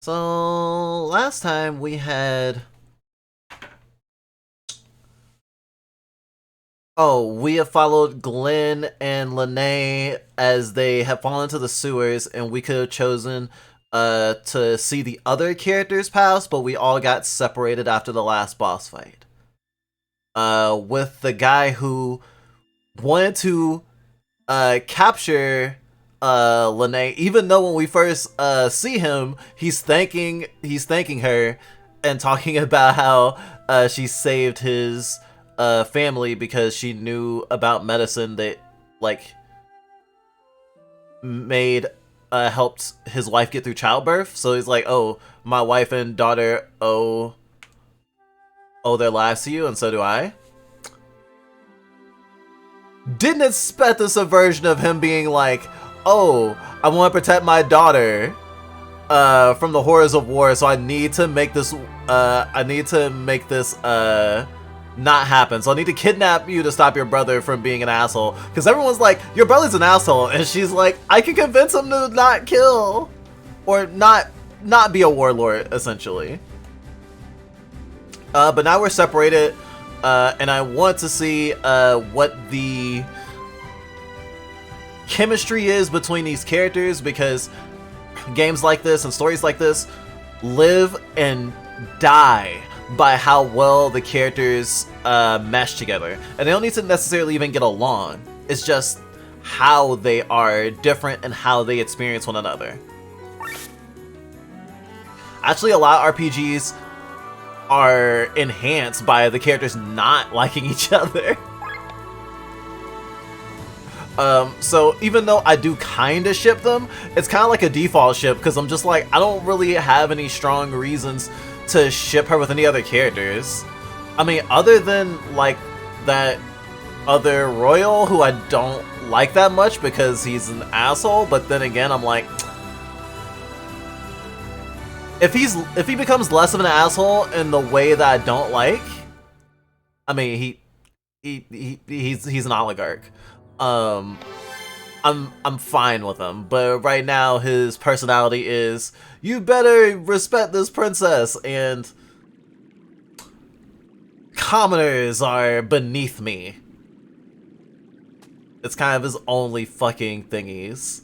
So last time we had we have followed Glenn and Lene as they have fallen into the sewers, and we could have chosen to see the other characters pass, but we all got separated after the last boss fight. With the guy who wanted to capture Lene, even though when we first see him, he's thanking her and talking about how she saved his family because she knew about medicine that like made helped his wife get through childbirth. So he's like, oh, my wife and daughter owe their lives to you, and so do I. Didn't expect the subversion of him being like, oh, I want to protect my daughter from the horrors of war, so I need to make this not happen. So I need to kidnap you to stop your brother from being an asshole. Because everyone's like, your brother's an asshole, and she's like, I can convince him to not kill or not be a warlord, essentially. But now we're separated, and I want to see what the chemistry is between these characters, because games like this and stories like this live and die by how well the characters mesh together. And they don't need to necessarily even get along. It's just how they are different and how they experience one another. Actually, a lot of RPGs are enhanced by the characters not liking each other. So even though I do kind of ship them, it's kind of like a default ship, because I'm just like, I don't really have any strong reasons to ship her with any other characters. I mean, other than like that other royal who I don't like that much because he's an asshole, but then again, I'm like, if he becomes less of an asshole in the way that I don't like, I mean, he's an oligarch. I'm fine with him, but right now his personality is, you better respect this princess, and commoners are beneath me. It's kind of his only fucking thingies.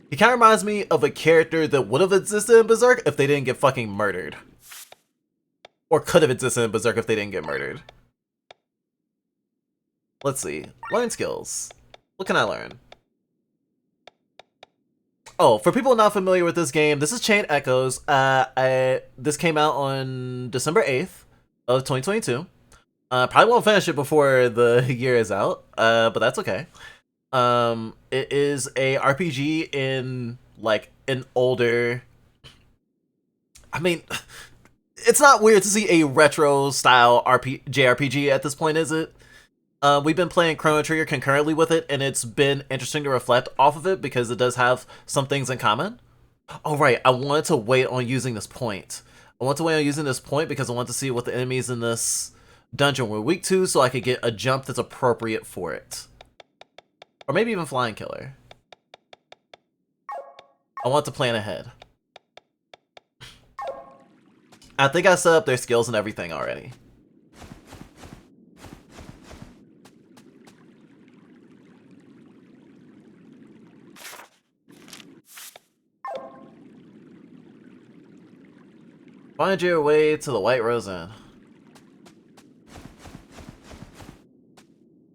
He kind of reminds me of a character that would have existed in Berserk if they didn't get fucking murdered. Or could have existed in Berserk if they didn't get murdered. Let's see. Learn skills. What can I learn? Oh, for people not familiar with this game, this is Chain Echoes. This came out on December 8th of 2022. Probably won't finish it before the year is out, but that's okay. It is a RPG in like an older, I mean, it's not weird to see a retro style JRPG at this point, is it? We've been playing Chrono Trigger concurrently with it, and it's been interesting to reflect off of it because it does have some things in common. Oh right, I wanted to wait on using this point. Because I want to see what the enemies in this dungeon were weak to, so I could get a jump that's appropriate for it. Or maybe even Flying Killer. I want to plan ahead. I think I set up their skills and everything already. Find your way to the White Rose Inn.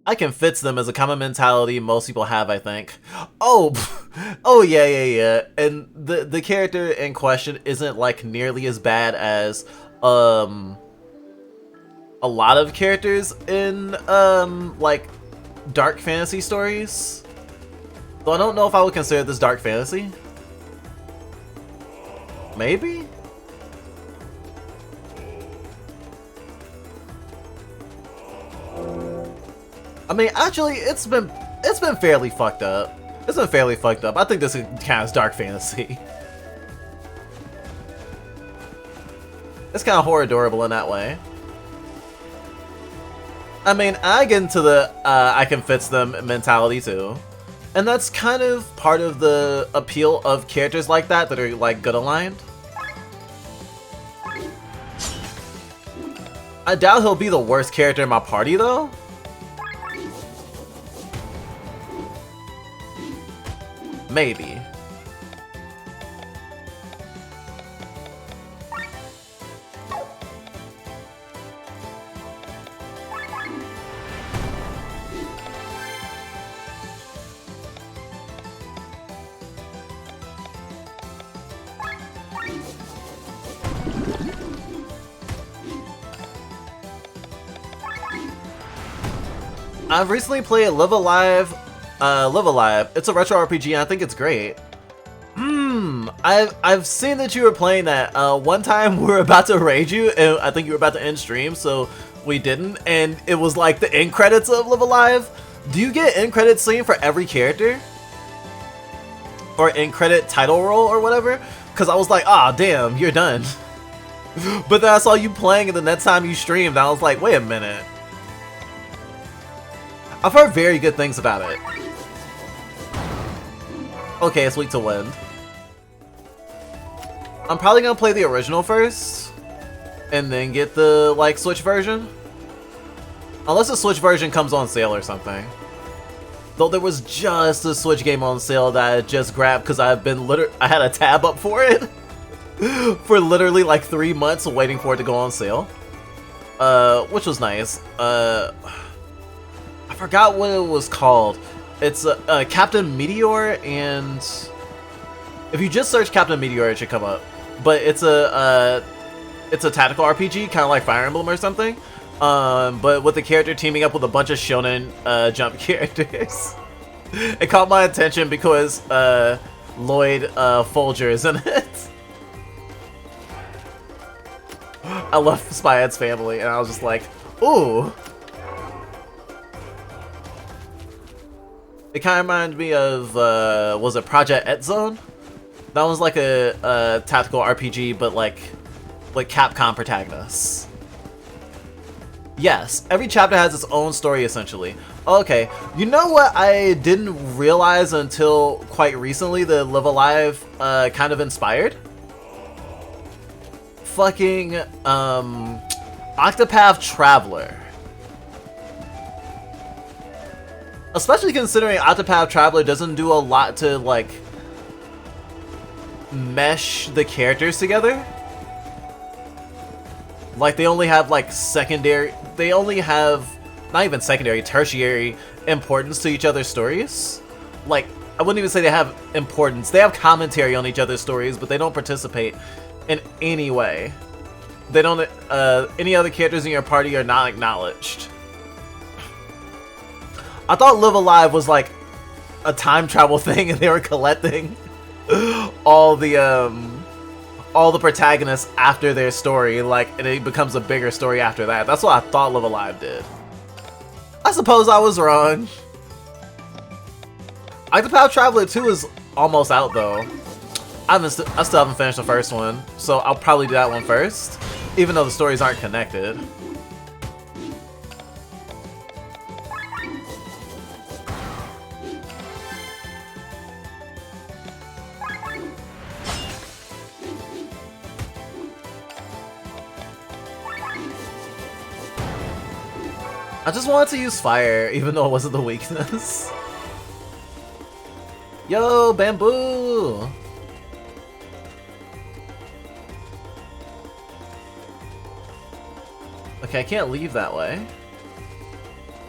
I can fix them as a common mentality most people have, I think. Oh, oh yeah. And the character in question isn't like nearly as bad as a lot of characters in like dark fantasy stories. Though I don't know if I would consider this dark fantasy. Maybe? I mean, actually, it's been fairly fucked up. It's been fairly fucked up. I think this counts as dark fantasy. It's kind of horror adorable in that way. I mean, I get into the I can fix them mentality too. And that's kind of part of the appeal of characters like that are like good aligned. I doubt he'll be the worst character in my party though. Maybe. I've recently played Live Alive. Live Alive. It's a retro RPG and I think it's great. I've seen that you were playing that. One time we were about to raid you and I think you were about to end stream, so we didn't, and it was like the end credits of Live Alive. Do you get end credits scene for every character? Or end credit title roll or whatever? Cause I was like, ah, damn, you're done. But then I saw you playing and the next time you streamed, I was like, wait a minute. I've heard very good things about it. Okay, it's weak to wind. I'm probably gonna play the original first, and then get the, like, Switch version. Unless the Switch version comes on sale or something. Though there was just a Switch game on sale that I just grabbed because I had a tab up for it. For literally like 3 months waiting for it to go on sale. Which was nice. I forgot what it was called. It's Captain Meteor, and if you just search Captain Meteor, it should come up. But it's a tactical RPG, kind of like Fire Emblem or something. But with the character teaming up with a bunch of shonen jump characters. It caught my attention because Lloyd Folger is in it. I love Spy X Family, and I was just like, ooh. It kind of reminded me of, was it Project X Zone? That was like a tactical RPG, but like Capcom protagonists. Yes, every chapter has its own story, essentially. Okay, you know what I didn't realize until quite recently that Live Alive kind of inspired? Fucking, Octopath Traveler. Especially considering Octopath Traveler doesn't do a lot to, like, mesh the characters together. Like, they only have, like, not even secondary, tertiary importance to each other's stories. Like, I wouldn't even say they have importance. They have commentary on each other's stories, but they don't participate in any way. They don't, any other characters in your party are not acknowledged. I thought Live Alive was, like, a time travel thing, and they were collecting all the protagonists after their story, like, and it becomes a bigger story after that. That's what I thought Live Alive did. I suppose I was wrong. Octopath Traveler 2 is almost out, though. I still haven't finished the first one, so I'll probably do that one first, even though the stories aren't connected. I just wanted to use fire, even though it wasn't the weakness. Yo, bamboo! Okay, I can't leave that way.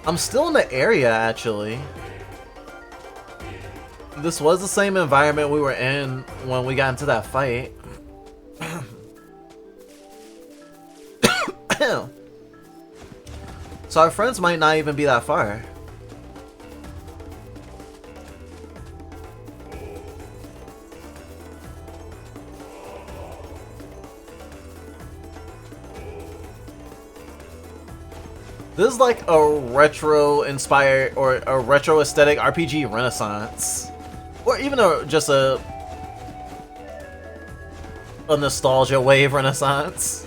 I'm still in the area, actually. This was the same environment we were in when we got into that fight. So our friends might not even be that far. This is like a retro inspired or a retro aesthetic RPG renaissance. Or even just a nostalgia wave renaissance.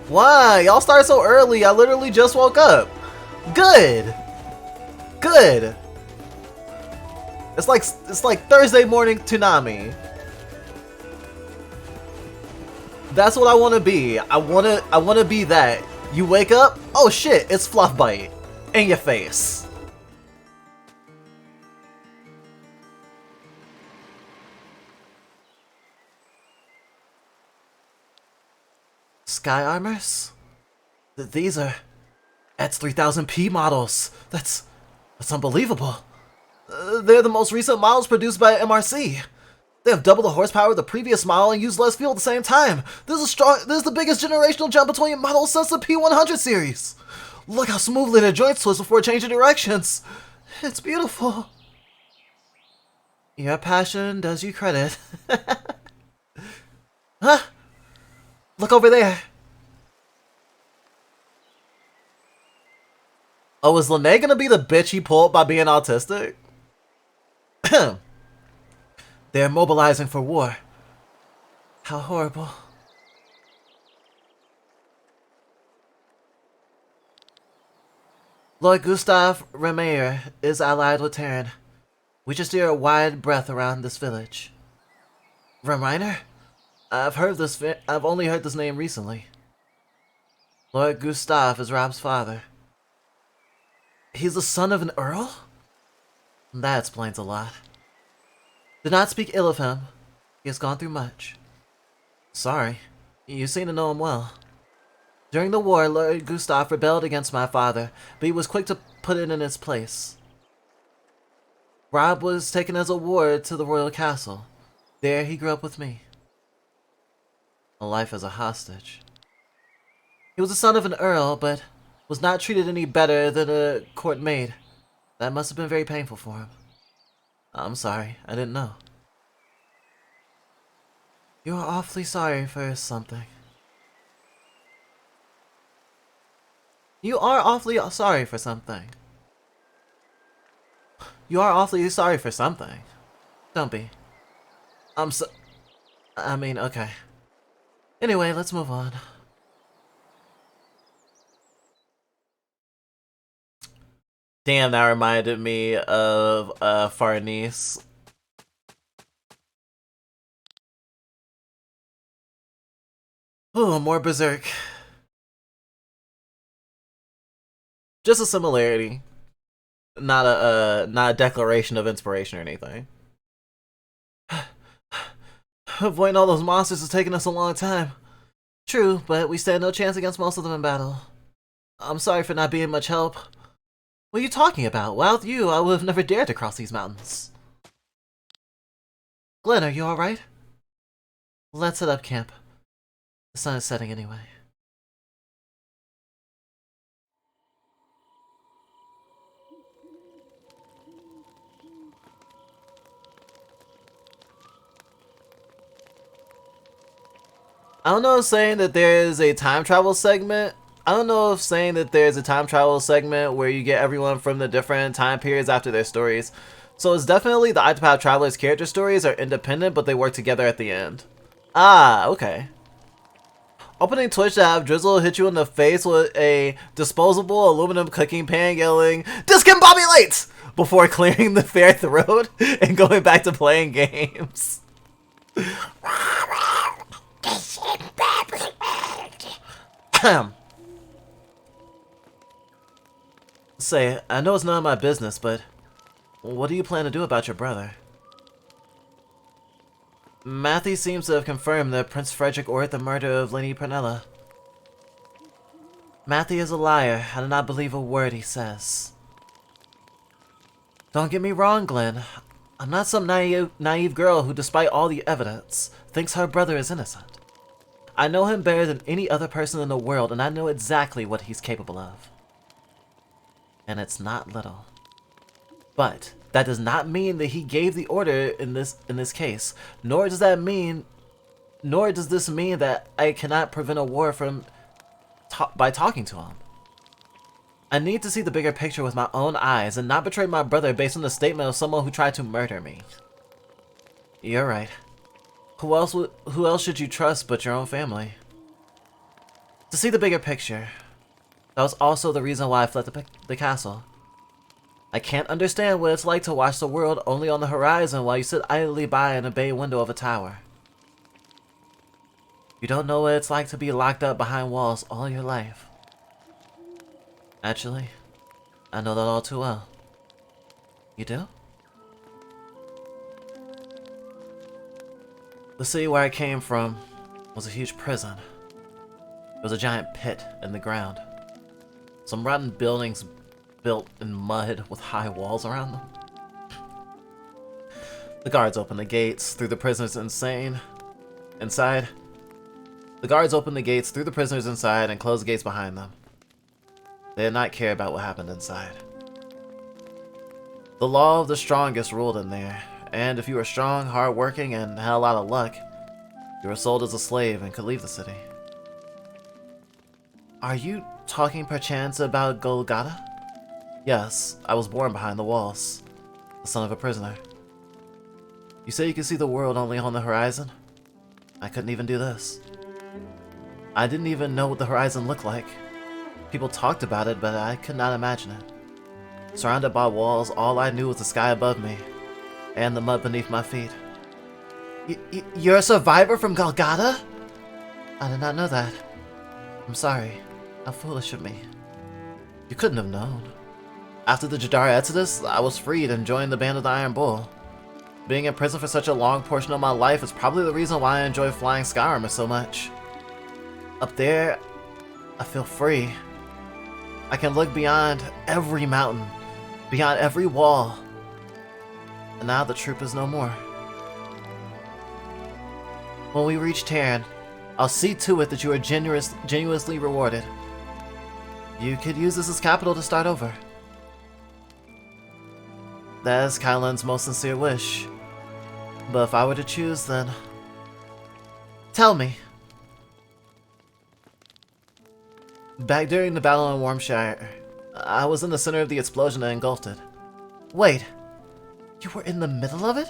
Why? Y'all started so early. I literally just woke up. Good. Good. It's like Thursday morning Toonami. That's what I want to be. I want to be that. You wake up, oh shit, it's Fluffbite. In your face. Sky armors? These are X3000P models. That's unbelievable. They're the most recent models produced by MRC. They have double the horsepower of the previous model and use less fuel at the same time. This is the biggest generational jump between models since the P100 series. Look how smoothly their joints twist before changing directions. It's beautiful. Your passion does you credit. Huh? Look over there. Oh, is Lene gonna be the bitch he pulled by being autistic? They're mobilizing for war. How horrible. Lord Gustav Remeyer is allied with Terran. We just hear a wide breath around this village. Remeyer? I've only heard this name recently. Lord Gustav is Rob's father. He's the son of an earl? That explains a lot. Do not speak ill of him. He has gone through much. Sorry. You seem to know him well. During the war, Lord Gustav rebelled against my father, but he was quick to put it in its place. Rob was taken as a ward to the royal castle. There he grew up with me. A life as a hostage. He was the son of an earl, but was not treated any better than a court maid. That must have been very painful for him. I'm sorry, I didn't know. You are awfully sorry for something. You are awfully sorry for something. You are awfully sorry for something. Don't be. I mean, okay. Anyway, let's move on. Damn, that reminded me of Farnese. Oh, more Berserk. Just a similarity. Not a declaration of inspiration or anything. Avoiding all those monsters has taken us a long time. True, but we stand no chance against most of them in battle. I'm sorry for not being much help. What are you talking about? Without you, I would have never dared to cross these mountains. Glenn, are you alright? Let's set up camp. The sun is setting anyway. I don't know if saying that there's a time travel segment. I don't know if saying that there's a time travel segment where you get everyone from the different time periods after their stories. So it's definitely the Octopath Traveler's character stories are independent, but they work together at the end. Ah, okay. Opening Twitch to have Drizzle hit you in the face with a disposable aluminum cooking pan yelling, "Discombobulate!" before clearing the fair throat and going back to playing games. Say, I know it's none of my business, but what do you plan to do about your brother? Matthew seems to have confirmed that Prince Frederick ordered the murder of Lady Prunella. Matthew is a liar. I do not believe a word he says. Don't get me wrong, Glenn. I'm not some naive girl who, despite all the evidence, thinks her brother is innocent. I know him better than any other person in the world, and I know exactly what he's capable of. And it's not little. But that does not mean that he gave the order in this case. Nor does this mean that I cannot prevent a war by talking to him. I need to see the bigger picture with my own eyes and not betray my brother based on the statement of someone who tried to murder me. You're right. Who else should you trust but your own family? To see the bigger picture. That was also the reason why I fled the castle. I can't understand what it's like to watch the world only on the horizon while you sit idly by in a bay window of a tower. You don't know what it's like to be locked up behind walls all your life. Actually, I know that all too well. You do? The city where I came from was a huge prison. It was a giant pit in the ground. Some rotten buildings built in mud with high walls around them. The guards opened the gates, threw the prisoners inside. The guards opened the gates, threw the prisoners inside, and closed the gates behind them. They did not care about what happened inside. The law of the strongest ruled in there, and if you were strong, hard-working, and had a lot of luck, you were sold as a slave and could leave the city. Are you talking perchance about Golgotha? Yes, I was born behind the walls, the son of a prisoner. You say you can see the world only on the horizon? I couldn't even do this. I didn't even know what the horizon looked like. People talked about it, but I could not imagine it. Surrounded by walls, all I knew was the sky above me, and the mud beneath my feet. You're a survivor from Golgotha? I did not know that. I'm sorry. How foolish of me. You couldn't have known. After the Jadar Exodus, I was freed and joined the Band of the Iron Bull. Being in prison for such a long portion of my life is probably the reason why I enjoy flying sky armor so much. Up there, I feel free. I can look beyond every mountain, beyond every wall. And now the troop is no more. When we reach Terran, I'll see to it that you are genuinely rewarded. You could use this as capital to start over. That is Kylan's most sincere wish. But if I were to choose, then... Tell me. Back during the battle in Wormshire, I was in the center of the explosion that engulfed it. Wait, you were in the middle of it?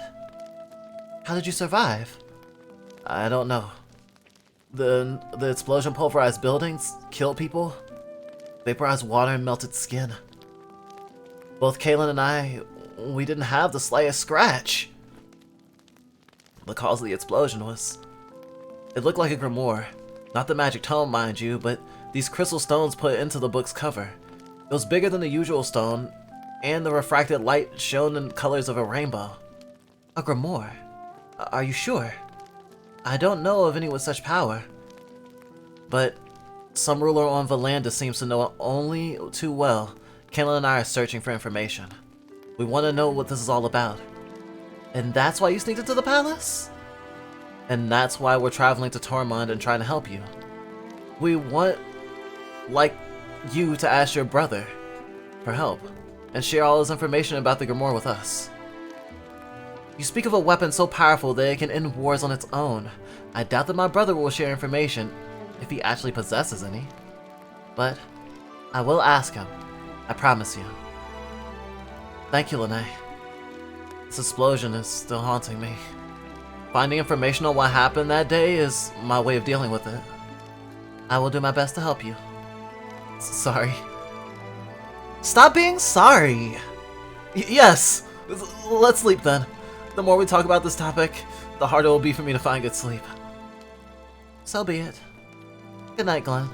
How did you survive? I don't know. The explosion pulverized buildings, killed people, vaporized water, and melted skin. Both Kaylin and I, we didn't have the slightest scratch. The cause of the explosion was... It looked like a grimoire. Not the magic tome, mind you, but these crystal stones put into the book's cover. It was bigger than the usual stone, and the refracted light shone in colors of a rainbow. A grimoire? Are you sure? I don't know of any with such power. But some ruler on Valanda seems to know it only too well. Kaylin and I are searching for information. We want to know what this is all about. And that's why you sneaked into the palace? And that's why we're traveling to Tormund and trying to help you. We want, like, you to ask your brother for help and share all his information about the Grimoire with us. You speak of a weapon so powerful that it can end wars on its own. I doubt that my brother will share information, if he actually possesses any. But I will ask him. I promise you. Thank you, Lene. This explosion is still haunting me. Finding information on what happened that day is my way of dealing with it. I will do my best to help you. Sorry. Stop being sorry! Yes! Let's sleep then. The more we talk about this topic, the harder it will be for me to find good sleep. So be it. Good night, Glenn.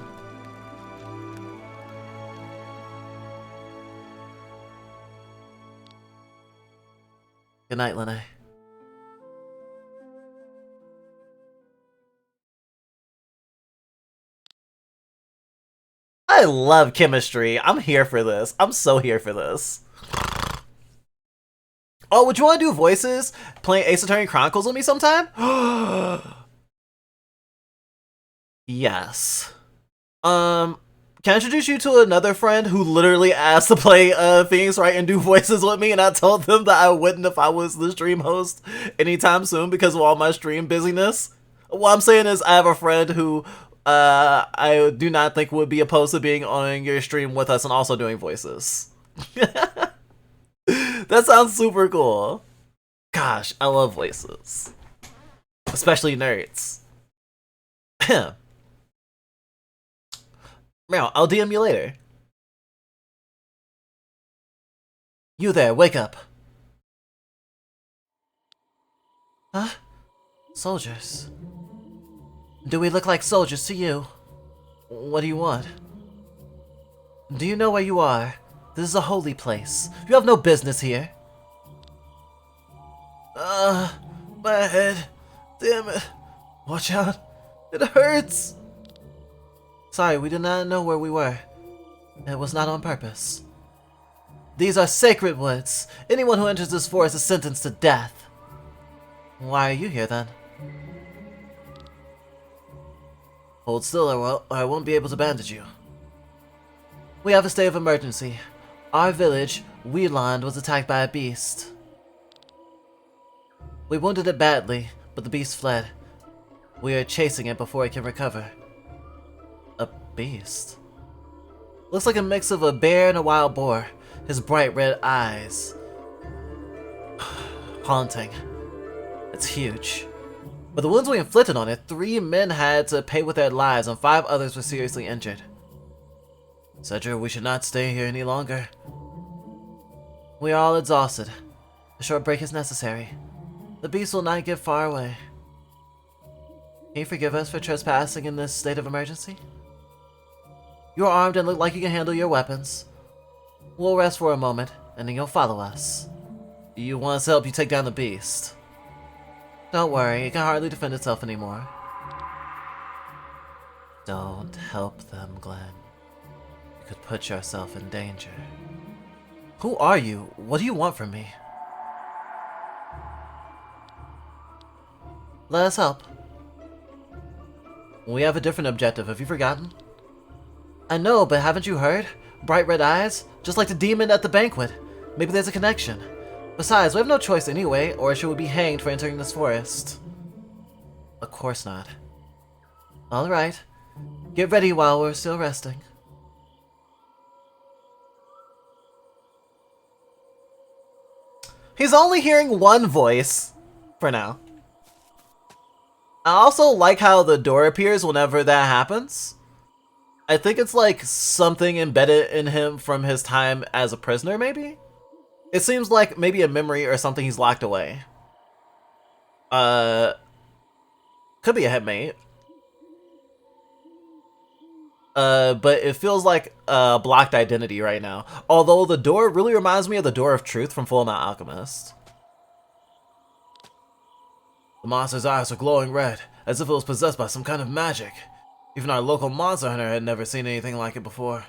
Good night, Lene. I love chemistry. I'm here for this. I'm so here for this. Oh, would you want to do voices? Playing Ace Attorney Chronicles with me sometime? Yes. Can I introduce you to another friend who literally asked to play Phoenix Wright and do voices with me, and I told them that I wouldn't if I was the stream host anytime soon because of all my stream busyness? What I'm saying is I have a friend who I do not think would be opposed to being on your stream with us and also doing voices. That sounds super cool. Gosh, I love voices. Especially nerds. Meow, I'll DM you later. You there, wake up. Huh? Soldiers. Do we look like soldiers to you? What do you want? Do you know where you are? This is a holy place. You have no business here. My head. Damn it. Watch out. It hurts. Sorry, we did not know where we were. It was not on purpose. These are sacred woods. Anyone who enters this forest is sentenced to death. Why are you here then? Hold still or I won't be able to bandage you. We have a state of emergency. Our village, Wieland, was attacked by a beast. We wounded it badly, but the beast fled. We are chasing it before it can recover. A beast? Looks like a mix of a bear and a wild boar. His bright red eyes. Haunting. It's huge. But the wounds we inflicted on it, 3 men had to pay with their lives and 5 others were seriously injured. Cedra, we should not stay here any longer. We are all exhausted. A short break is necessary. The beast will not get far away. Can you forgive us for trespassing in this state of emergency? You are armed and look like you can handle your weapons. We'll rest for a moment, and then you'll follow us. You want us to help you take down the beast? Don't worry, it can hardly defend itself anymore. Don't help them, Glenn. You could put yourself in danger. Who are you? What do you want from me? Let us help. We have a different objective, have you forgotten? I know, but haven't you heard? Bright red eyes? Just like the demon at the banquet. Maybe there's a connection. Besides, we have no choice anyway, or should we be hanged for entering this forest? Of course not. Alright. Get ready while we're still resting. He's only hearing one voice. For now. I also like how the door appears whenever that happens. I think it's like something embedded in him from his time as a prisoner, maybe? It seems like maybe a memory or something he's locked away. Could be a headmate. But it feels like a blocked identity right now. Although the door really reminds me of the Door of Truth from Fullmetal Alchemist. The monster's eyes are glowing red, as if it was possessed by some kind of magic. Even our local monster hunter had never seen anything like it before.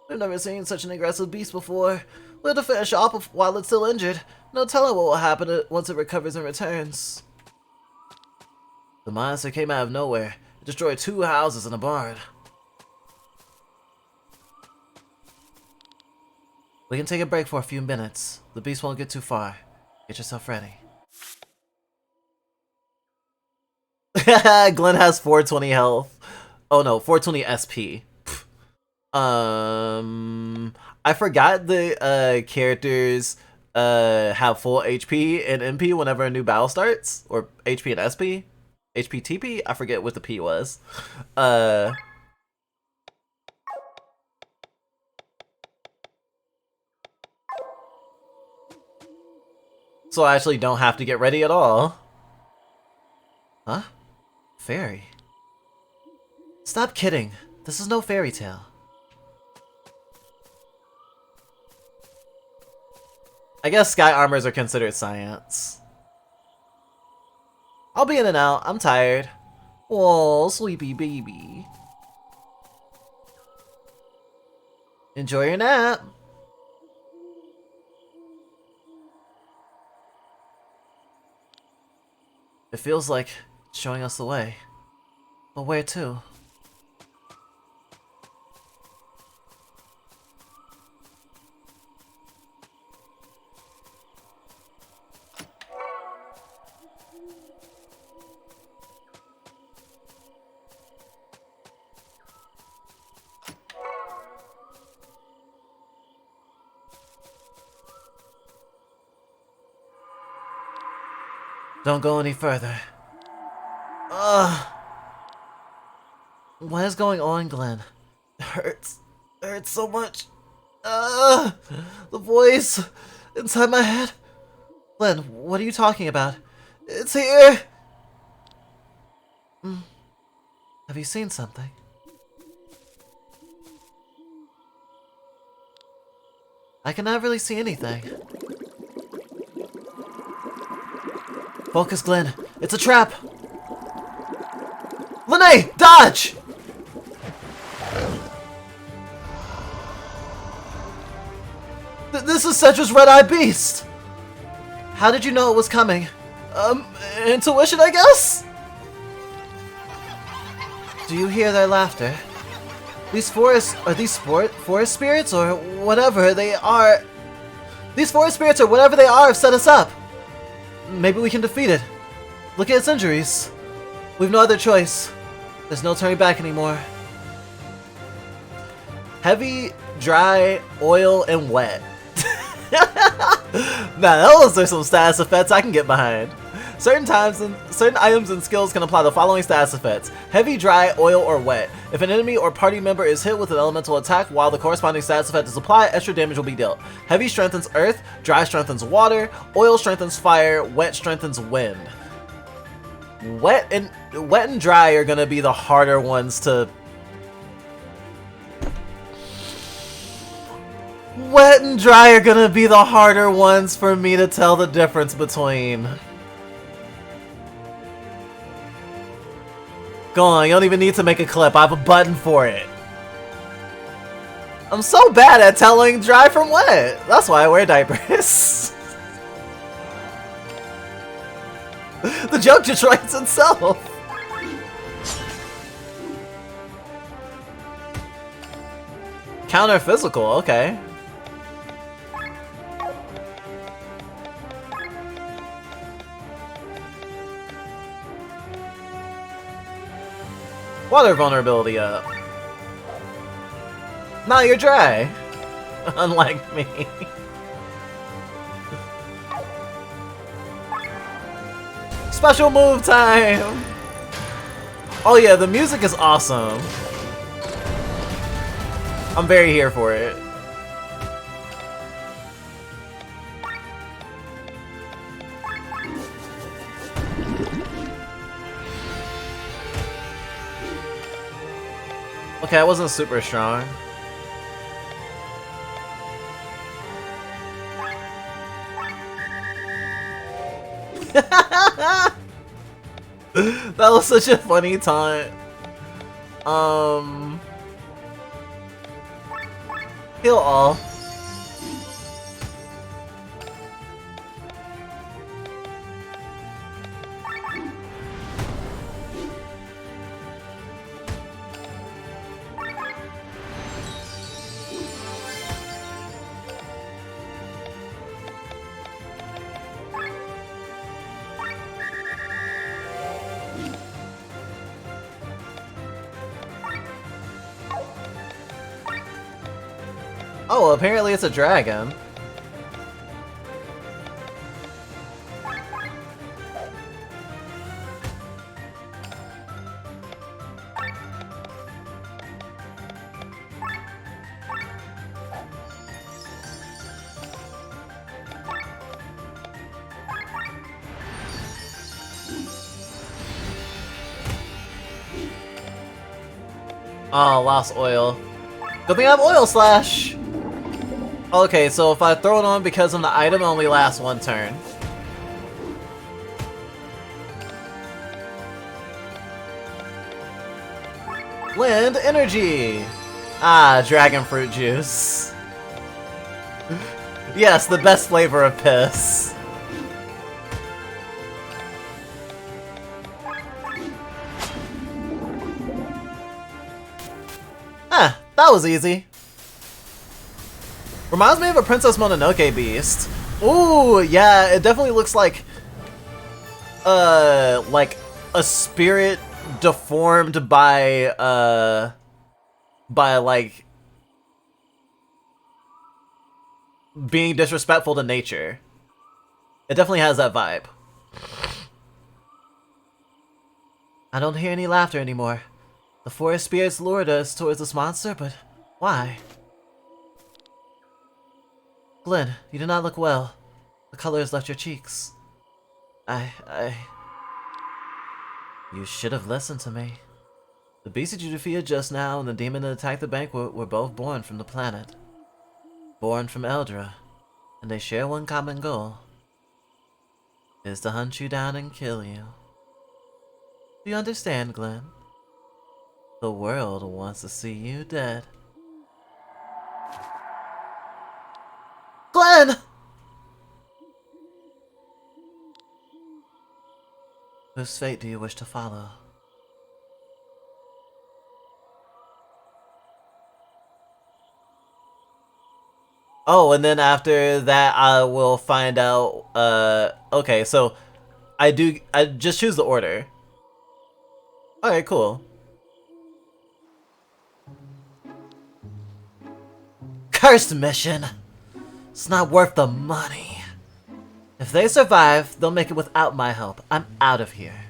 We've never seen such an aggressive beast before. We'll have to finish off while it's still injured. No telling what will happen once it recovers and returns. The monster came out of nowhere. It destroyed 2 houses and a barn. We can take a break for a few minutes. The beast won't get too far. Get yourself ready. Glenn has 420 health. Oh no, 420 SP. I forgot the characters have full HP and MP whenever a new battle starts, or HP and SP, HP TP. I forget what the P was. So I actually don't have to get ready at all. Huh? Fairy? Stop kidding. This is no fairy tale. I guess sky armors are considered science. I'll be in and out. I'm tired. Oh, sleepy baby. Enjoy your nap. It feels like it's showing us the way. But where to? Don't go any further. Ugh. What is going on, Glenn? It hurts. It hurts so much. Ugh. The voice inside my head. Glenn, what are you talking about? It's here! Have you seen something? I cannot really see anything. Focus, Glenn. It's a trap! Lene! Dodge! This is Cedra's red-eyed beast! How did you know it was coming? Intuition, I guess? Do you hear their laughter? These forest spirits or whatever they are. These forest spirits or whatever they are have set us up. Maybe we can defeat it. Look at its injuries. We've no other choice. There's no turning back anymore. Heavy, dry, oil, and wet. Now those are some status effects I can get behind. Certain items and skills can apply the following status effects: heavy, dry, oil, or wet. If an enemy or party member is hit with an elemental attack while the corresponding status effect is applied, extra damage will be dealt. Heavy strengthens earth, dry strengthens water, oil strengthens fire, wet strengthens wind. Wet and dry are gonna be the harder ones to... Wet and dry are gonna be the harder ones for me to tell the difference between. Go on, you don't even need to make a clip. I have a button for it. I'm so bad at telling dry from wet. That's why I wear diapers. The joke just writes itself. Counter physical, okay. Water vulnerability up. Now you're dry. Unlike me. Special move time! Oh yeah, the music is awesome. I'm very here for it. Okay, I wasn't super strong. That was such a funny taunt. Heal all. Oh, apparently it's a dragon. Oh, lost oil. Good thing I have oil slash! Okay, so if I throw it on because of the item, it only lasts one turn. Blend energy! Ah, dragon fruit juice. Yes, the best flavor of piss. Ah, that was easy. Reminds me of a Princess Mononoke beast. Ooh, yeah, it definitely looks like a spirit deformed by like being disrespectful to nature. It definitely has that vibe. I don't hear any laughter anymore. The forest spirits lured us towards this monster, but why? Glenn, you do not look well. The color has left your cheeks. You should have listened to me. The beast that you defeated just now and the demon that attacked the bank were both born from the planet. born from Eldra, and they share one common goal, is to hunt you down and kill you. Do you understand, Glenn? The world wants to see you dead. Glenn! Whose fate do you wish to follow? Oh, and then after that, I will find out. Okay, so I just choose the order. Okay, cool. Cursed mission. It's not worth the money. If they survive, they'll make it without my help. I'm out of here.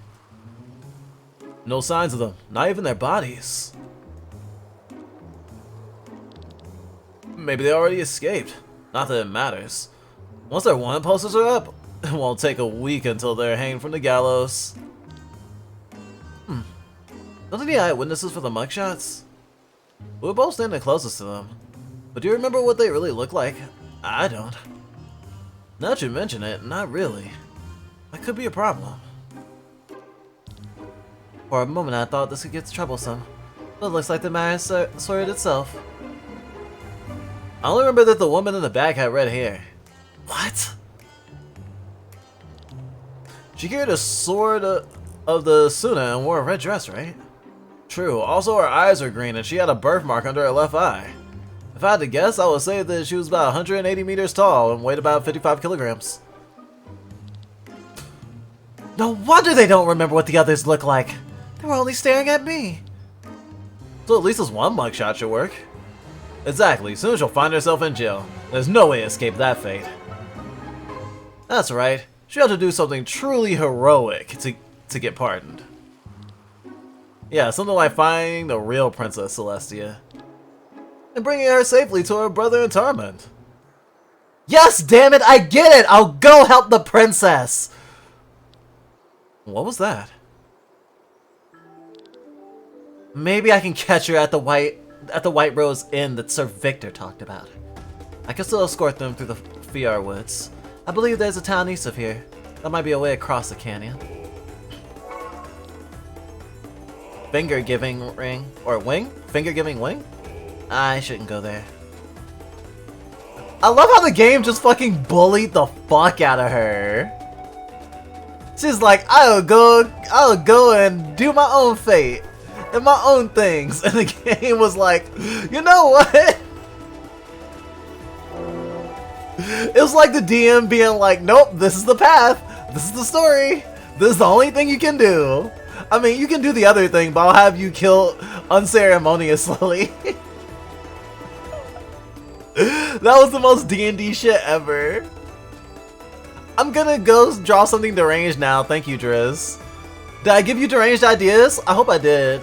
No signs of them. Not even their bodies. Maybe they already escaped. Not that it matters. Once their wanted posters are up, it won't take a week until they're hanged from the gallows. Don't any eyewitnesses for the mugshots? We were both standing closest to them. But do you remember what they really look like? I don't. Now that you mention it, not really. That could be a problem. For a moment I thought this could get troublesome, but it looks like the matter sorted itself. I only remember that the woman in the back had red hair. What? She carried a sword of the Suna and wore a red dress, right? True, also her eyes are green and she had a birthmark under her left eye. If I had to guess, I would say that she was about 180 meters tall and weighed about 55 kilograms. No wonder they don't remember what the others look like. They were only staring at me. So at least this one mugshot should work. Exactly, soon she'll find herself in jail. There's no way to escape that fate. That's right, she had to do something truly heroic to get pardoned. Yeah, something like finding the real Princess Celestia. And bringing her safely to her brother in torment. Yes, damn it, I get it! I'll go help the princess! What was that? Maybe I can catch her at the White Rose Inn that Sir Victor talked about. I can still escort them through the Fiar Woods. I believe there's a town east of here. That might be a way across the canyon. Finger-giving ring. Or wing? Finger-giving wing? I shouldn't go there. I love how the game just fucking bullied the fuck out of her. She's like, I'll go and do my own fate. And my own things. And the game was like, you know what? It was like the DM being like, nope, this is the path. This is the story. This is the only thing you can do. I mean, you can do the other thing, but I'll have you kill unceremoniously. That was the most D&D shit ever. I'm gonna go draw something deranged now. Thank you, Driz. Did I give you deranged ideas? I hope I did.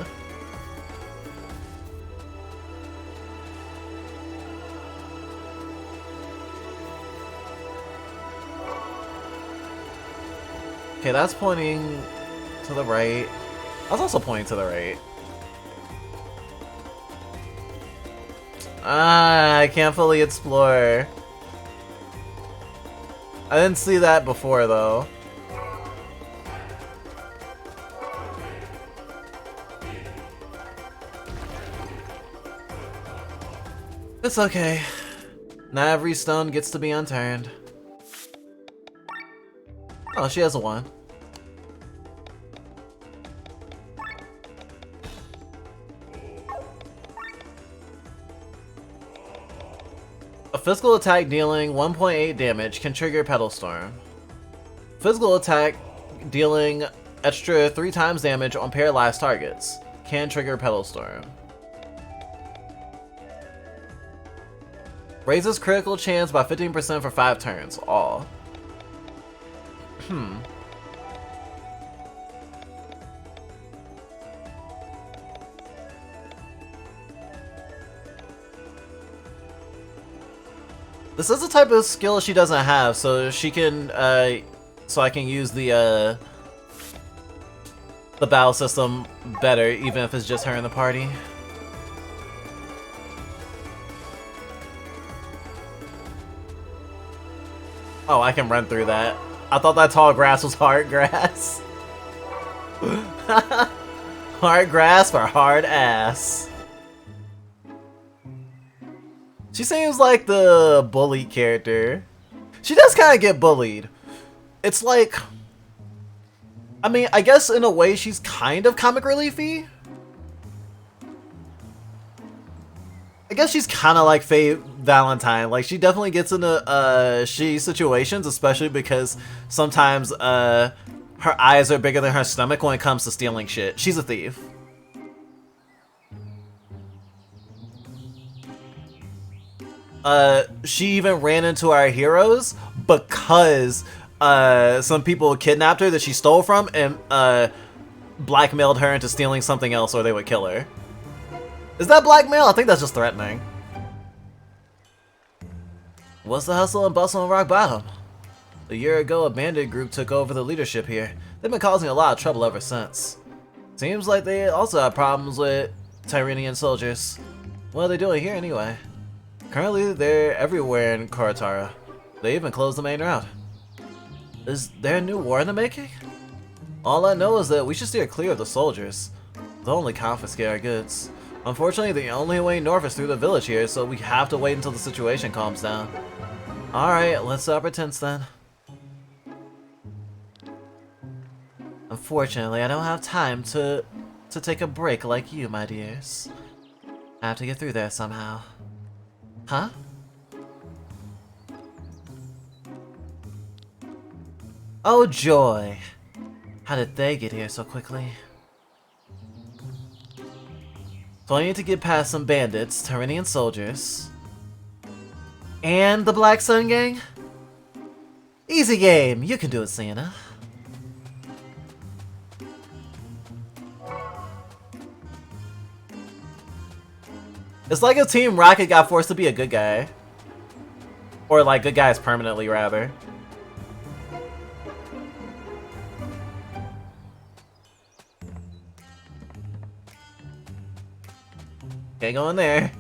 Okay, that's pointing to the right. I was also pointing to the right. Ah, I can't fully explore. I didn't see that before, though. It's okay. Not every stone gets to be unturned. Oh, she has a 1. A physical attack dealing 1.8 damage can trigger Petal Storm. Physical attack dealing extra 3 times damage on paralyzed targets can trigger Petal Storm. Raises critical chance by 15% for 5 turns. All. This is the type of skill she doesn't have, so she can, so I can use the battle system better, even if it's just her in the party. Oh, I can run through that. I thought that tall grass was hard grass. Hard grass for hard ass. She seems like the bully character. She does kind of get bullied. It's like... I mean, I guess in a way she's kind of comic reliefy. I guess she's kind of like Faye Valentine. Like, she definitely gets into shitty situations, especially because sometimes her eyes are bigger than her stomach when it comes to stealing shit. She's a thief. She even ran into our heroes because some people kidnapped her that she stole from and blackmailed her into stealing something else or they would kill her. Is that blackmail? I think that's just threatening. What's the hustle and bustle in Rock Bottom? A year ago, a bandit group took over the leadership here. They've been causing a lot of trouble ever since. Seems like they also have problems with Tyranian soldiers. What are they doing here anyway? Currently, they're everywhere in Koratara. They even closed the main route. Is there a new war in the making? All I know is that we should steer clear of the soldiers. They'll only confiscate our goods. Unfortunately, the only way north is through the village here, so we have to wait until the situation calms down. Alright, let's stop pretense then. Unfortunately, I don't have time to take a break like you, my dears. I have to get through there somehow. Huh? Oh joy! How did they get here so quickly? So I need to get past some bandits, Tyranian soldiers, and the Black Sun Gang? Easy game, you can do it, Sienna. It's like if Team Rocket got forced to be a good guy. Or like good guys permanently, rather. Okay, go in there.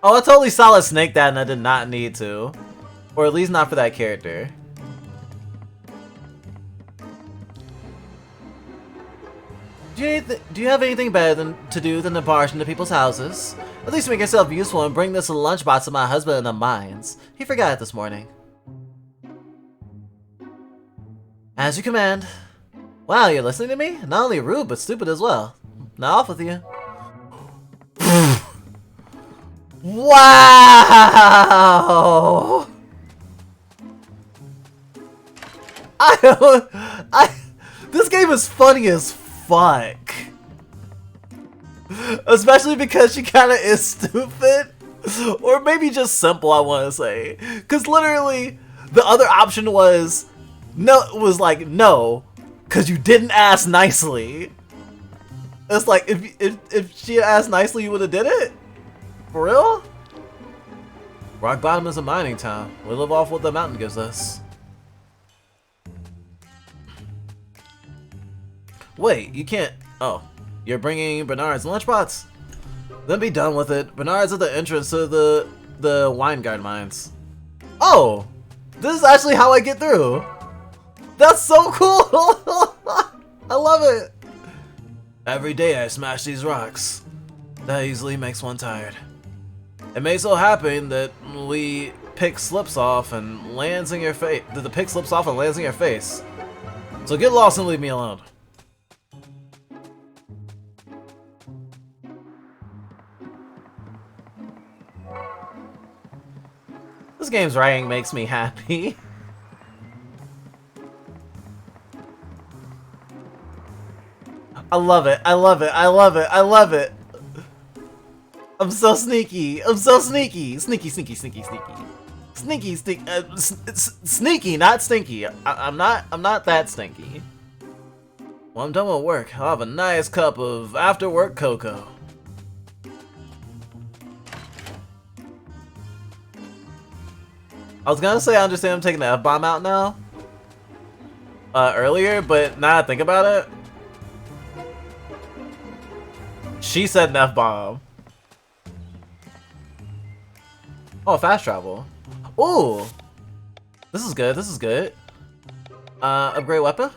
Oh, I totally Solid Snake that and I did not need to. Or at least not for that character. Do you have anything better to do than to barge into people's houses? At least make yourself useful and bring this lunchbox to my husband in the mines. He forgot it this morning. As you command. Wow, you're listening to me? Not only rude, but stupid as well. Now off with you. Wow! This game is funny as fuck. Especially because she kind of is stupid. Or maybe just simple, I want to say. Because literally, the other option was no, because you didn't ask nicely. It's like, if she had asked nicely, you would have did it? For real? Rock Bottom is a mining town. We live off what the mountain gives us. Wait, you can't... Oh, you're bringing Bernard's lunchbox? Then be done with it. Bernard's at the entrance to the Weingard mines. Oh! This is actually how I get through! That's so cool! I love it! Every day I smash these rocks. That easily makes one tired. It may so happen that the pick slips off and lands in your face. So get lost and leave me alone. This game's writing makes me happy. I love it. I love it. I love it. I love it. I'm so sneaky. I'm so sneaky. Sneaky, sneaky, sneaky, sneaky. Sneaky, sneaky, not stinky. I'm not that stinky. When I'm done with work, I'll have a nice cup of after-work cocoa. I was gonna say I understand I'm taking the F-bomb out now. earlier, but now I think about it, she said an F-bomb. Oh, fast travel. Ooh, this is good. This is good. Upgrade weapon.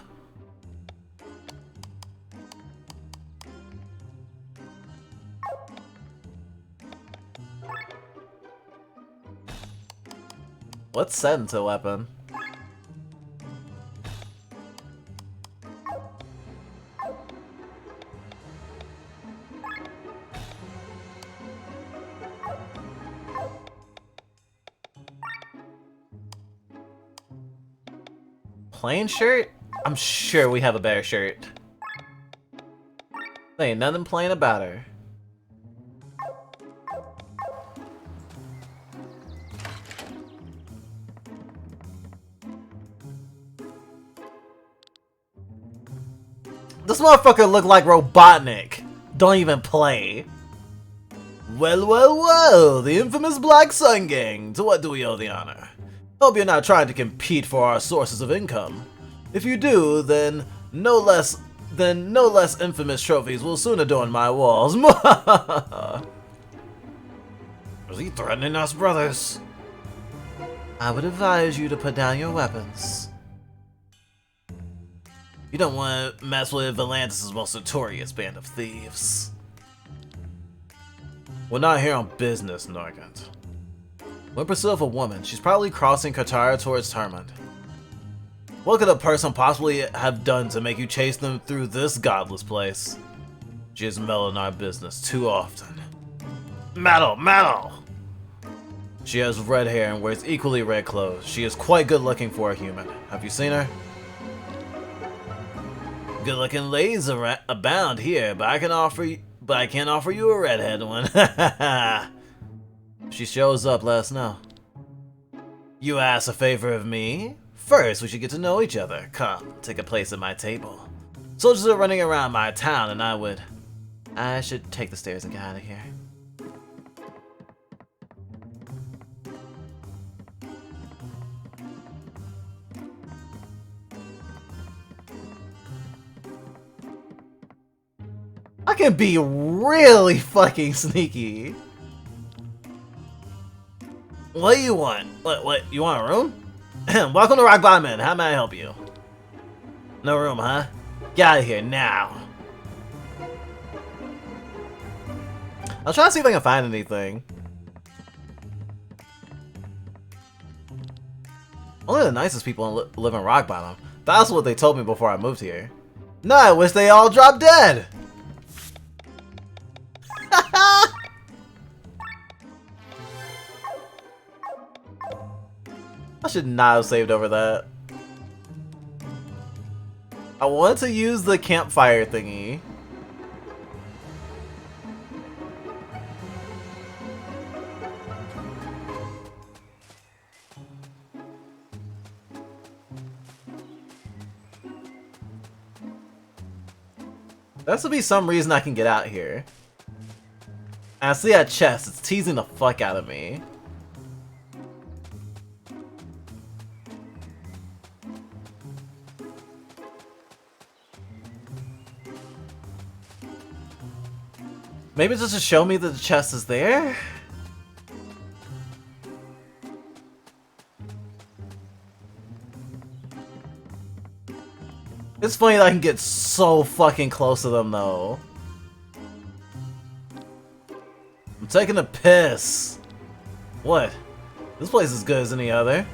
Let's set into a weapon. Plain shirt? I'm sure we have a better shirt. There ain't nothing plain about her. This motherfucker look like Robotnik. Don't even play. Well, well, well, the infamous Black Sun Gang. To what do we owe the honor? Hope you're not trying to compete for our sources of income. If you do, then no less infamous trophies will soon adorn my walls. Is he threatening us, brothers? I would advise you to put down your weapons. You don't want to mess with Valantis' most notorious band of thieves. We're not here on business, Nargant. We're in pursuit of a woman. She's probably crossing Katara towards Tarmund. What could a person possibly have done to make you chase them through this godless place? She has meddled in our business too often. Meddle! Meddle! She has red hair and wears equally red clothes. She is quite good looking for a human. Have you seen her? Good looking ladies abound here, but I can't offer you a redhead one. If she shows up, let us know. You ask a favor of me? First, we should get to know each other. Come, take a place at my table. Soldiers are running around my town, and I should take the stairs and get out of here. I can be really fucking sneaky. What do you want? What? You want a room? Welcome to Rock Bottom Inn. How may I help you? No room, huh? Get out of here now. I'll try to see if I can find anything. Only the nicest people live in Rock Bottom. That's what they told me before I moved here. No, I wish they all dropped dead. I should not have saved over that. I wanted to use the campfire thingy. There has to be some reason I can get out here. And I see that chest, it's teasing the fuck out of me. Maybe just to show me that the chest is there? It's funny that I can get so fucking close to them though. I'm taking a piss. What? This place is as good as any other.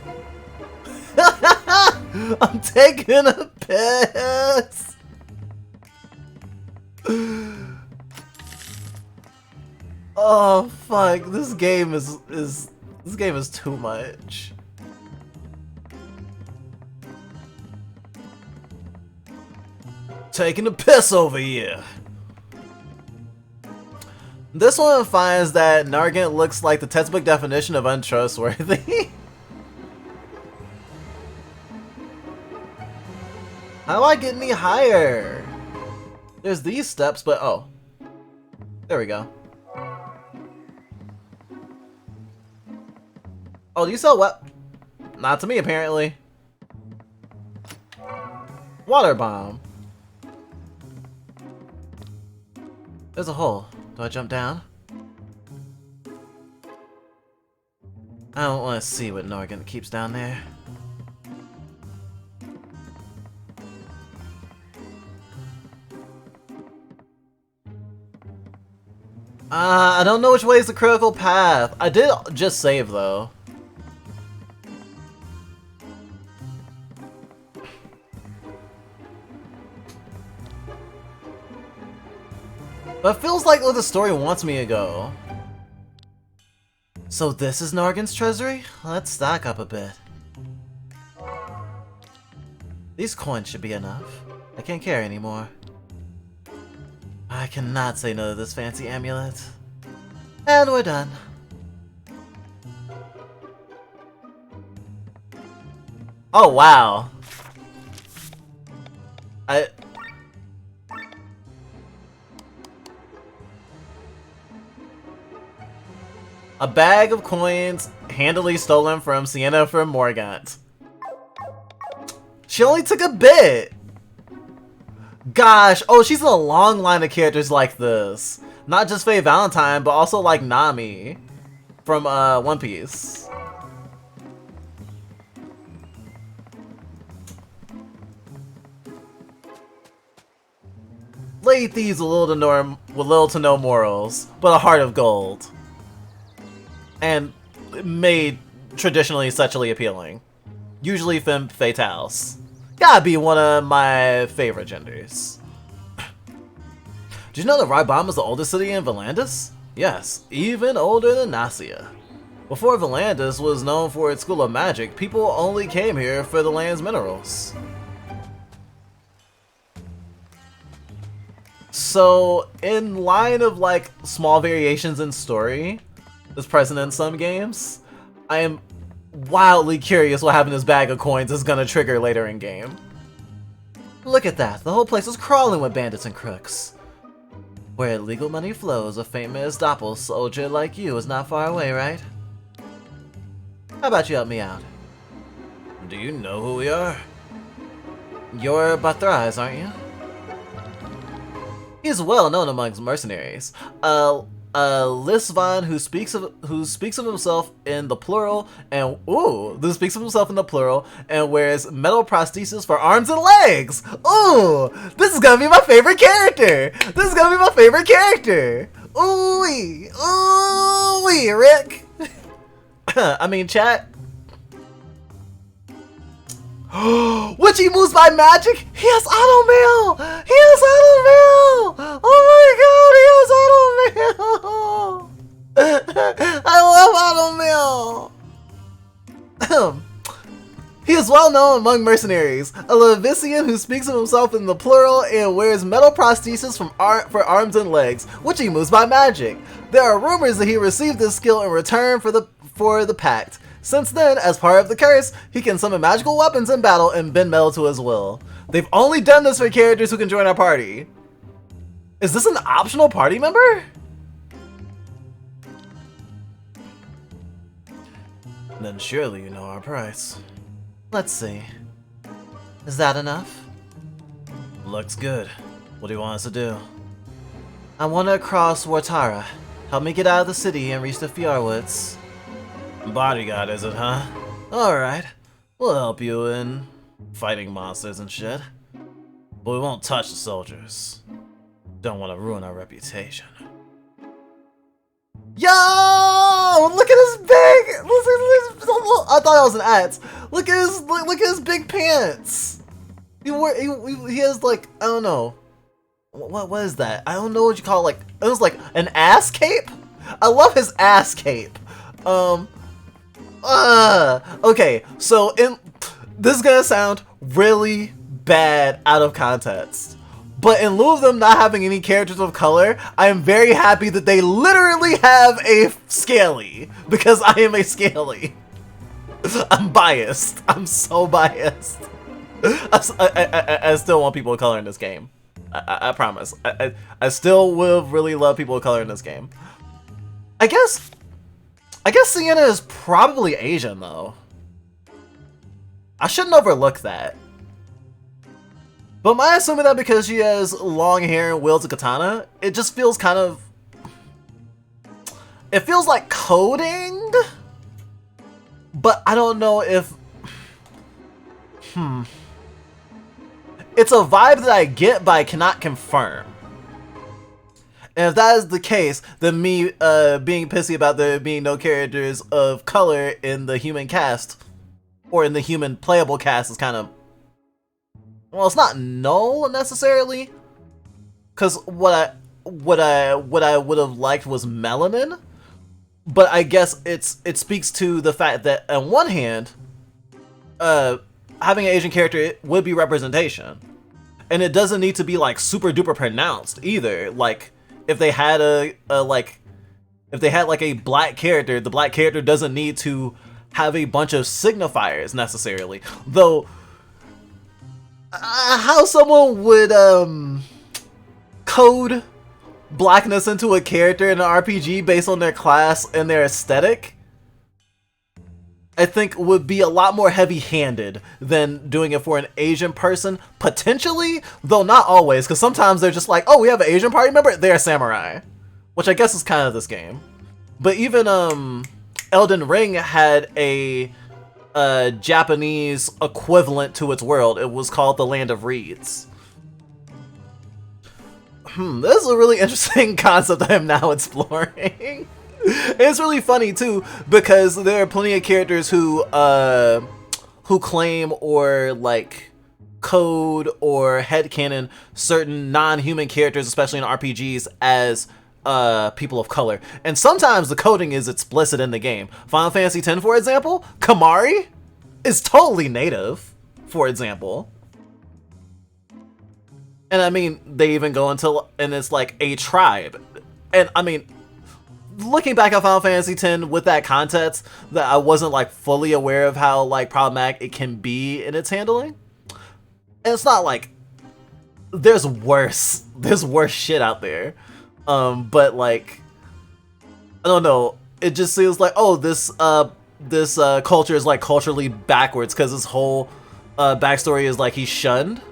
I'm taking a piss. Oh fuck! This game is too much. Taking a piss over here. This one finds that Nargant looks like the textbook definition of untrustworthy. How do I get any higher? There's these steps, but oh. There we go. Oh, do you sell what? Not to me, apparently. Water bomb. There's a hole. Do I jump down? I don't want to see what Norgan keeps down there. I don't know which way is the critical path. I did just save though. But it feels like the story wants me to go. So this is Nargan's treasury? Let's stack up a bit. These coins should be enough. I can't carry anymore. I cannot say no to this fancy amulet. And we're done. Oh wow. A bag of coins handily stolen from Sienna from Morgant. She only took a bit! Gosh, oh, she's in a long line of characters like this. Not just Faye Valentine, but also like Nami from One Piece. Lady thieves with little to no morals, but a heart of gold. And made traditionally sexually appealing. Usually femme fatales. Gotta be one of my favorite genders. Did you know that Rybam is the oldest city in Valandis? Yes, even older than Nasia. Before Valandis was known for its school of magic, people only came here for the land's minerals. So, in line of like small variations in story, is present in some games, I am wildly curious what having this bag of coins is gonna trigger later in game. Look at that, the whole place is crawling with bandits and crooks. Where illegal money flows, a famous doppel soldier like you is not far away, right? How about you help me out? Do you know who we are? You're Bathrais, aren't you? He's well known amongst mercenaries. Lisvan who speaks of himself in the plural and wears metal prosthesis for arms and legs. Ooh, this is gonna be my favorite character. Ooh, Rick. I mean, chat. Which he moves by magic? He has auto mail! Oh my god, he has auto mail! I love auto mail! He is well known among mercenaries, a Levisian who speaks of himself in the plural and wears metal prosthesis for arms and legs, which he moves by magic. There are rumors that he received this skill in return for the pact. Since then, as part of the curse, he can summon magical weapons in battle and bend metal to his will. They've only done this for characters who can join our party. Is this an optional party member? Then surely you know our price. Let's see. Is that enough? Looks good. What do you want us to do? I want to cross Wartara. Help me get out of the city and reach the Fjordwoods. Bodyguard, is it, huh? Alright. We'll help you in fighting monsters and shit. But we won't touch the soldiers. Don't want to ruin our reputation. Yo! Look at his big! I thought that was an axe. Look at his big pants. He has like, I don't know. What is that? I don't know what you call it. Like, it was like an ass cape? I love his ass cape. Okay, so this is gonna sound really bad out of context, but in lieu of them not having any characters of color, I am very happy that they literally have a Scaly, because I am a Scaly. I'm biased. I'm so biased. I still want people of color in this game. I promise. I still will really love people of color in this game. I guess Sienna is probably Asian, though. I shouldn't overlook that. But am I assuming that because she has long hair and wields a katana, it just feels kind of... It feels like coding? But I don't know if... It's a vibe that I get, but I cannot confirm. And if that is the case, then me being pissy about there being no characters of color in the human cast, or in the human playable cast, is kind of... Well, it's not null necessarily, because what I would have liked was melanin, but I guess it speaks to the fact that on one hand, having an Asian character would be representation, and it doesn't need to be like super duper pronounced either. Like if they had a black character, the black character doesn't need to have a bunch of signifiers necessarily, though. How someone would code blackness into a character in an RPG based on their class and their aesthetic, I think would be a lot more heavy-handed than doing it for an Asian person, potentially, though not always, because sometimes they're just like, oh, we have an Asian party member, they're a samurai, which I guess is kind of this game. But even Elden Ring had a Japanese equivalent to its world. It was called the Land of Reeds. This is a really interesting concept I am now exploring. It's really funny too, because there are plenty of characters who claim or like code or headcanon certain non-human characters, especially in RPGs, as people of color, and sometimes the coding is explicit in the game. Final Fantasy X, for example, Kamari is totally native, for example. And I mean, they even go into, and it's like a tribe. And I mean, looking back at Final Fantasy X with that context, that I wasn't like fully aware of how like problematic it can be in its handling. And it's not like there's worse shit out there. But like, I don't know, it just feels like, oh, this culture is like culturally backwards, because his whole backstory is like he's shunned.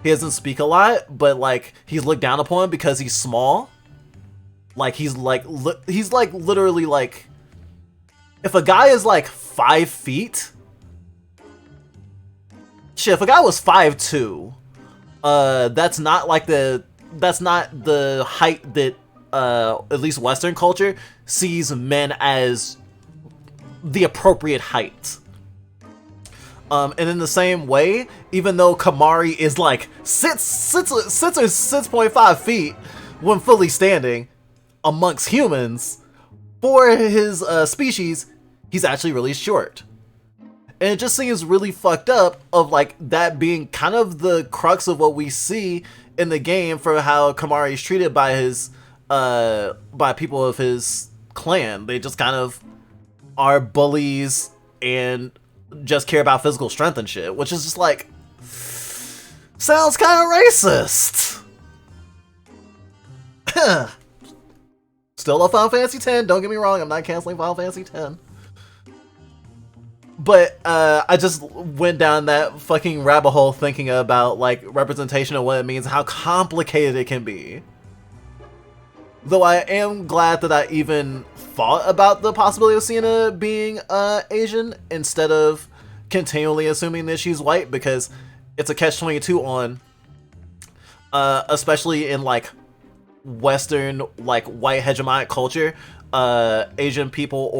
He doesn't speak a lot, but like he's looked down upon because he's small. Like he's like literally like, if a guy is like 5 feet, shit, if a guy was 5'2", that's not the height that at least Western culture sees men as the appropriate height. And in the same way, even though Kamari is like 6.5 feet when fully standing amongst humans, for his species, he's actually really short. And it just seems really fucked up of like that being kind of the crux of what we see in the game for how Kamari is treated by his by people of his clan. They just kind of are bullies and just care about physical strength and shit, which is just like, sounds kind of racist. Still love Final Fantasy X, don't get me wrong, I'm not canceling Final Fantasy X. But I just went down that fucking rabbit hole thinking about like representation and what it means, how complicated it can be. Though I am glad that I even thought about the possibility of Sienna being Asian instead of continually assuming that she's white, because it's a catch-22 on, especially in like Western like white hegemonic culture, Asian people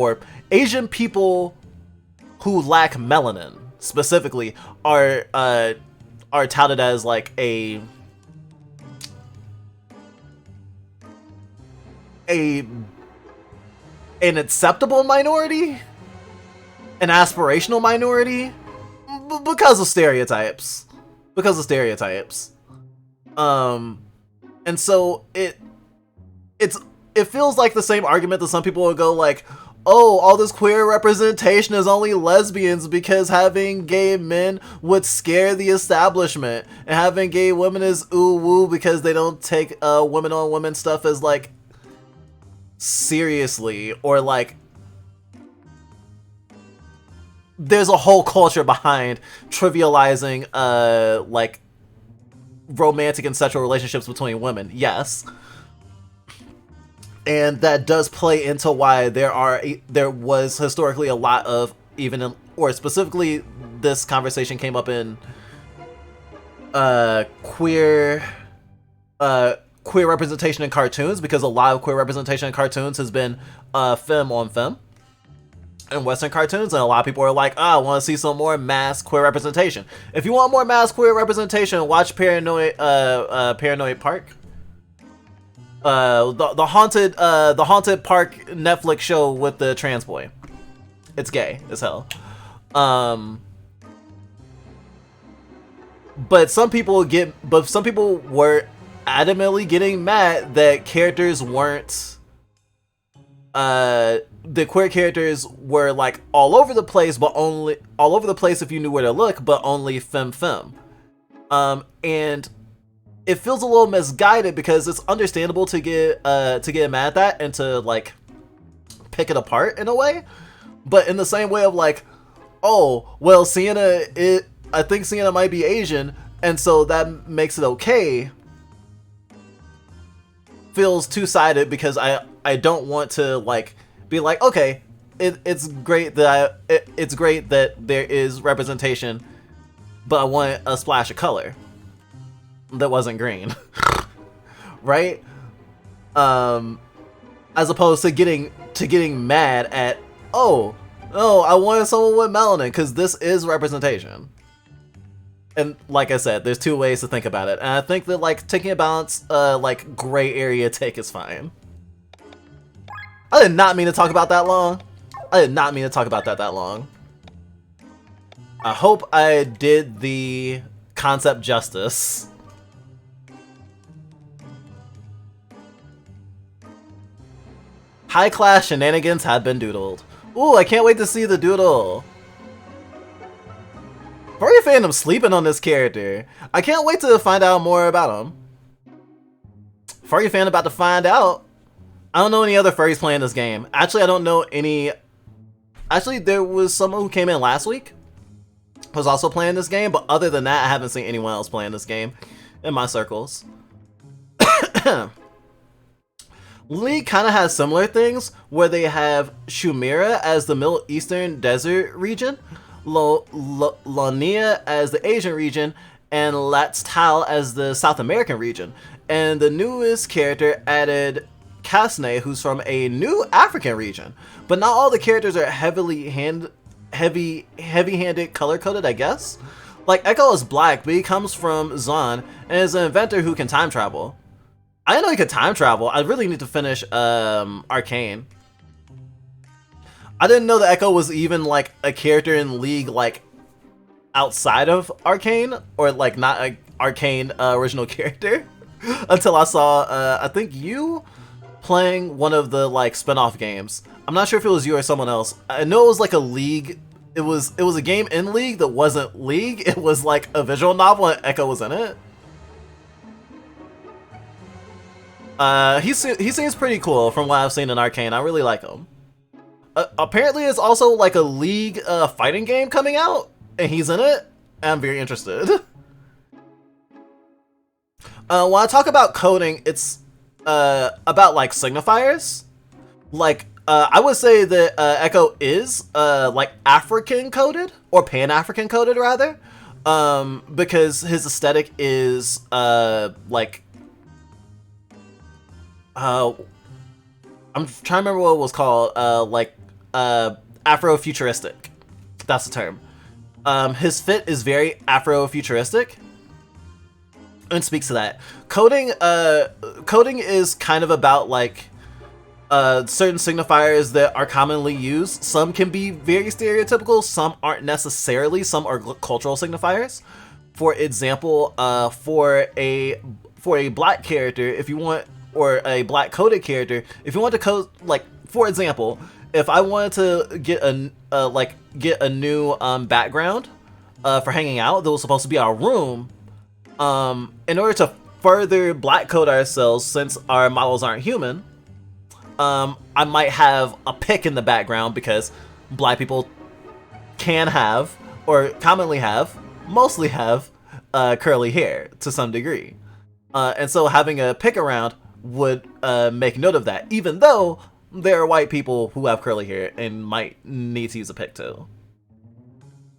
who lack melanin specifically are touted as like an acceptable minority, an aspirational minority, because of stereotypes. And so it feels like the same argument that some people would go like, oh, all this queer representation is only lesbians because having gay men would scare the establishment, and having gay women is ooh woo because they don't take women on women stuff as like seriously, or like there's a whole culture behind trivializing like romantic and sexual relationships between women. Yes. And that does play into why there was historically a lot of or specifically this conversation came up in queer representation in cartoons, because a lot of queer representation in cartoons has been femme on femme in Western cartoons, and a lot of people are like, I want to see some more mass queer representation. If you want more mass queer representation, watch Paranoid Park. The haunted park Netflix show with the trans boy. It's gay as hell. But some people were adamantly getting mad that characters weren't the queer characters were like all over the place, but only all over the place if you knew where to look, but only femme. And it feels a little misguided, because it's understandable to get mad at that and to like pick it apart in a way, but in the same way of like, oh well, I think Sienna might be Asian, and so that makes it okay, feels two-sided, because I don't want to like be like, okay, it's great that there is representation, but I want a splash of color that wasn't green. Right? As opposed to getting mad at, oh, I wanted someone with melanin, because this is representation. And like I said, there's two ways to think about it, and I think that like taking a balanced like gray area take is fine. I did not mean to talk about that long. I did not mean to talk about that long. I hope I did the concept justice. High class shenanigans have been doodled. Ooh, I can't wait to see the doodle. Furry fandom sleeping on this character. I can't wait to find out more about him. Furry fan about to find out. I don't know any other furries playing this game. Actually, I don't know any. Actually, there was someone who came in last week who was also playing this game, but other than that, I haven't seen anyone else playing this game in my circles. League kind of has similar things, where they have Shumira as the Middle Eastern desert region, Lonia as the Asian region, and Latstal as the South American region. And the newest character added Kasne, who's from a new African region. But not all the characters are heavy-handed, color-coded, I guess. Like, Echo is black, but he comes from Zon, and is an inventor who can time travel. I didn't know he could time travel. I really need to finish Arcane. I didn't know that Echo was even like a character in League like outside of Arcane, or like not an Arcane original character until I saw I think you playing one of the like spin-off games. I'm not sure if it was you or someone else. I know it was like a League. It was a game in League that wasn't League. It was like a visual novel and Echo was in it. He seems pretty cool from what I've seen in Arcane. I really like him. Apparently, it's also like a League fighting game coming out, and he's in it. And I'm very interested. When I talk about coding, it's about like signifiers. Like I would say that Echo is like African coded, or Pan-African coded rather, because his aesthetic is like. I'm trying to remember what it was called. Like Afrofuturistic. That's the term. His fit is very Afrofuturistic, and speaks to that. Coding is kind of about like certain signifiers that are commonly used. Some can be very stereotypical. Some aren't necessarily. Some are cultural signifiers. For example, for a black character, if you want. Or a black coded character, if you want to code, like for example, if I wanted to get a new background for hanging out that was supposed to be our room, in order to further black code ourselves, since our models aren't human, I might have a pic in the background, because black people can have, or commonly have, mostly have curly hair to some degree. And so having a pick around would make note of that, even though there are white people who have curly hair and might need to use a pick too.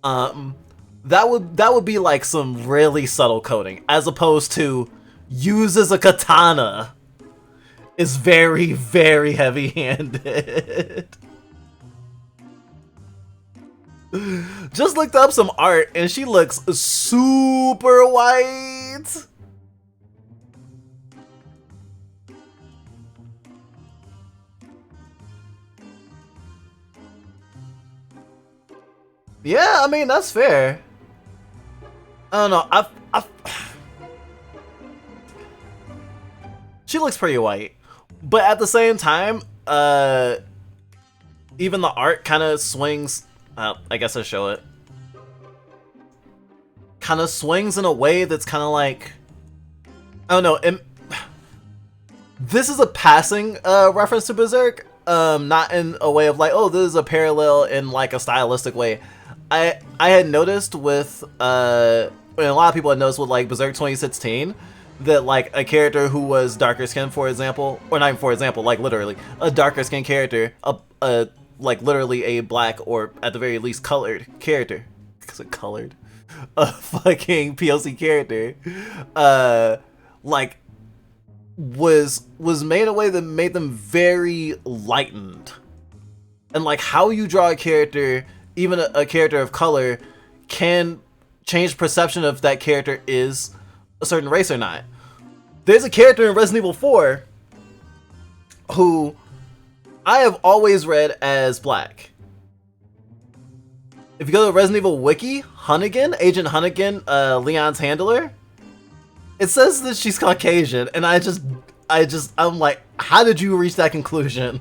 That would be like some really subtle coding, as opposed to uses a katana is very, very heavy-handed. Just looked up some art and she looks super white. Yeah, I mean, that's fair. I don't know. She looks pretty white. But at the same time, even the art kind of swings. I guess I'll show it. Kind of swings in a way that's kind of like, I don't know. This is a passing reference to Berserk, not in a way of like, oh, this is a parallel in like a stylistic way. I had noticed with and a lot of people had noticed with like Berserk 2016 that like a character who was darker skinned, for example, or not even for example, like literally a darker skinned character, like literally a black or at the very least colored character, because it colored, a fucking POC character, like was made in a way that made them very lightened, and like how you draw a character, even a character of color, can change perception of that character is a certain race or not. There's a character in Resident Evil 4 who I have always read as black. If you go to Resident Evil Wiki, Hunnigan, Agent Hunnigan, Leon's handler, it says that she's Caucasian, and I'm like, how did you reach that conclusion?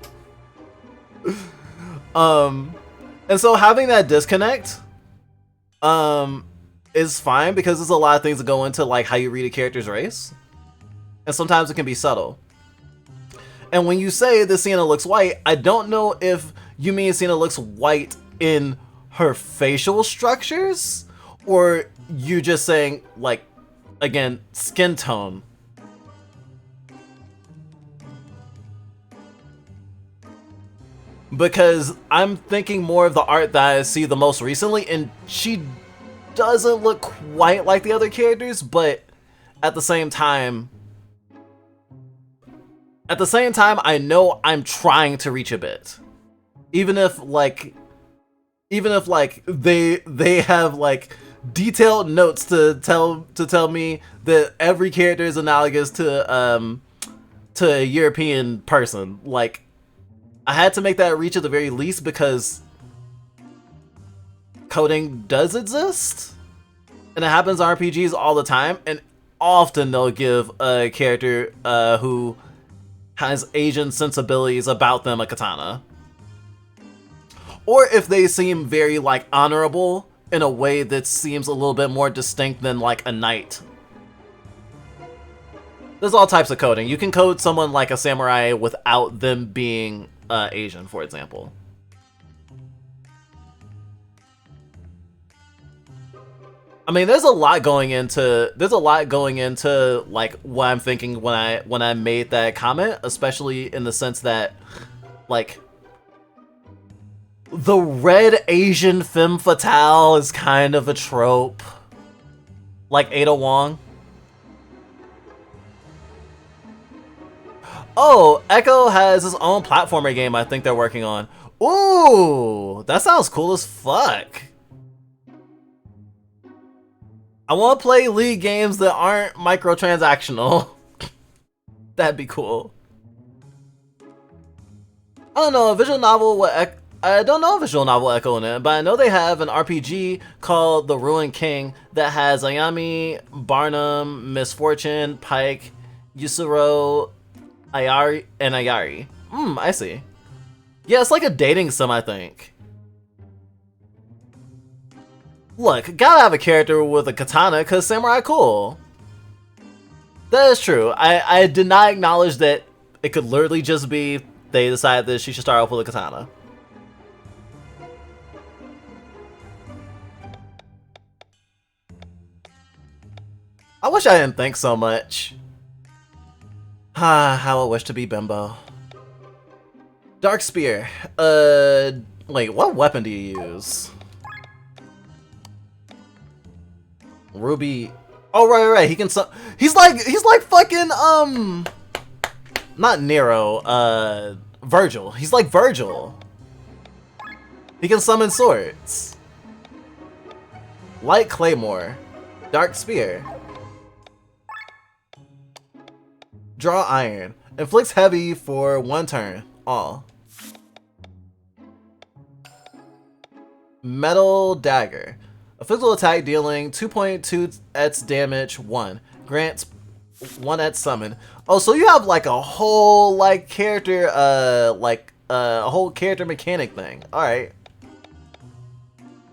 And so having that disconnect, is fine, because there's a lot of things that go into like how you read a character's race, and sometimes it can be subtle. And when you say that Sienna looks white, I don't know if you mean Sienna looks white in her facial structures, or you just saying like, again, skin tone. Because I'm thinking more of the art that I see the most recently, and she doesn't look quite like the other characters, but at the same time, I know I'm trying to reach a bit. Even if they have like detailed notes to tell me that every character is analogous to a European person. Like, I had to make that reach at the very least, because coding does exist, and it happens in RPGs all the time, and often they'll give a character who has Asian sensibilities about them a katana. Or if they seem very like honorable in a way that seems a little bit more distinct than like a knight. There's all types of coding. You can code someone like a samurai without them being Asian, for example. I mean, there's a lot going into like what I'm thinking when I made that comment, especially in the sense that like the red Asian femme fatale is kind of a trope, like Ada Wong. Oh, Echo has his own platformer game I think they're working on. Ooh, that sounds cool as fuck. I want to play League games that aren't microtransactional. That'd be cool. I don't know, a visual novel with I don't know a visual novel Echo in it, but I know they have an RPG called The Ruined King that has Ayami, Barnum, Misfortune, Pike, Yusuro, Ayari, and Ayari. I see. Yeah, it's like a dating sim, I think. Look, gotta have a character with a katana, because samurai cool. That is true. I did not acknowledge that it could literally just be they decided that she should start off with a katana. I wish I didn't think so much. Ah, how I wish to be Bimbo. Dark Spear. Wait, what weapon do you use? Ruby. Oh, right. He can he's like fucking, not Nero, Virgil. He's like Virgil. He can summon swords. Light Claymore. Dark Spear. Draw Iron. Inflicts heavy for 1 turn. All. Metal Dagger. A physical attack dealing 2.2x damage 1. Grants 1x summon. Oh, so you have like a whole like character a whole character mechanic thing. Alright.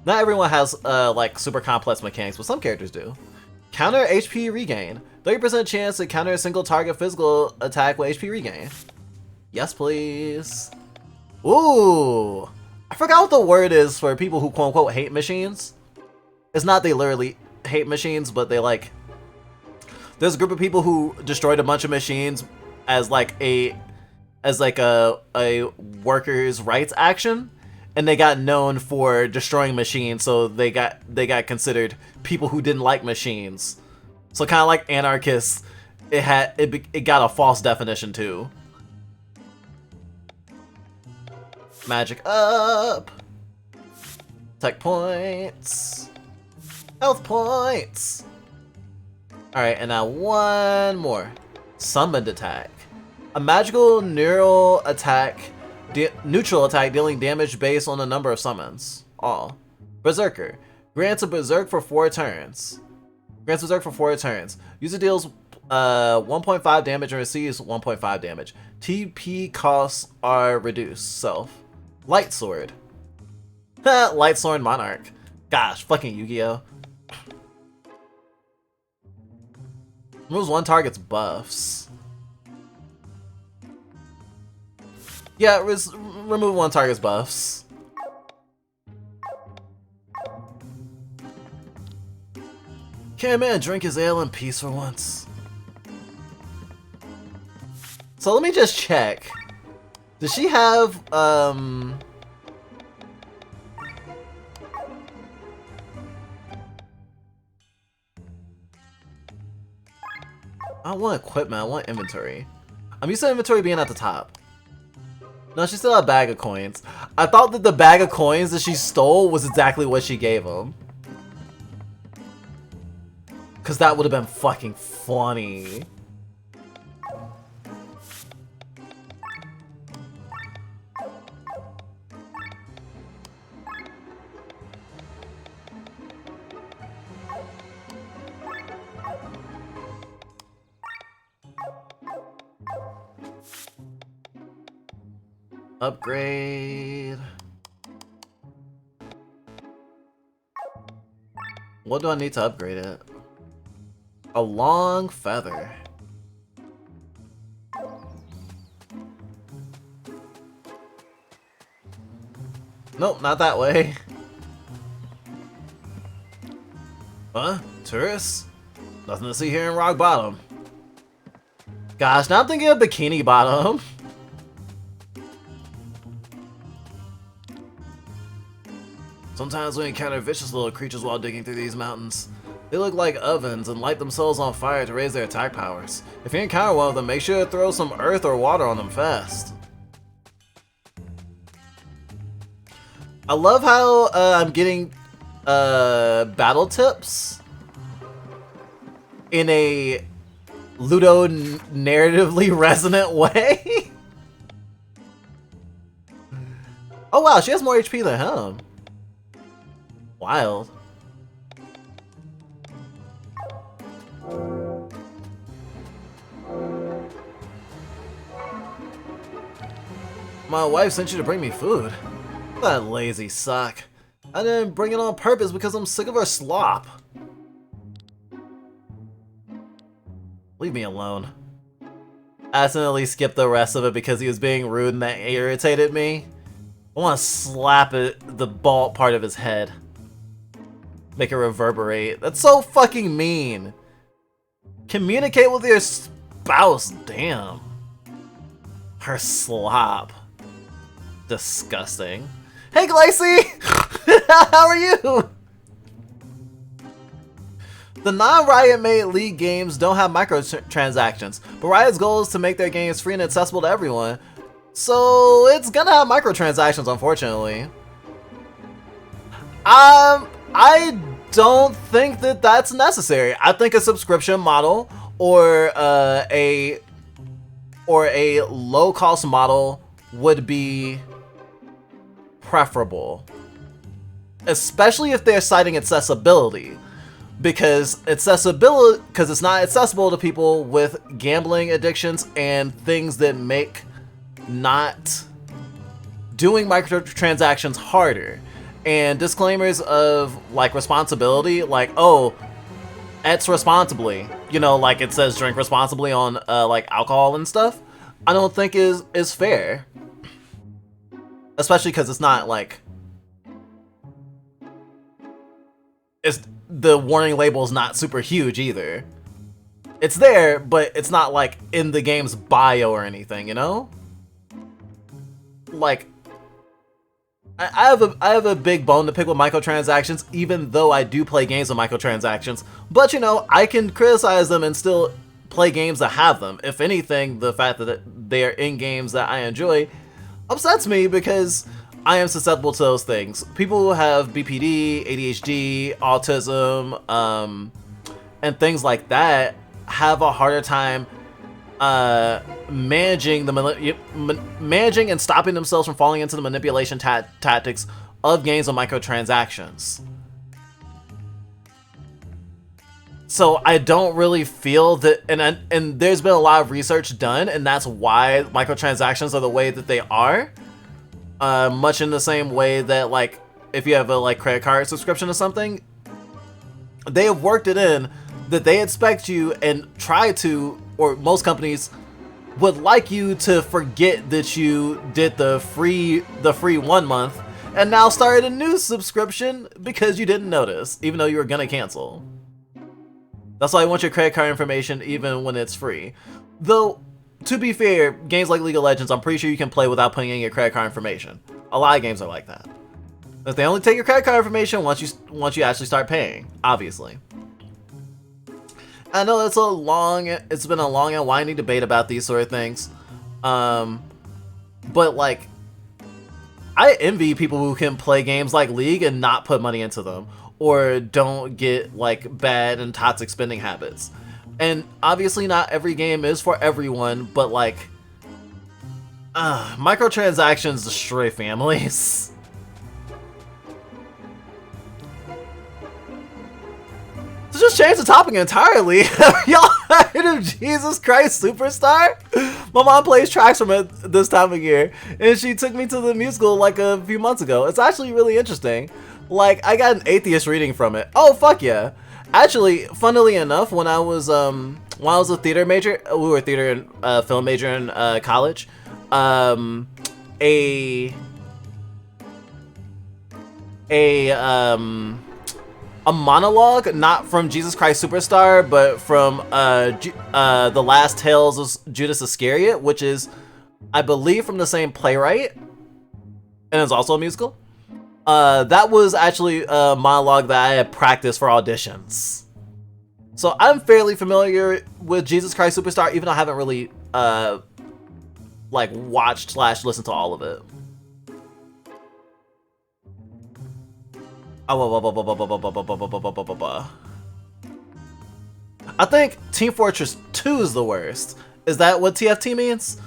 Not everyone has like super complex mechanics, but some characters do. Counter HP regain. 30% chance to counter a single target physical attack with HP regain. Yes, please. Ooh. I forgot what the word is for people who quote unquote hate machines. It's not they literally hate machines, but they like... There's a group of people who destroyed a bunch of machines as like a workers' rights action, and they got known for destroying machines, so they got considered people who didn't like machines. So kind of like anarchists, it got a false definition too. Magic up. Tech points. Health points. Alright, and now one more. Summoned attack. A magical neutral attack dealing damage based on the number of summons. All. Berserker. Grants a berserk for 4 turns. User deals 1.5 damage and receives 1.5 damage. TP costs are reduced. Self. Light Sword. Light Sword Monarch. Gosh, fucking Yu-Gi-Oh! Removes 1 target's buffs. Yeah, remove 1 target's buffs. Can a man drink his ale in peace for once? So let me just check. Does she have, I don't want equipment, I want inventory. I'm used to inventory being at the top. No, she still had a bag of coins. I thought that the bag of coins that she stole was exactly what she gave him. Cause that would have been fucking funny. Upgrade. What do I need to upgrade it? A long feather. Nope, not that way. Huh? Tourists? Nothing to see here in Rock Bottom. Gosh, now I'm thinking of Bikini Bottom. Sometimes we encounter vicious little creatures while digging through these mountains. They look like ovens and light themselves on fire to raise their attack powers. If you encounter one of them, make sure to throw some earth or water on them fast. I love how I'm getting battle tips in a Ludo narratively resonant way. Oh wow, she has more HP than him. Wild. My wife sent you to bring me food. That lazy sock. I didn't bring it on purpose because I'm sick of her slop. Leave me alone. I accidentally skipped the rest of it because he was being rude and that irritated me. I want to slap the bald part of his head. Make it reverberate. That's so fucking mean. Communicate with your spouse. Damn. Her slop. Disgusting. Hey, Glacy! How are you? The non-Riot-made League games don't have microtransactions, but Riot's goal is to make their games free and accessible to everyone. So it's gonna have microtransactions, unfortunately. I don't think that that's necessary. I think a subscription model or a low-cost model would be preferable, especially if they're citing accessibility, because it's not accessible to people with gambling addictions and things that make not doing microtransactions harder. And disclaimers of like responsibility, like, oh, it's responsibly, you know, like it says drink responsibly on like alcohol and stuff, I don't think is fair. Especially because it's not like, the warning label is not super huge either. It's there, but it's not like in the game's bio or anything, you know? Like, I have a big bone to pick with microtransactions, even though I do play games with microtransactions. But you know, I can criticize them and still play games that have them. If anything, the fact that they're in games that I enjoy upsets me because I am susceptible to those things. People who have BPD, ADHD, autism, and things like that have a harder time managing and stopping themselves from falling into the manipulation tactics of games with microtransactions. So I don't really feel that, and there's been a lot of research done, and that's why microtransactions are the way that they are. Much in the same way that, like, if you have a like credit card subscription or something, they have worked it in that they expect you and try to, or most companies would like you to forget that you did the free 1 month and now started a new subscription because you didn't notice, even though you were gonna cancel. That's why I want your credit card information even when it's free. Though, to be fair, games like League of Legends, I'm pretty sure you can play without putting in your credit card information. A lot of games are like that. But they only take your credit card information once you actually start paying, obviously. I know it's been a long and winding debate about these sort of things. But like, I envy people who can play games like League and not put money into them, or don't get like bad and toxic spending habits. And obviously not every game is for everyone, but like, microtransactions destroy families. So just change the topic entirely. Y'all heard of Jesus Christ Superstar? My mom plays tracks from it this time of year, and she took me to the musical like a few months ago. It's actually really interesting. Like, I got an atheist reading from it. Oh, fuck yeah. Actually, funnily enough, when I was a theater major, we were a theater and film major in college, a monologue, not from Jesus Christ Superstar, but from the Last Tales of Judas Iscariot, which is, I believe, from the same playwright, and it's also a musical. That was actually a monologue that I had practiced for auditions. So I'm fairly familiar with Jesus Christ Superstar, even though I haven't really like watched / listened to all of it. I think Team Fortress 2 is the worst. Is that what TFT means?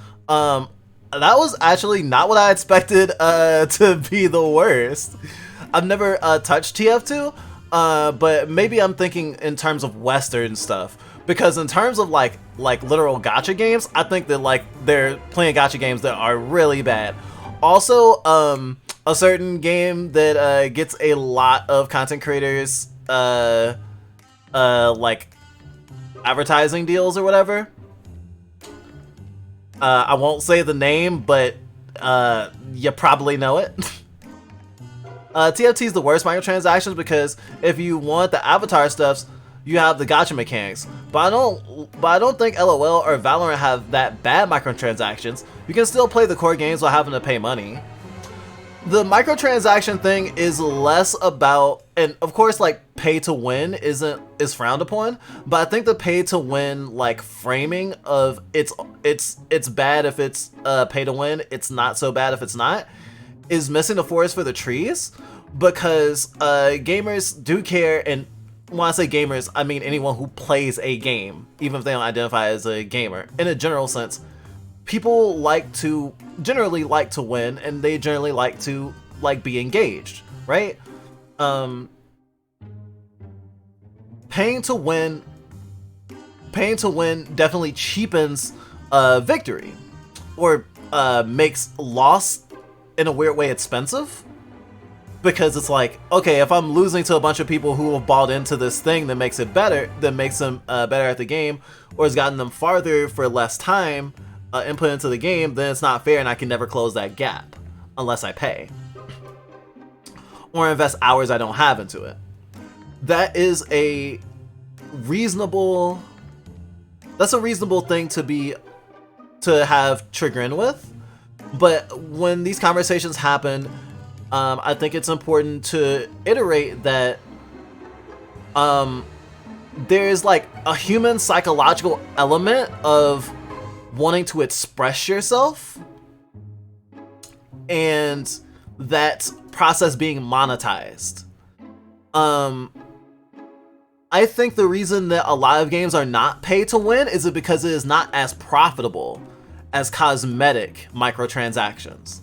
That was actually not what I expected to be the worst. I've never touched TF2, but maybe I'm thinking in terms of Western stuff. Because in terms of like literal gacha games, I think that like they're playing gacha games that are really bad. Also, a certain game that gets a lot of content creators like advertising deals or whatever. I won't say the name, but you probably know it. TFT is the worst microtransactions because if you want the avatar stuffs, you have the gacha mechanics. But I don't think LOL or Valorant have that bad microtransactions. You can still play the core games without having to pay money. The microtransaction thing is less about, and of course, like, pay to win is frowned upon, but I think the pay to win, like, framing of it's bad if it's pay to win, it's not so bad if it's not, is missing the forest for the trees, because gamers do care. And when I say gamers, I mean anyone who plays a game, even if they don't identify as a gamer. In a general sense, people generally like to win, and they generally like to be engaged, right? Paying to win definitely cheapens victory, or makes loss in a weird way expensive, because it's like, okay, if I'm losing to a bunch of people who have bought into this thing that makes it better, that makes them better at the game, or has gotten them farther for less time input into the game, then it's not fair, and I can never close that gap unless I pay or invest hours I don't have into it. That is a reasonable thing to have chagrin with. But when these conversations happen, I think it's important to iterate that there's like a human psychological element of wanting to express yourself, and that process being monetized. I think the reason that a lot of games are not pay to win is because it is not as profitable as cosmetic microtransactions.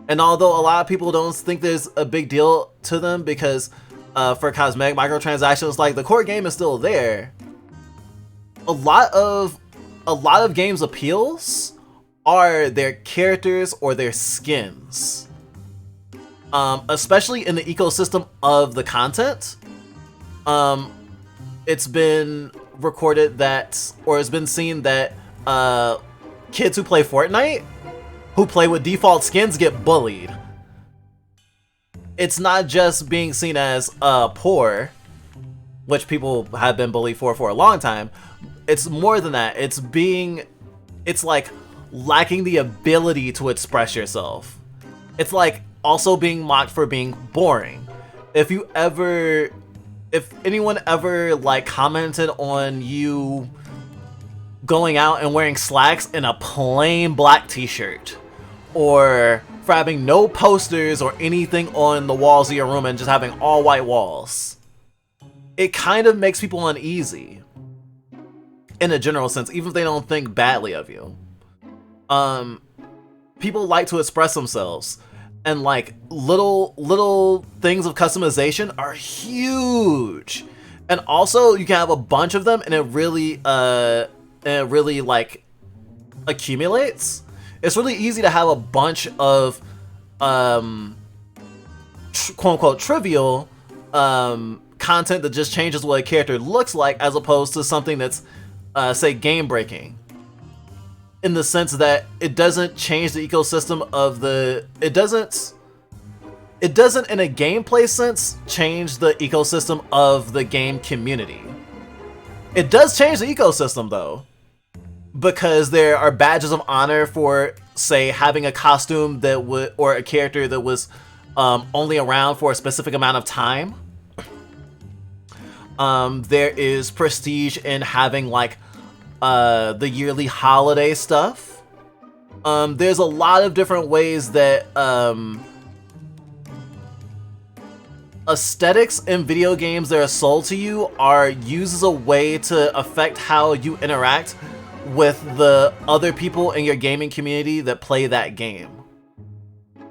And although a lot of people don't think there's a big deal to them, because for cosmetic microtransactions, like, the core game is still there, a lot of games' appeals are their characters or their skins. Especially in the ecosystem of the content. It's been recorded that, or it's been seen that kids who play Fortnite, who play with default skins, get bullied. It's not just being seen as poor, which people have been bullied for a long time. It's more than that. It's like lacking the ability to express yourself. It's like also being mocked for being boring. If anyone ever like commented on you going out and wearing slacks and a plain black t-shirt, or for having no posters or anything on the walls of your room and just having all white walls, it kind of makes people uneasy in a general sense, even if they don't think badly of you. People like to express themselves, and like little things of customization are huge. And also, you can have a bunch of them, and it really like accumulates. It's really easy to have a bunch of quote unquote trivial content that just changes what a character looks like, as opposed to something that's say game breaking, in the sense that it doesn't change the ecosystem of the, it doesn't in a gameplay sense change the ecosystem of the game community. It does change the ecosystem though, because there are badges of honor for, say, having a costume that would, or a character that was only around for a specific amount of time. There is prestige in having like the yearly holiday stuff. There's a lot of different ways that aesthetics in video games that are sold to you are used as a way to affect how you interact with the other people in your gaming community that play that game.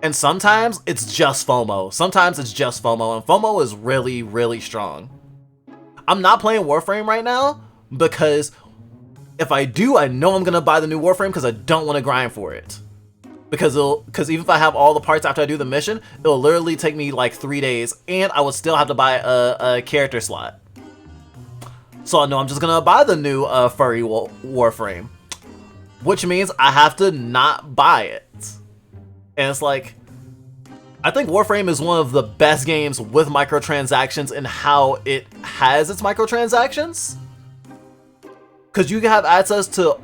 And sometimes it's just FOMO. Sometimes it's just FOMO, and FOMO is really, really strong. I'm not playing Warframe right now because if I do, I know I'm gonna buy the new Warframe because I don't want to grind for it. Because even if I have all the parts after I do the mission, it'll literally take me like 3 days, and I would still have to buy a character slot. So I know I'm just gonna buy the new furry Warframe, which means I have to not buy it. And it's like, I think Warframe is one of the best games with microtransactions and how it has its microtransactions. Because you have access to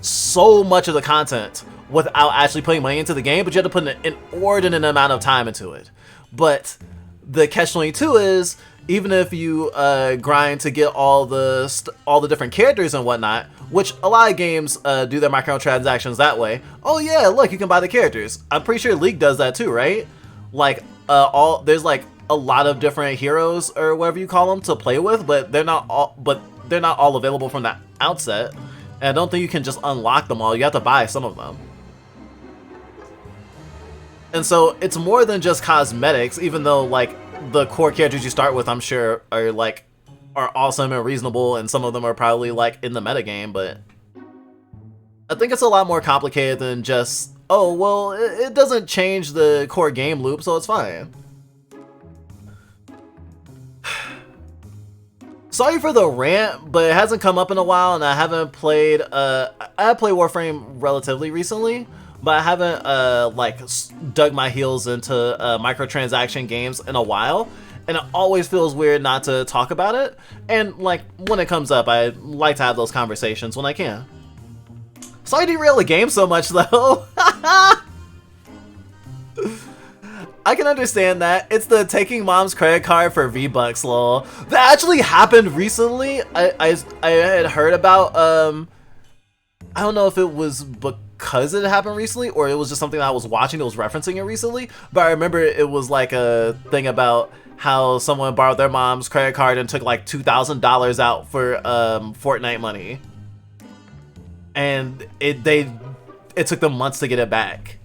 so much of the content without actually putting money into the game, but you have to put an inordinate amount of time into it. But the catch-22 is, even if you grind to get all the different characters and whatnot, which a lot of games do their microtransactions that way. Oh yeah, look, you can buy the characters. I'm pretty sure League does that too, right? Like there's like a lot of different heroes or whatever you call them to play with, but they're not all available from the outset. And I don't think you can just unlock them all. You have to buy some of them. And so it's more than just cosmetics, even though like the core characters you start with, I'm sure are awesome and reasonable, and some of them are probably like in the metagame, but I think it's a lot more complicated than just, oh, well, it doesn't change the core game loop, so it's fine. Sorry for the rant, but it hasn't come up in a while, and I haven't played, I have played Warframe relatively recently, but I haven't like dug my heels into microtransaction games in a while, and it always feels weird not to talk about it. And like when it comes up, I like to have those conversations when I can. Sorry to derail the game so much though. I can understand that. It's the taking mom's credit card for V-Bucks lol. That actually happened recently. I had heard about I don't know if it was because it happened recently or it was just something that I was watching that was referencing it recently, but I remember it was like a thing about how someone borrowed their mom's credit card and took like $2,000 out for Fortnite money, and it took them months to get it back.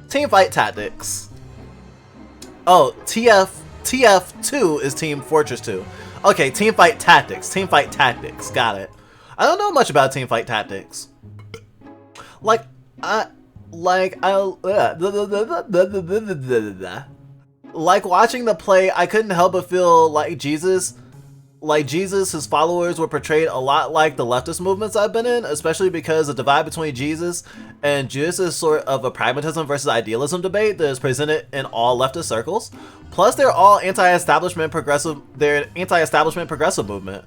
Teamfight Tactics. Oh, TF2 is Team Fortress 2. Okay, Teamfight Tactics. Teamfight Tactics. Got it. I don't know much about Teamfight Tactics. Like watching the play, I couldn't help but feel like Jesus, his followers were portrayed a lot like the leftist movements I've been in, especially because the divide between Jesus and Judas is sort of a pragmatism versus idealism debate that is presented in all leftist circles. Plus, they're all anti-establishment progressive. They're an anti-establishment progressive movement.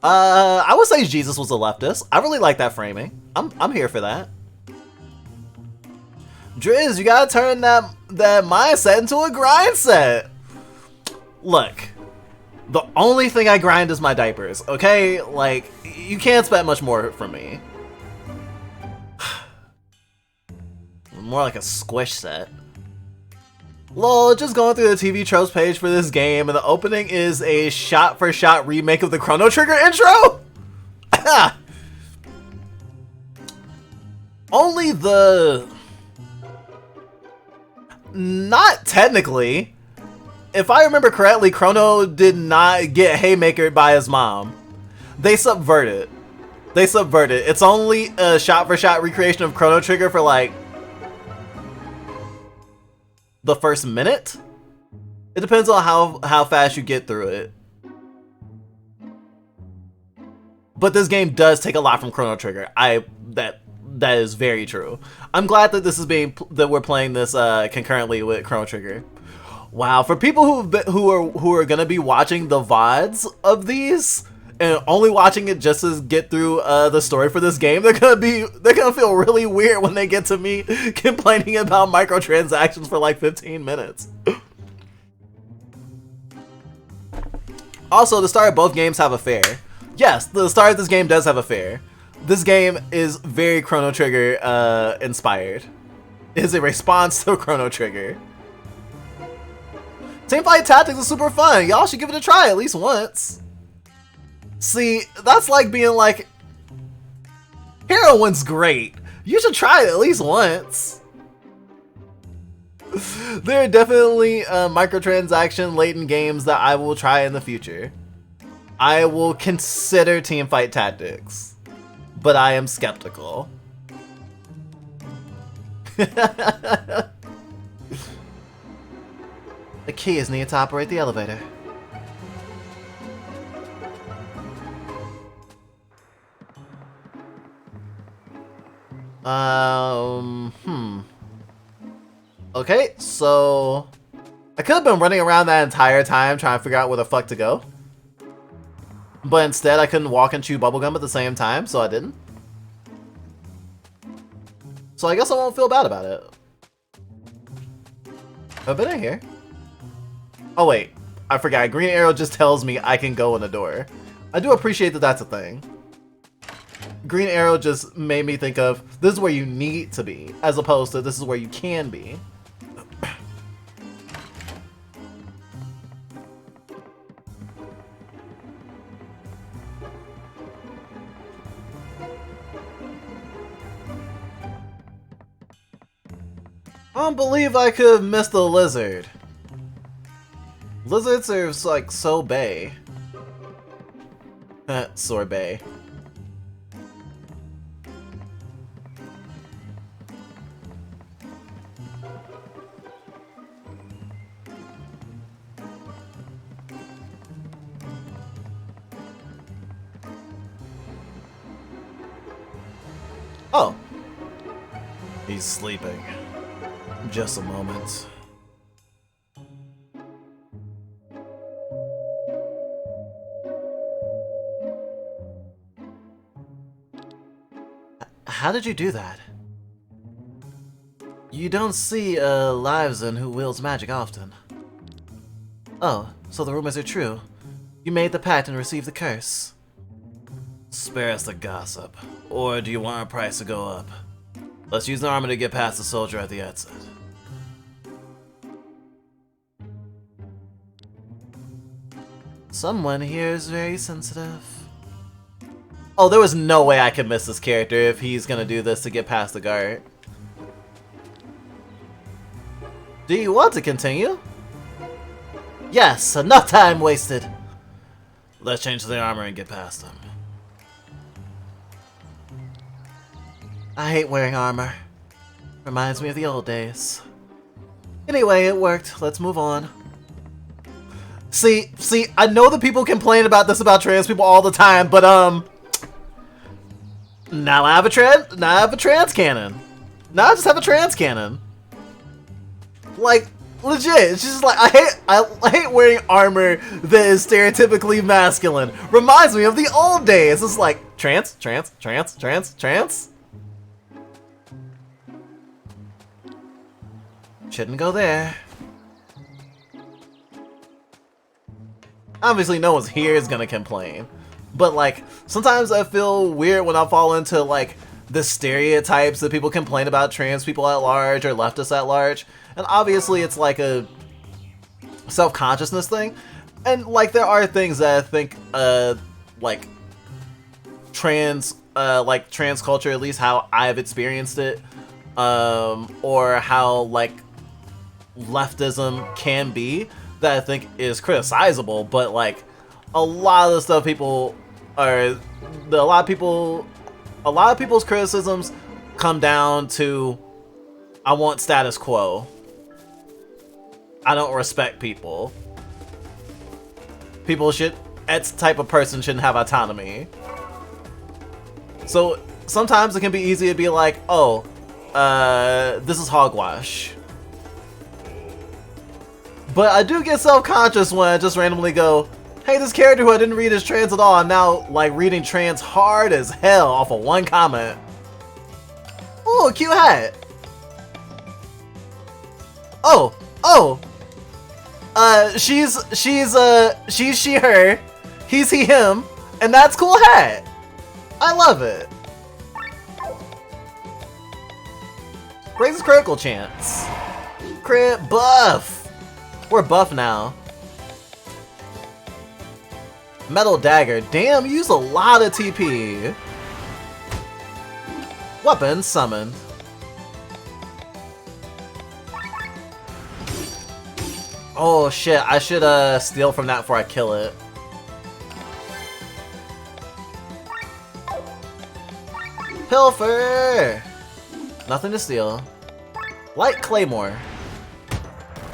I would say Jesus was a leftist. I really like that framing. I'm here for that. Driz, you gotta turn that mindset into a grind set. Look, the only thing I grind is my diapers, okay? Like, you can't expect much more from me. More like a squish set. Lol, just going through the TV tropes page for this game, and the opening is a shot-for-shot remake of the Chrono Trigger intro? Only the... Not technically. If I remember correctly, Chrono did not get haymakered by his mom. They subverted. It's only a shot-for-shot recreation of Chrono Trigger for like the first minute. It depends on how fast you get through it. But this game does take a lot from Chrono Trigger. That is very true. I'm glad that that we're playing this concurrently with Chrono Trigger. Wow, for people who are gonna be watching the VODs of these and only watching it just to get through the story for this game, they're gonna feel really weird when they get to me complaining about microtransactions for like 15 minutes. Also, the start of both games have a fair. Yes, the start of this game does have a fair. This game is very Chrono Trigger inspired. It is a response to Chrono Trigger. Teamfight Tactics is super fun. Y'all should give it a try at least once. See, that's like being like, Heroine's great. You should try it at least once. There are definitely microtransaction laden games that I will try in the future. I will consider Teamfight Tactics, but I am skeptical. The key is needed to operate the elevator. Okay, so I could have been running around that entire time trying to figure out where the fuck to go. But instead I couldn't walk and chew bubblegum at the same time, so I didn't. So I guess I won't feel bad about it. Have I been in here? Oh wait, I forgot. Green arrow just tells me I can go in the door. I do appreciate that that's a thing. Green arrow just made me think of this is where you need to be, as opposed to this is where you can be. I don't believe I could have missed the lizard. Lizards are like so bae. Sorbet. Oh. He's sleeping. Just a moment. How did you do that? You don't see a Liveson who wields magic often. Oh, so the rumors are true. You made the pact and received the curse. Spare us the gossip. Or do you want our price to go up? Let's use the armor to get past the soldier at the exit. Someone here is very sensitive. Oh, there was no way I could miss this character if he's gonna do this to get past the guard. Do you want to continue? Yes, enough time wasted. Let's change the armor and get past him. I hate wearing armor. Reminds me of the old days. Anyway, it worked. Let's move on. See, I know that people complain about this about trans people all the time, but now I have a trans cannon. Now I just have a trans cannon. Like, legit, it's just like I hate wearing armor that is stereotypically masculine. Reminds me of the old days. It's like trans. Shouldn't go there. Obviously no one's here is gonna complain. But like, sometimes I feel weird when I fall into like the stereotypes that people complain about trans people at large or leftists at large. And obviously it's like a self-consciousness thing. And like there are things that I think like trans culture, at least how I've experienced it, or how like leftism can be, that I think is criticizable, but like a lot of the stuff a lot of people's criticisms come down to I want status quo. I don't respect people. That type of person shouldn't have autonomy. So sometimes it can be easy to be like, oh, this is hogwash. But I do get self-conscious when I just randomly go, hey, this character who I didn't read is trans at all, I'm now like reading trans hard as hell off of one comment. Ooh, cute hat. Oh, she's she, her, he's he, him, and that's cool hat. I love it. Raises critical chance. Crit buff. We're buff now. Metal dagger. Damn, you use a lot of TP. Weapon summoned. Oh shit, I should steal from that before I kill it. Pilfer! Nothing to steal. Light claymore.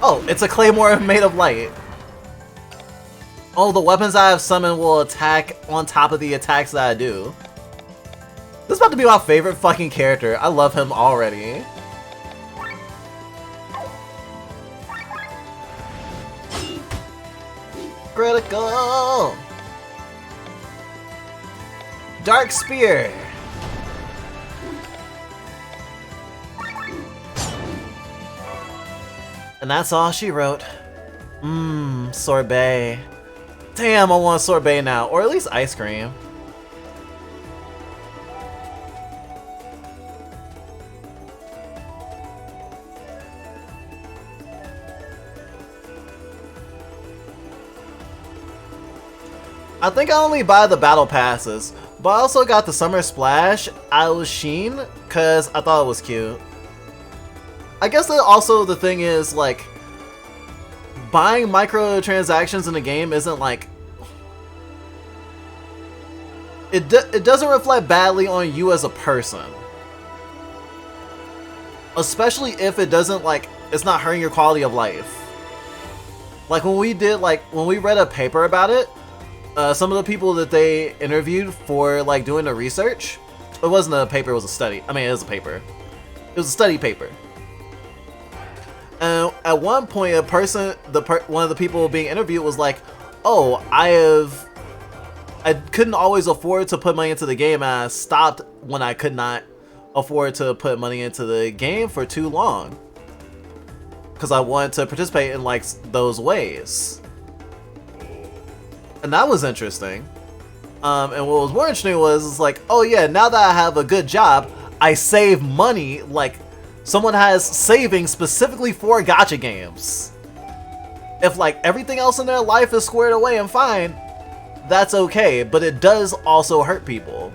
Oh, it's a claymore made of light. Oh, the weapons I have summoned will attack on top of the attacks that I do. This is about to be my favorite fucking character. I love him already. Critical! Dark Spear! And that's all she wrote. Sorbet. Damn, I want sorbet now. Or at least ice cream. I think I only buy the battle passes, but I also got the Summer Splash Sheen because I thought it was cute. I guess that also the thing is, like, buying microtransactions in a game isn't like... It doesn't reflect badly on you as a person. Especially if it doesn't, like, it's not hurting your quality of life. Like, when we read a paper about it, some of the people that they interviewed for, like, doing the research, it wasn't a paper, it was a study. I mean, it was a paper. It was a study paper. At one point, one of the people being interviewed was like, "Oh, I couldn't always afford to put money into the game, and I stopped when I could not afford to put money into the game for too long, because I wanted to participate in, like, those ways." And that was interesting. And what was more interesting was like, oh yeah, now that I have a good job, I save money. Like, someone has savings specifically for gacha games. If, like, everything else in their life is squared away and fine, that's okay, but it does also hurt people.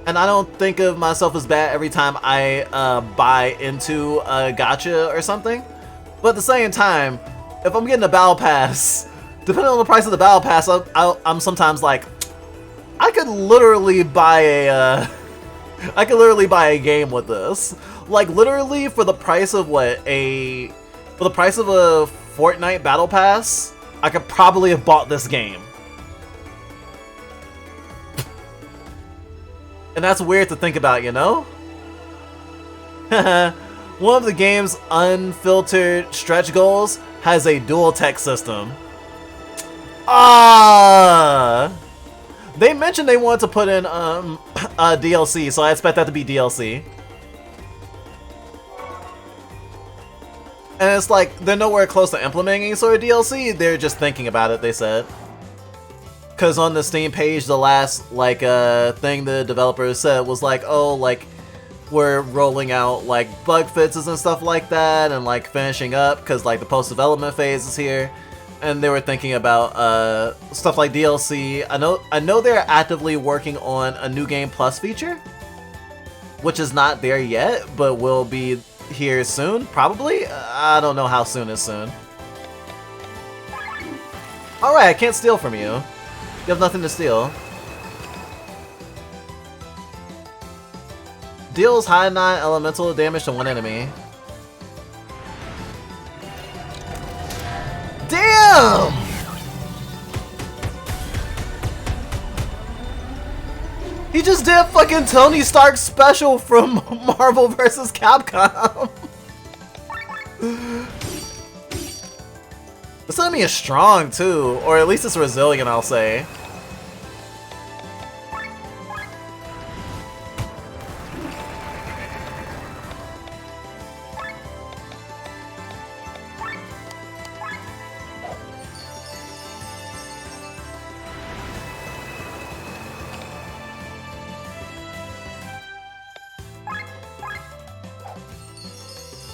And I don't think of myself as bad every time I buy into a gacha or something. But at the same time, if I'm getting a battle pass, depending on the price of the battle pass, I'm sometimes like, I could literally buy a game with this. Like, literally, for the price of what, for the price of a Fortnite battle pass, I could probably have bought this game. And that's weird to think about, you know? One of the game's unfiltered stretch goals has a dual tech system. They mentioned they wanted to put in DLC, so I expect that to be DLC. And it's like, they're nowhere close to implementing any sort of DLC, they're just thinking about it, they said. Because on the Steam page, the last, like, thing the developers said was like, oh, like, we're rolling out, like, bug fixes and stuff like that, and, like, finishing up, because, like, the post-development phase is here. And they were thinking about stuff like DLC. I know they're actively working on a New Game Plus feature, which is not there yet, but will be here soon, probably. I don't know how soon is soon. Alright, I can't steal from you. You have nothing to steal. Deals high 9 elemental damage to one enemy. Damn! He just did fucking Tony Stark special from Marvel vs. Capcom. This enemy is strong too, or at least it's resilient, I'll say.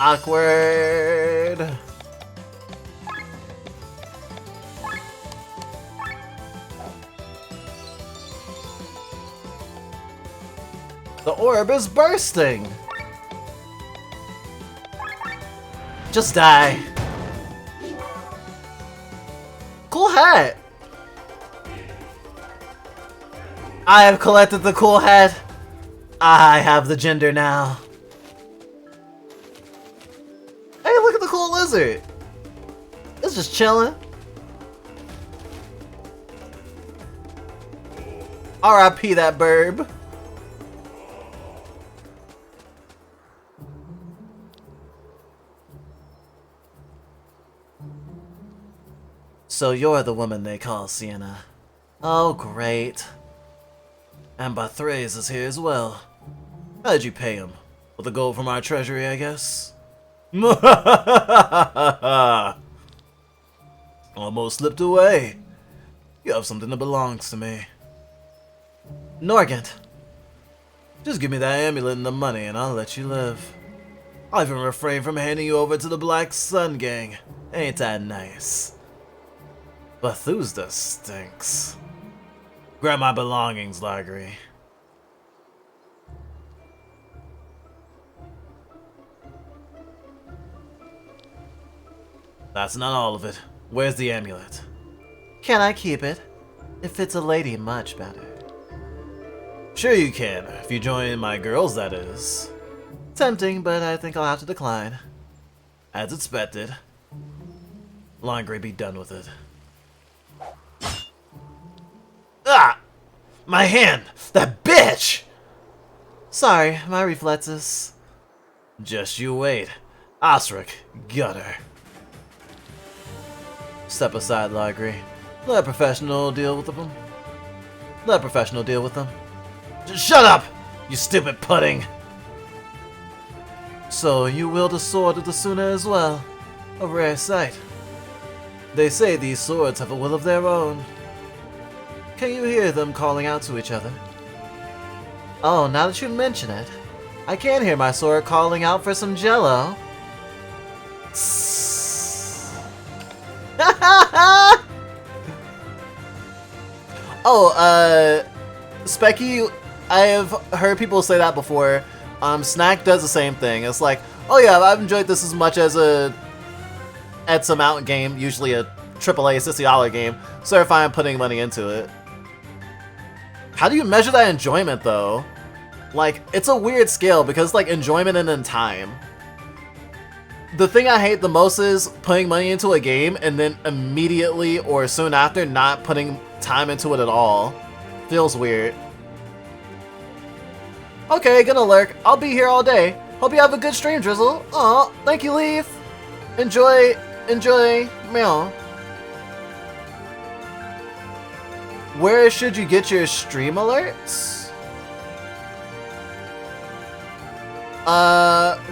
Awkward. The orb is bursting. Just die. Cool hat. I have collected the cool hat. I have the gender now. Hey, look at the cool lizard. It's just chilling. R.I.P. that burb. So you're the woman they call Sienna. Oh, great. And Thrusdays is here as well. How did you pay him? With the gold from our treasury, I guess? Almost slipped away. You have something that belongs to me. Norgant. Just give me that amulet and the money and I'll let you live. I'll even refrain from handing you over to the Black Sun Gang. Ain't that nice? But Thrusdays stinks. Grab my belongings, Largry. That's not all of it. Where's the amulet? Can I keep it? It fits a lady much better. Sure you can, if you join my girls, that is. Tempting, but I think I'll have to decline. As expected. Largry, be done with it. Ah! My hand! That bitch! Sorry, my reflexes. Just you wait. Osric, got her. Step aside, Largry. Let a professional deal with them. Let a professional deal with them. Just shut up, you stupid pudding! So you wield a sword of the Suna as well. A rare sight. They say these swords have a will of their own. Can you hear them calling out to each other? Oh, now that you mention it, I can hear my sword calling out for some jello. Oh, Specky, I have heard people say that before. Snack does the same thing. It's like, oh yeah, I've enjoyed this as much as at some out game, usually a AAA $60 game, so if I'm putting money into it. How do you measure that enjoyment though? Like, it's a weird scale because it's like enjoyment and then time. The thing I hate the most is putting money into a game and then immediately or soon after not putting time into it at all. Feels weird. Okay, gonna lurk. I'll be here all day. Hope you have a good stream, Drizzle. Aw, thank you, Leaf. Enjoy, meow. Where should you get your stream alerts?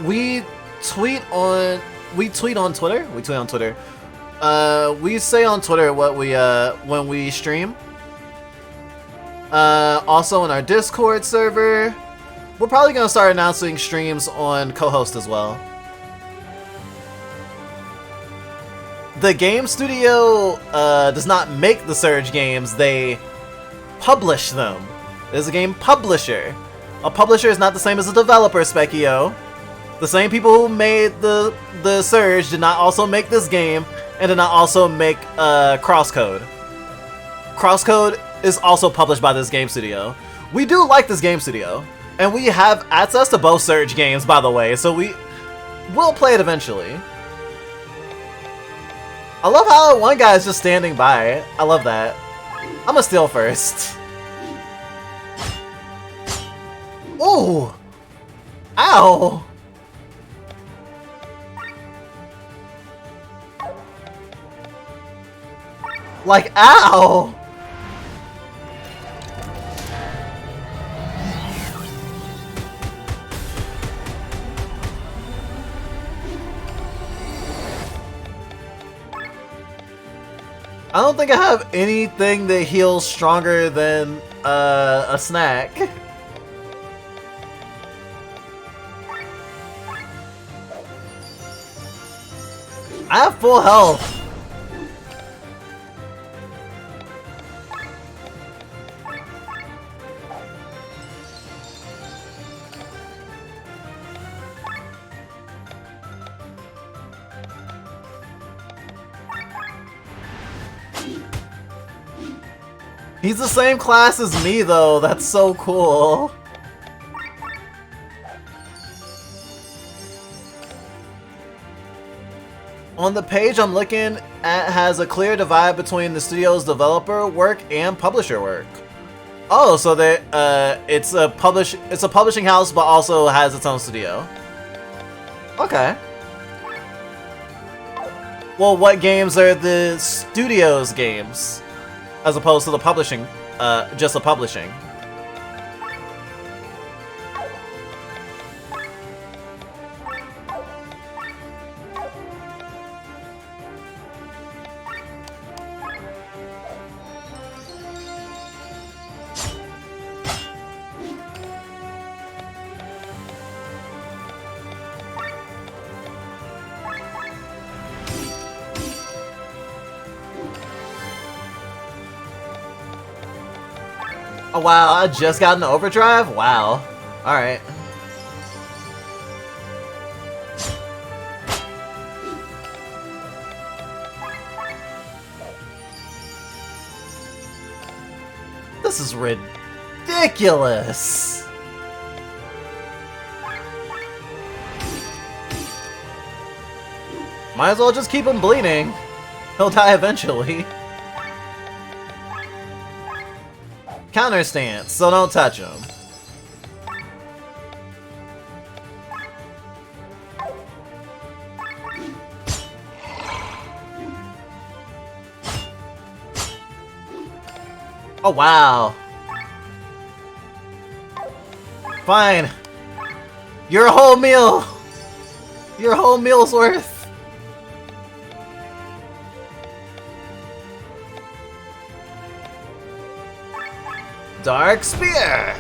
We tweet on Twitter. We tweet on Twitter. We say on Twitter what we when we stream. Also in our Discord server. We're probably gonna start announcing streams on co-host as well. The game studio does not make the Surge games, they publish them. There's a game publisher. A publisher is not the same as a developer, Specchio. The same people who made the Surge did not also make this game, and did not also make Crosscode. Crosscode is also published by this game studio. We do like this game studio, and we have access to both Surge games, by the way, so we will play it eventually. I love how one guy is just standing by. I love that. I'm gonna steal first. Ooh! Ow! Like, ow! I don't think I have anything that heals stronger than a snack. I have full health. He's the same class as me though, that's so cool. On the page I'm looking at has a clear divide between the studio's developer work and publisher work. Oh, so that it's a publishing house but also has its own studio. Okay. Well, what games are the studio's games, as opposed to the publishing, just the publishing? Oh wow, I just got into overdrive? Wow. Alright. This is ridiculous! Might as well just keep him bleeding. He'll die eventually. Counter stance, so don't touch him. Oh wow. Fine. Your whole meal. Your whole meal's worth. Dark Spear!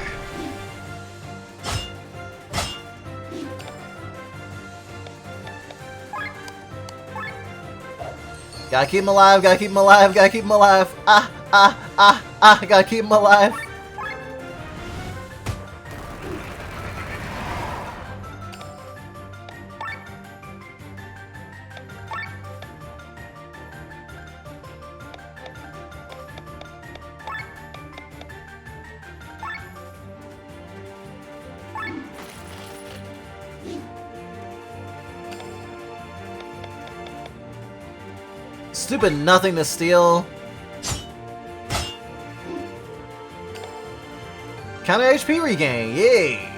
Gotta keep him alive, gotta keep him alive, gotta keep him alive. Gotta keep him alive. Stupid nothing to steal. Counter HP regain, yay!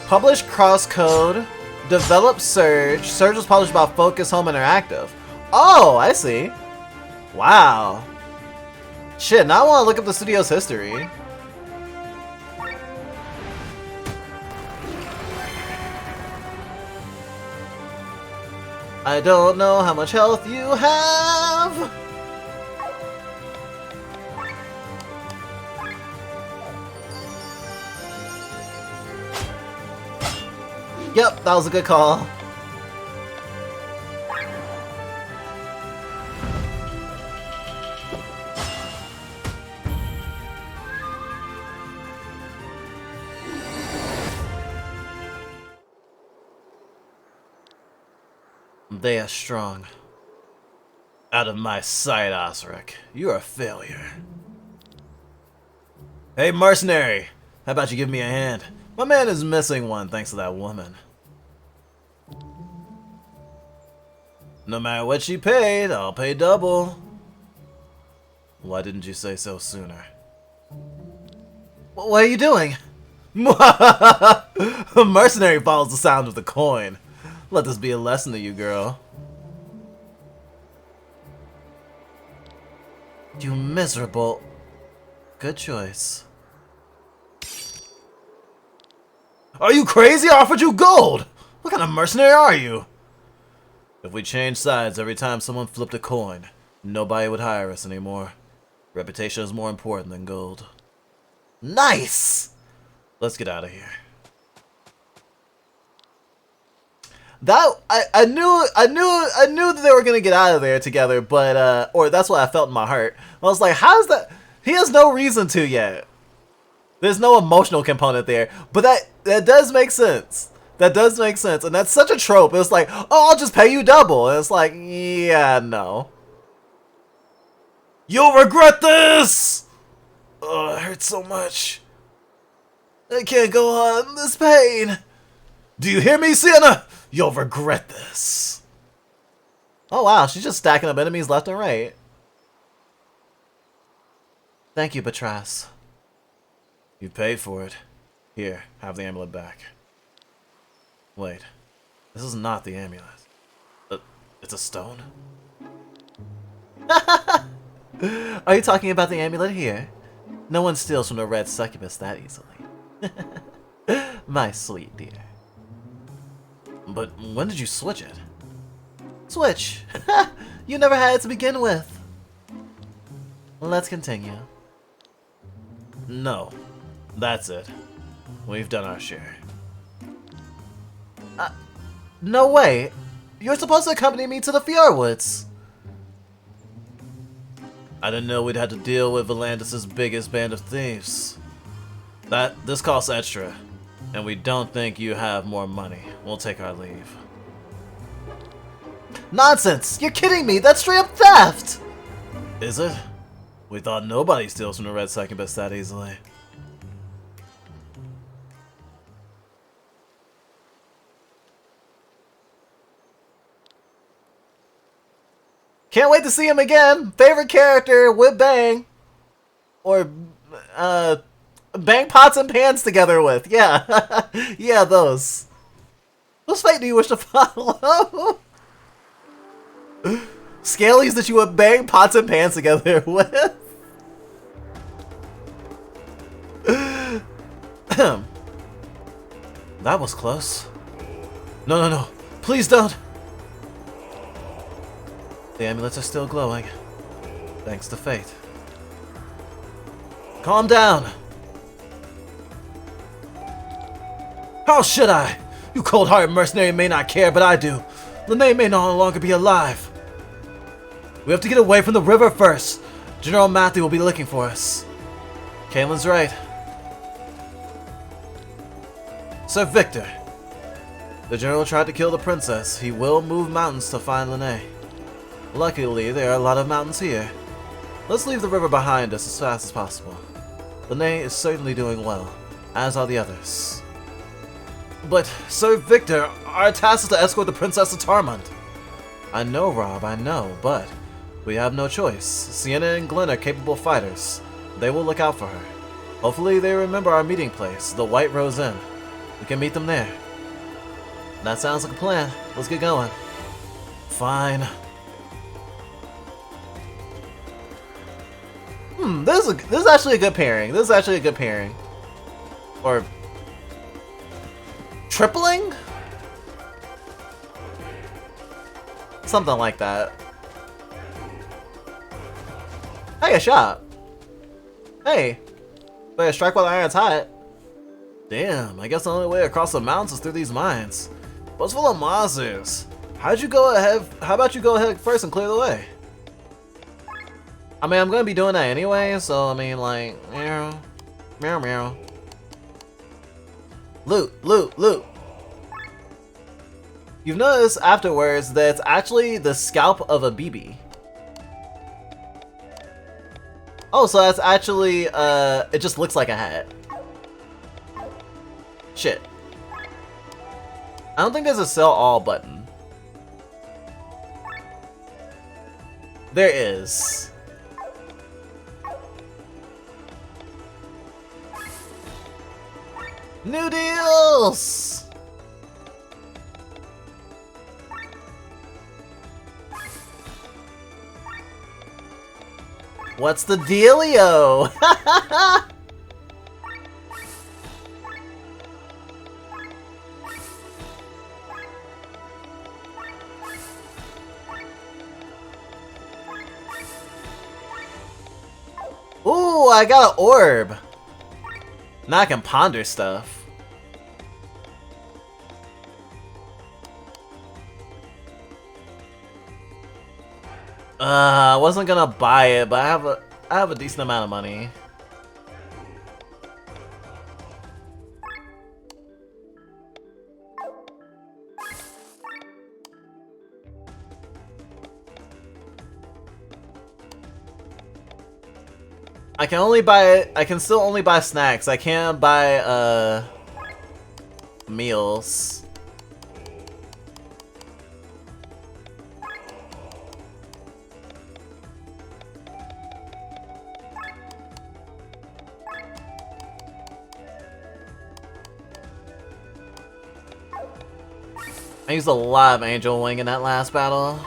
Publish crosscode. Develop Surge. Surge was published by Focus Home Interactive. Oh, I see. Wow. Shit, now I want to look up the studio's history. I don't know how much health you have. Yep, that was a good call. They are strong. Out of my sight, Osric. You're a failure. Hey, mercenary! How about you give me a hand? My man is missing one thanks to that woman. No matter what she paid, I'll pay double. Why didn't you say so sooner? What are you doing? A mercenary follows the sound of the coin. Let this be a lesson to you, girl. You miserable. Good choice. Are you crazy? I offered you gold! What kind of mercenary are you? If we changed sides every time someone flipped a coin, nobody would hire us anymore. Reputation is more important than gold. Nice! Let's get out of here. That I knew that they were gonna get out of there together, but or that's what I felt in my heart. I was like, how's that? He has no reason to yet. There's no emotional component there, but that does make sense. That does make sense, and that's such a trope. It's like, oh, I'll just pay you double, and it's like, yeah, no. You'll regret this. Oh, it hurts so much. I can't go on this pain. Do you hear me, Sienna? You'll regret this. Oh wow, she's just stacking up enemies left and right. Thank you, Beatrice. You paid for it. Here, have the amulet back. Wait, this is not the amulet. It's a stone? Are you talking about the amulet here? No one steals from the red succubus that easily. My sweet dear. But when did you switch it? Switch? You never had it to begin with. Let's continue. No. That's it. We've done our share. No way! You're supposed to accompany me to the Fjordwoods! I didn't know we'd have to deal with Volandis' biggest band of thieves. This costs extra, and we don't think you have more money. We'll take our leave. Nonsense! You're kidding me! That's straight up theft! Is it? We thought nobody steals from the red succubus that easily. Can't wait to see him again! Favorite character with Bang! Or, bang pots and pans together with. Yeah. Yeah, those. Whose fate do you wish to follow? Scalies that you would bang pots and pans together with. That was close. No. Please don't. The amulets are still glowing. Thanks to fate. Calm down. How should I? You cold-hearted mercenary may not care, but I do. Lene may no longer be alive. We have to get away from the river first. General Matthew will be looking for us. Kaylin's right. Sir Victor. The general tried to kill the princess. He will move mountains to find Lene. Luckily, there are a lot of mountains here. Let's leave the river behind us as fast as possible. Lene is certainly doing well, as are the others. But, Sir Victor, our task is to escort the princess to Tarmund. I know, Rob, I know, but we have no choice. Sienna and Glenn are capable fighters. They will look out for her. Hopefully they remember our meeting place, the White Rose Inn. We can meet them there. That sounds like a plan. Let's get going. Fine. This is actually a good pairing. This is actually a good pairing. Or tripling? Something like that. Hey, a shot. Hey. Better strike while the iron's hot. Damn, I guess the only way across the mountains is through these mines. What's full of monsters? How about you go ahead first and clear the way? I mean, I'm gonna be doing that anyway, so I mean, like, meow, meow, meow. Loot. You've noticed afterwards that it's actually the scalp of a BB. Oh, so that's actually, it just looks like a hat. Shit. I don't think there's a sell all button. There is. New deals! What's the dealio? Ooh, I got an orb. Now I can ponder stuff. I wasn't gonna buy it, but I have a decent amount of money. I can only buy, I can still only buy snacks. I can't buy, meals. I used a lot of Angel Wing in that last battle.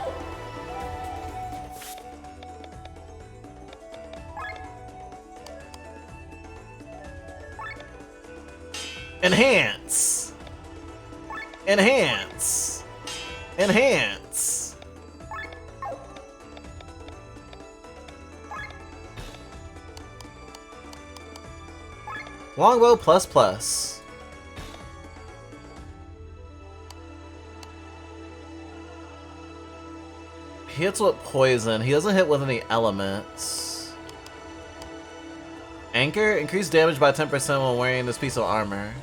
Enhance! Enhance! Enhance! Longbow plus plus. He hits with poison. He doesn't hit with any elements. Anchor? Increase damage by 10% when wearing this piece of armor.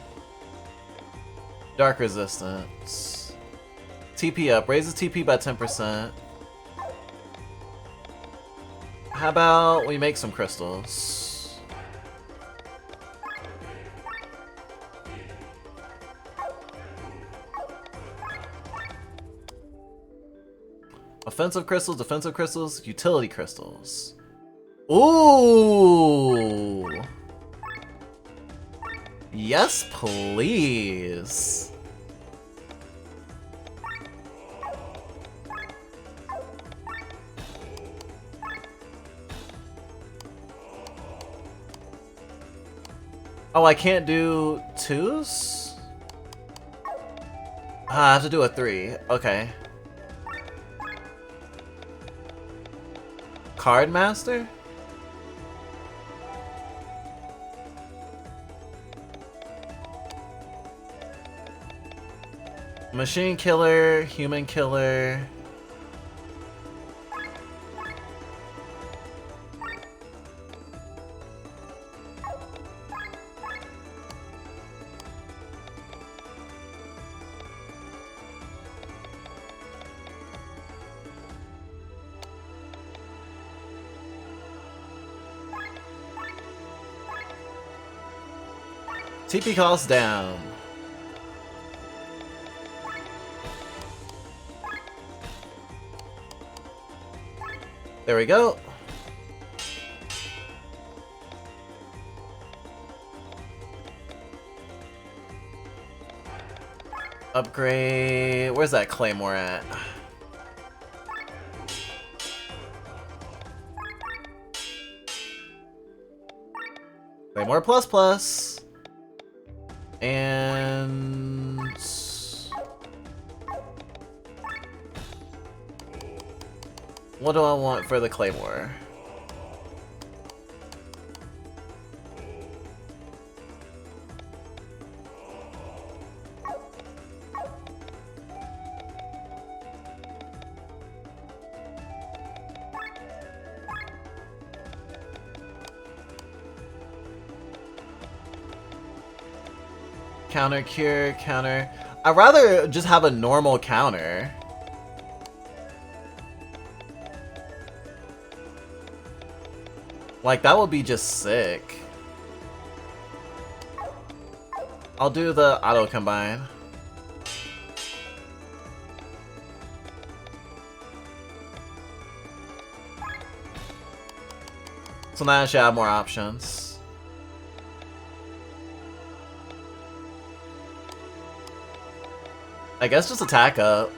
Dark resistance. TP up. Raises TP by 10%. How about we make some crystals? Offensive crystals, defensive crystals, utility crystals. Ooh! Yes, please. Oh, I can't do twos? Ah, I have to do a 3. Okay. Card Master? Machine Killer, Human Killer. TP costs down. There we go. Upgrade. Where's that Claymore at? Claymore plus plus. And what do I want for the Claymore? Counter, cure, counter. I'd rather just have a normal counter. Like, that would be just sick. I'll do the auto combine. So now I should have more options. I guess just attack up.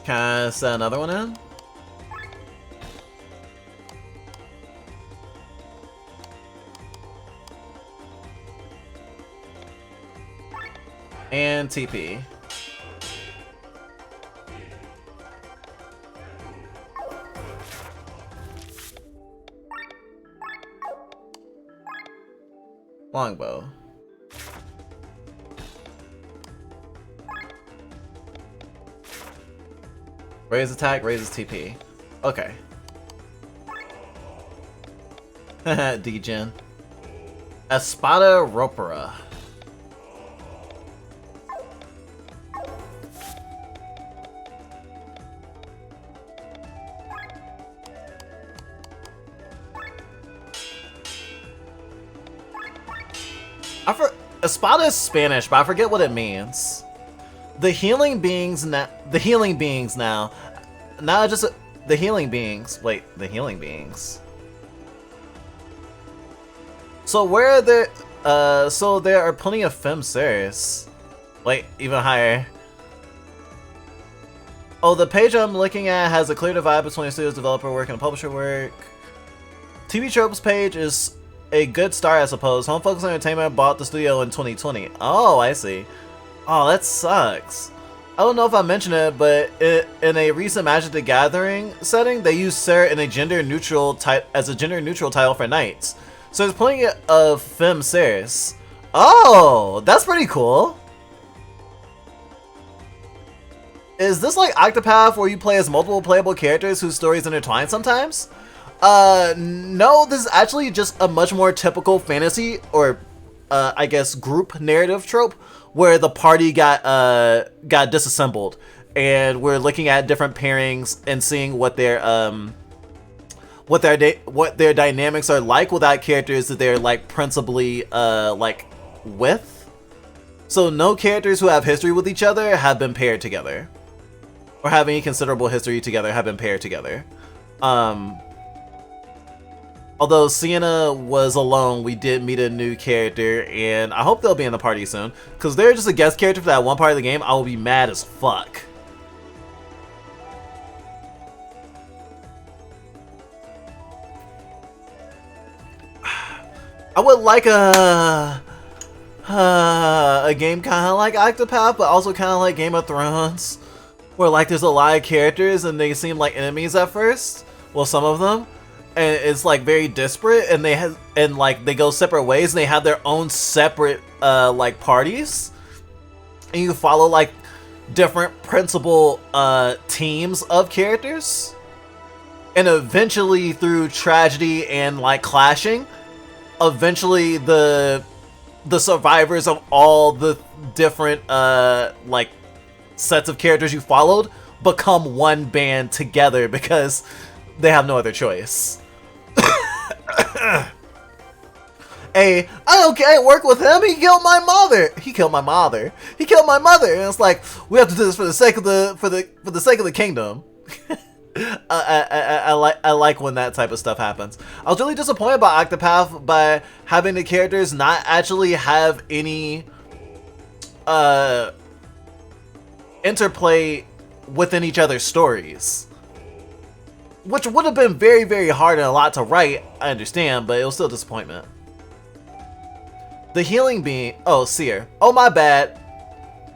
Can I set another one in? And TP. Longbow. Raise attack, raises TP. Okay. Degen. Espada Ropera. Espada is Spanish, but I forget what it means. The healing beings now. The healing beings now. Not just the healing beings. Wait, the healing beings. So where are the? So there are plenty of film series. Wait, even higher. Oh, the page I'm looking at has a clear divide between studios, developer work, and publisher work. TV Tropes page is a good start, I suppose. Home Focus Entertainment bought the studio in 2020. Oh, I see. Oh, that sucks. I don't know if I mentioned it, but in a recent Magic the Gathering setting, they used Sir in a gender-neutral title for knights. So there's plenty of femme series. Oh, that's pretty cool. Is this like Octopath where you play as multiple playable characters whose stories intertwine sometimes? No, this is actually just a much more typical fantasy or I guess group narrative trope where the party got disassembled and we're looking at different pairings and seeing what their dynamics are like without characters that they're like principally like with. So no characters who have history with each other have been paired together, or have any considerable history together have been paired together. Although Sienna was alone, we did meet a new character, and I hope they'll be in the party soon. Because they're just a guest character for that one part of the game, I will be mad as fuck. I would like a game kind of like Octopath, but also kind of like Game of Thrones, where like there's a lot of characters and they seem like enemies at first. Well, some of them. And it's like very disparate, and they go separate ways, and they have their own separate like parties, and you follow like different principal teams of characters, and eventually through tragedy and like clashing, eventually the survivors of all the different like sets of characters you followed become one band together because they have no other choice. Hey, I can't work with him. He killed my mother. He killed my mother. He killed my mother. And it's like, we have to do this for the sake of the sake of the kingdom. I like when that type of stuff happens. I was really disappointed by Octopath by having the characters not actually have any interplay within each other's stories. Which would have been very, very hard and a lot to write, I understand, but it was still a disappointment. The healing being... Oh, Seer. Oh, my bad.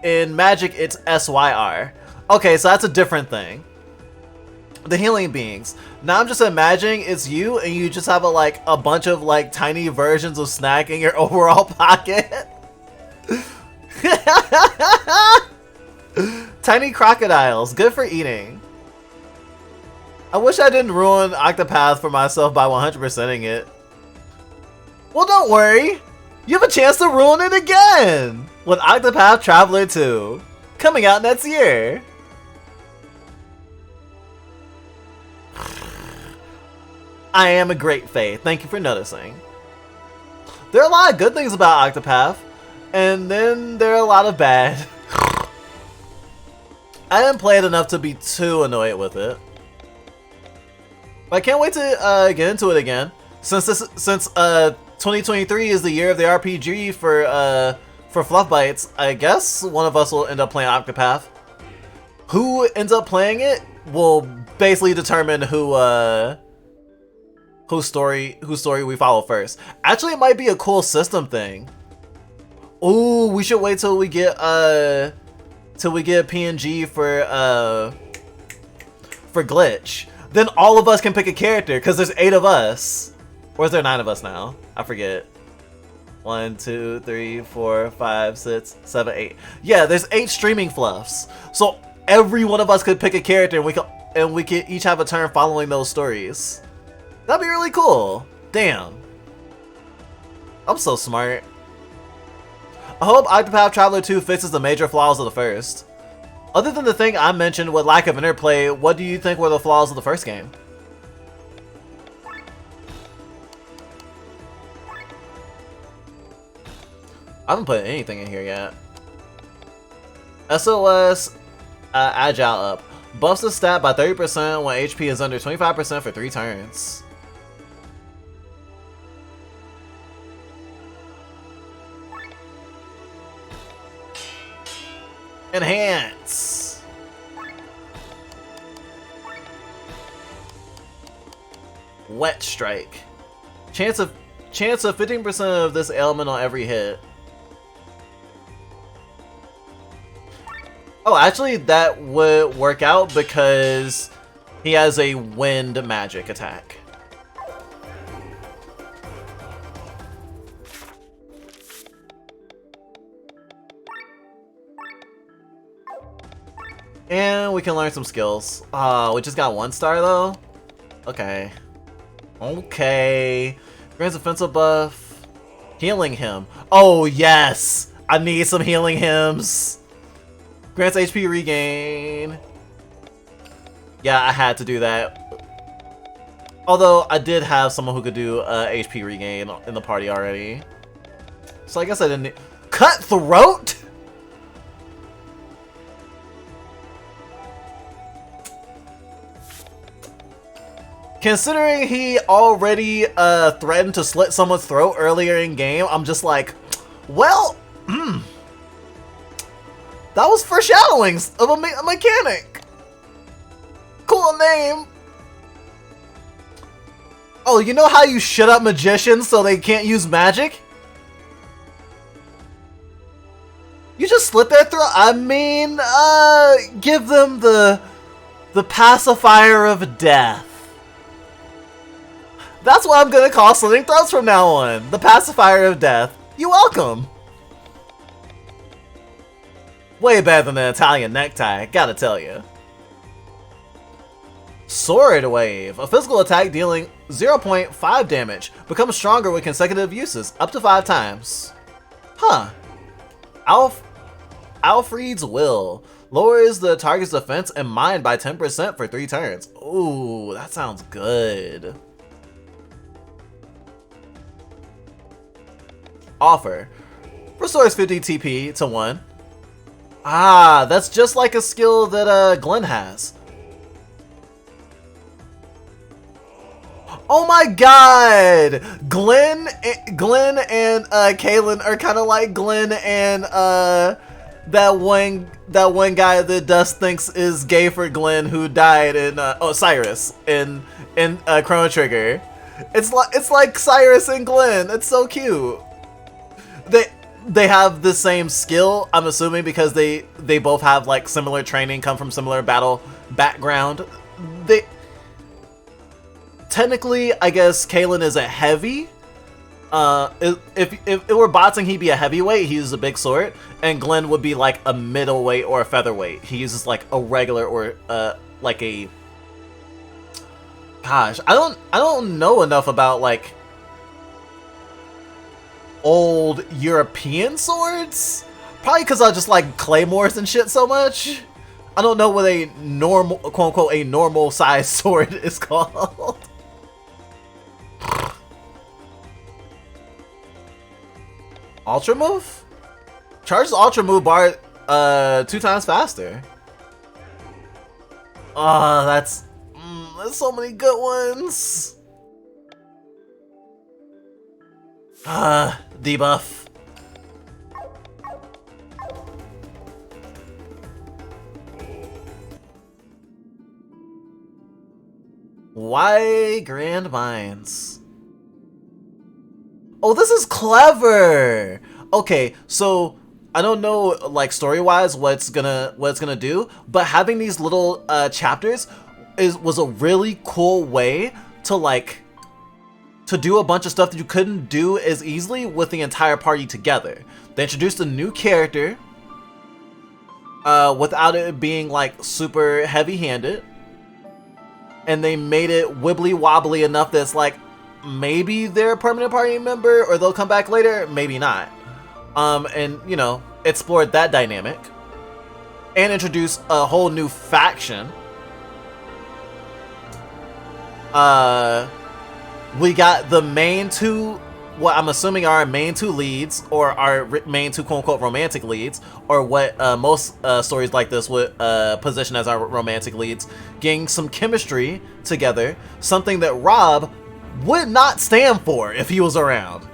In Magic, it's SYR. Okay, so that's a different thing. The healing beings. Now I'm just imagining it's you, and you just have a bunch of like tiny versions of snack in your overall pocket. Tiny crocodiles. Good for eating. I wish I didn't ruin Octopath for myself by 100%ing it. Well, don't worry. You have a chance to ruin it again with Octopath Traveler 2 coming out next year. I am a great faith. Thank you for noticing. There are a lot of good things about Octopath, and then there are a lot of bad. I didn't play it enough to be too annoyed with it. But I can't wait to get into it again. Since 2023 is the year of the RPG for Fluff Bites, I guess one of us will end up playing Octopath. Who ends up playing it will basically determine whose story we follow first. Actually, it might be a cool system thing. Ooh, we should wait till we get PNG for Glitch. Then all of us can pick a character, because there's 8 of us. Or is there 9 of us now? I forget. 1, 2, 3, 4, 5, 6, 7, 8. Yeah, there's 8 streaming fluffs. So every one of us could pick a character, and we could each have a turn following those stories. That'd be really cool. Damn. I'm so smart. I hope Octopath Traveler 2 fixes the major flaws of the first. Other than the thing I mentioned with lack of interplay, what do you think were the flaws of the first game? I haven't put anything in here yet. SOS Agile up. Buffs the stat by 30% when HP is under 25% for 3 turns. Enhance. Wet Strike. Chance of 15% of this ailment on every hit. Oh, actually, that would work out because he has a wind magic attack. And we can learn some skills. We just got 1 star though? Okay. Okay. Grants offensive buff. Healing him. Oh yes! I need some healing hymns. Grants HP regain. Yeah, I had to do that. Although I did have someone who could do HP regain in the party already. So I guess I didn't. Cutthroat? Considering he already threatened to slit someone's throat earlier in game, I'm just like, well, that was foreshadowings of a mechanic. Cool name. Oh, you know how you shut up magicians so they can't use magic? You just slit their throat. I mean, give them the pacifier of death. That's what I'm gonna call slitting throats from now on. The pacifier of death. You're welcome. Way better than an Italian necktie, gotta tell you. Sword Wave. A physical attack dealing 0.5 damage. Becomes stronger with consecutive uses, up to 5 times. Huh. Alfred's Will. Lowers the target's defense and mind by 10% for 3 turns. Ooh, that sounds good. Offer. Restores 50 TP to 1. Ah, that's just like a skill that Glenn has. Oh my god! Glenn and Kaylin are kind of like Glenn and that one guy that Dust thinks is gay for Glenn who died in Cyrus in Chrono Trigger. It's like Cyrus and Glenn. It's so cute. They have the same skill, I'm assuming, because they both have like similar training, come from similar battle background. Technically, I guess Kaylin is a heavy. If it were boxing, he'd be a heavyweight. He uses a big sword, and Glenn would be like a middleweight or a featherweight. He uses like a regular or like a. Gosh, I don't know enough about like old European swords. Probably because I just like claymores and shit so much. I don't know what a normal, quote unquote, a normal size sword is called. Ultra move? Charges ultra move bar 2 times faster. Oh, there's so many good ones. Debuff. Why Grand Minds? Oh, this is clever. Okay, so I don't know like story-wise what it's gonna do, but having these little chapters was a really cool way to do a bunch of stuff that you couldn't do as easily with the entire party together. They introduced a new character without it being like super heavy-handed, and they made it wibbly-wobbly enough that's like maybe they're a permanent party member or they'll come back later, maybe not. And you know, explored that dynamic and introduced a whole new faction. We got the main 2, what I'm assuming are our main 2 leads, or our main 2 quote-unquote romantic leads, or what most stories like this would position as our romantic leads, getting some chemistry together, something that Rob would not stand for if he was around.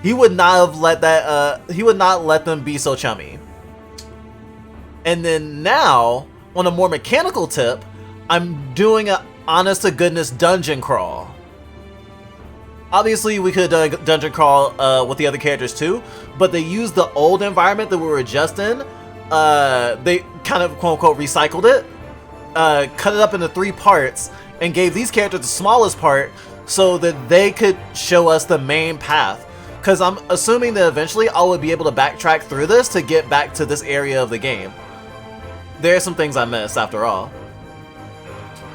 He would not have let that, he would not let them be so chummy. And then now, on a more mechanical tip, I'm doing an honest-to-goodness dungeon crawl. Obviously, we could dungeon crawl with the other characters too, but they used the old environment that we were just in. They kind of quote-unquote recycled it, cut it up into 3 parts, and gave these characters the smallest part so that they could show us the main path. Because I'm assuming that eventually I would be able to backtrack through this to get back to this area of the game. There are some things I missed after all.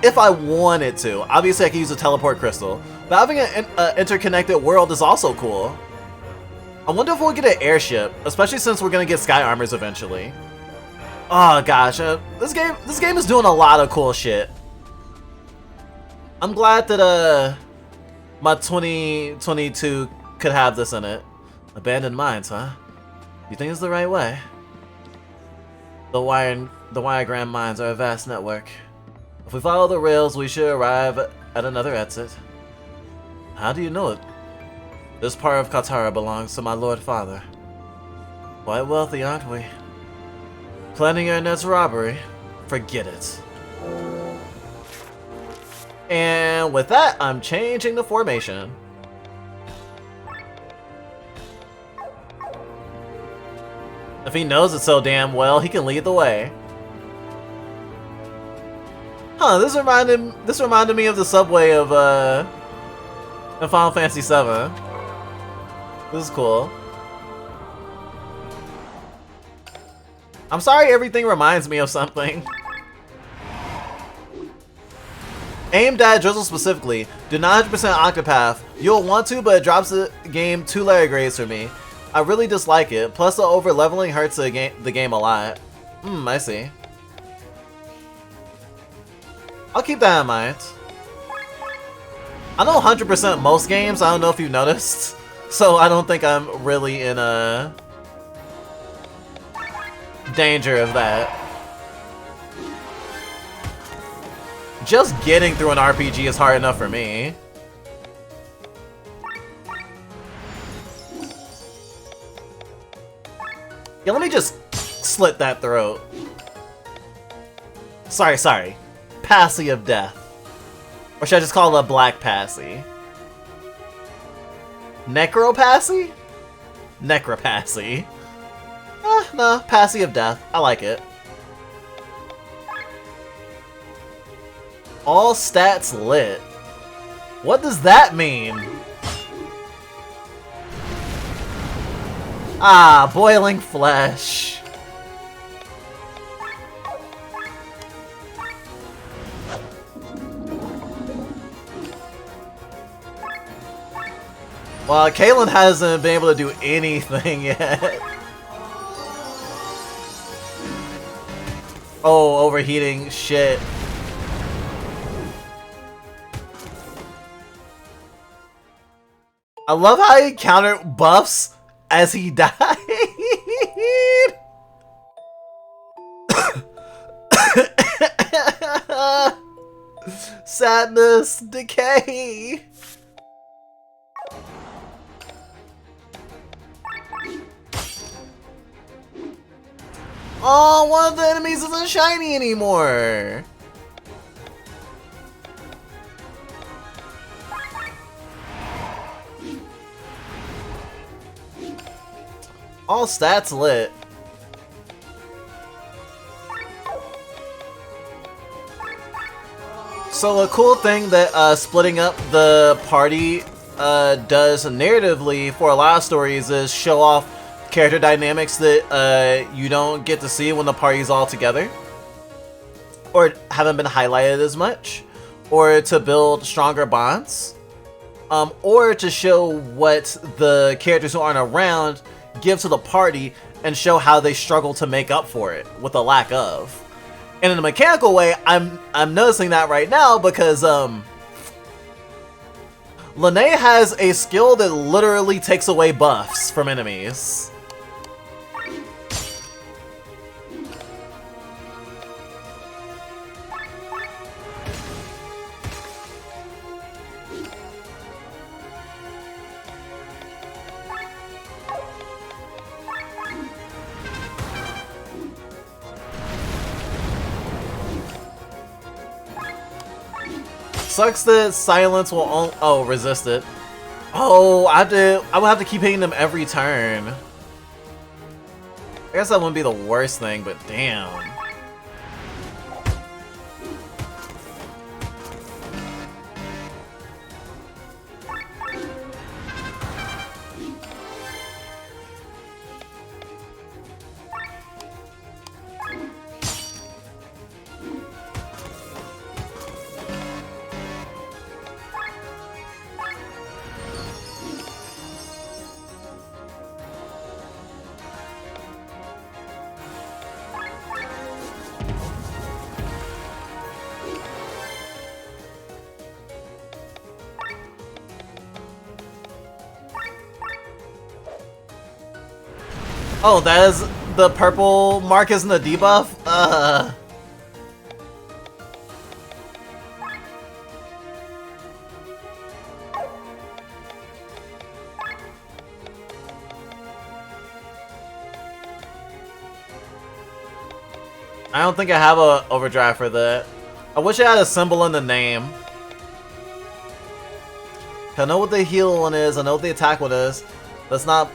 If I wanted to. Obviously I could use a teleport crystal, but having an interconnected world is also cool. I wonder if we'll get an airship, especially since we're gonna get sky armors eventually. Oh gosh, this game is doing a lot of cool shit. I'm glad that my 2022 could have this in it. Abandoned mines, huh? You think it's the right way? The Wiregram mines are a vast network. If we follow the rails, we should arrive at another exit. How do you know it? This part of Katara belongs to my Lord Father. Quite wealthy, aren't we? Planning your next robbery? Forget it. And with that, I'm changing the formation. If he knows it so damn well, he can lead the way. Huh, this reminded me of the subway of in Final Fantasy VII. This is cool. I'm sorry everything reminds me of something. Aimed at Drizzle specifically, do not 100% Octopath. You'll want to, but it drops the game 2 letter grades for me. I really dislike it, plus the over leveling hurts the game a lot. I see. I'll keep that in mind. I know 100% most games, I don't know if you've noticed. So I don't think I'm really in a danger of that. Just getting through an RPG is hard enough for me. Yeah, let me just slit that throat. Sorry. Passy of Death. Or should I just call it a Black Passy? Necropassy? Necropassy. No, Passy of Death. I like it. All stats lit. What does that mean? Ah, boiling flesh. Well, Caitlyn hasn't been able to do anything yet. Oh, overheating shit. I love how he countered buffs as he died. Sadness, decay. Oh, one of the enemies isn't shiny anymore. All stats lit. So a cool thing that splitting up the party does narratively for a lot of stories is show off character dynamics that you don't get to see when the party's all together, or haven't been highlighted as much, or to build stronger bonds, or to show what the characters who aren't around give to the party and show how they struggle to make up for it with the lack of. And in a mechanical way, I'm noticing that right now because Lene has a skill that literally takes away buffs from enemies. sucks that silence will resist it. Oh, I would have to keep hitting them every turn. I guess that wouldn't be the worst thing, but damn. Oh, that is the purple mark isn't a debuff? I don't think I have a overdrive for that. I wish I had a symbol in the name. I know what the heal one is, I know what the attack one is. That's not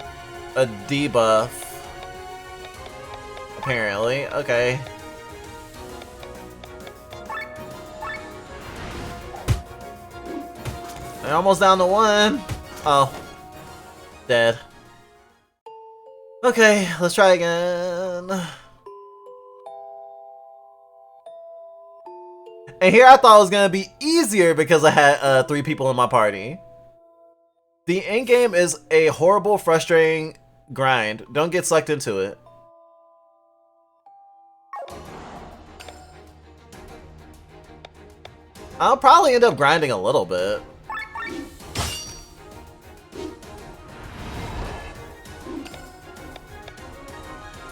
a debuff. Apparently. Okay. I'm almost down to one. Oh. Dead. Okay, let's try again. And here I thought it was gonna be easier because I had 3 people in my party. The end game is a horrible, frustrating grind. Don't get sucked into it. I'll probably end up grinding a little bit.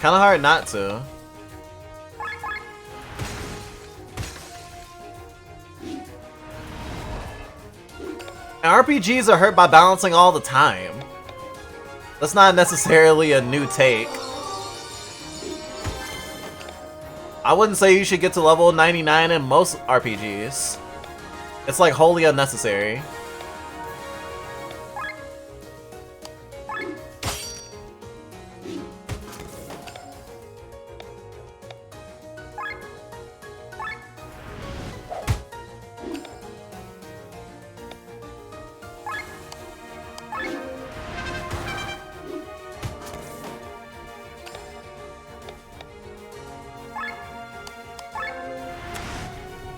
Kinda hard not to. And RPGs are hurt by balancing all the time. That's not necessarily a new take. I wouldn't say you should get to level 99 in most RPGs. It's like wholly unnecessary.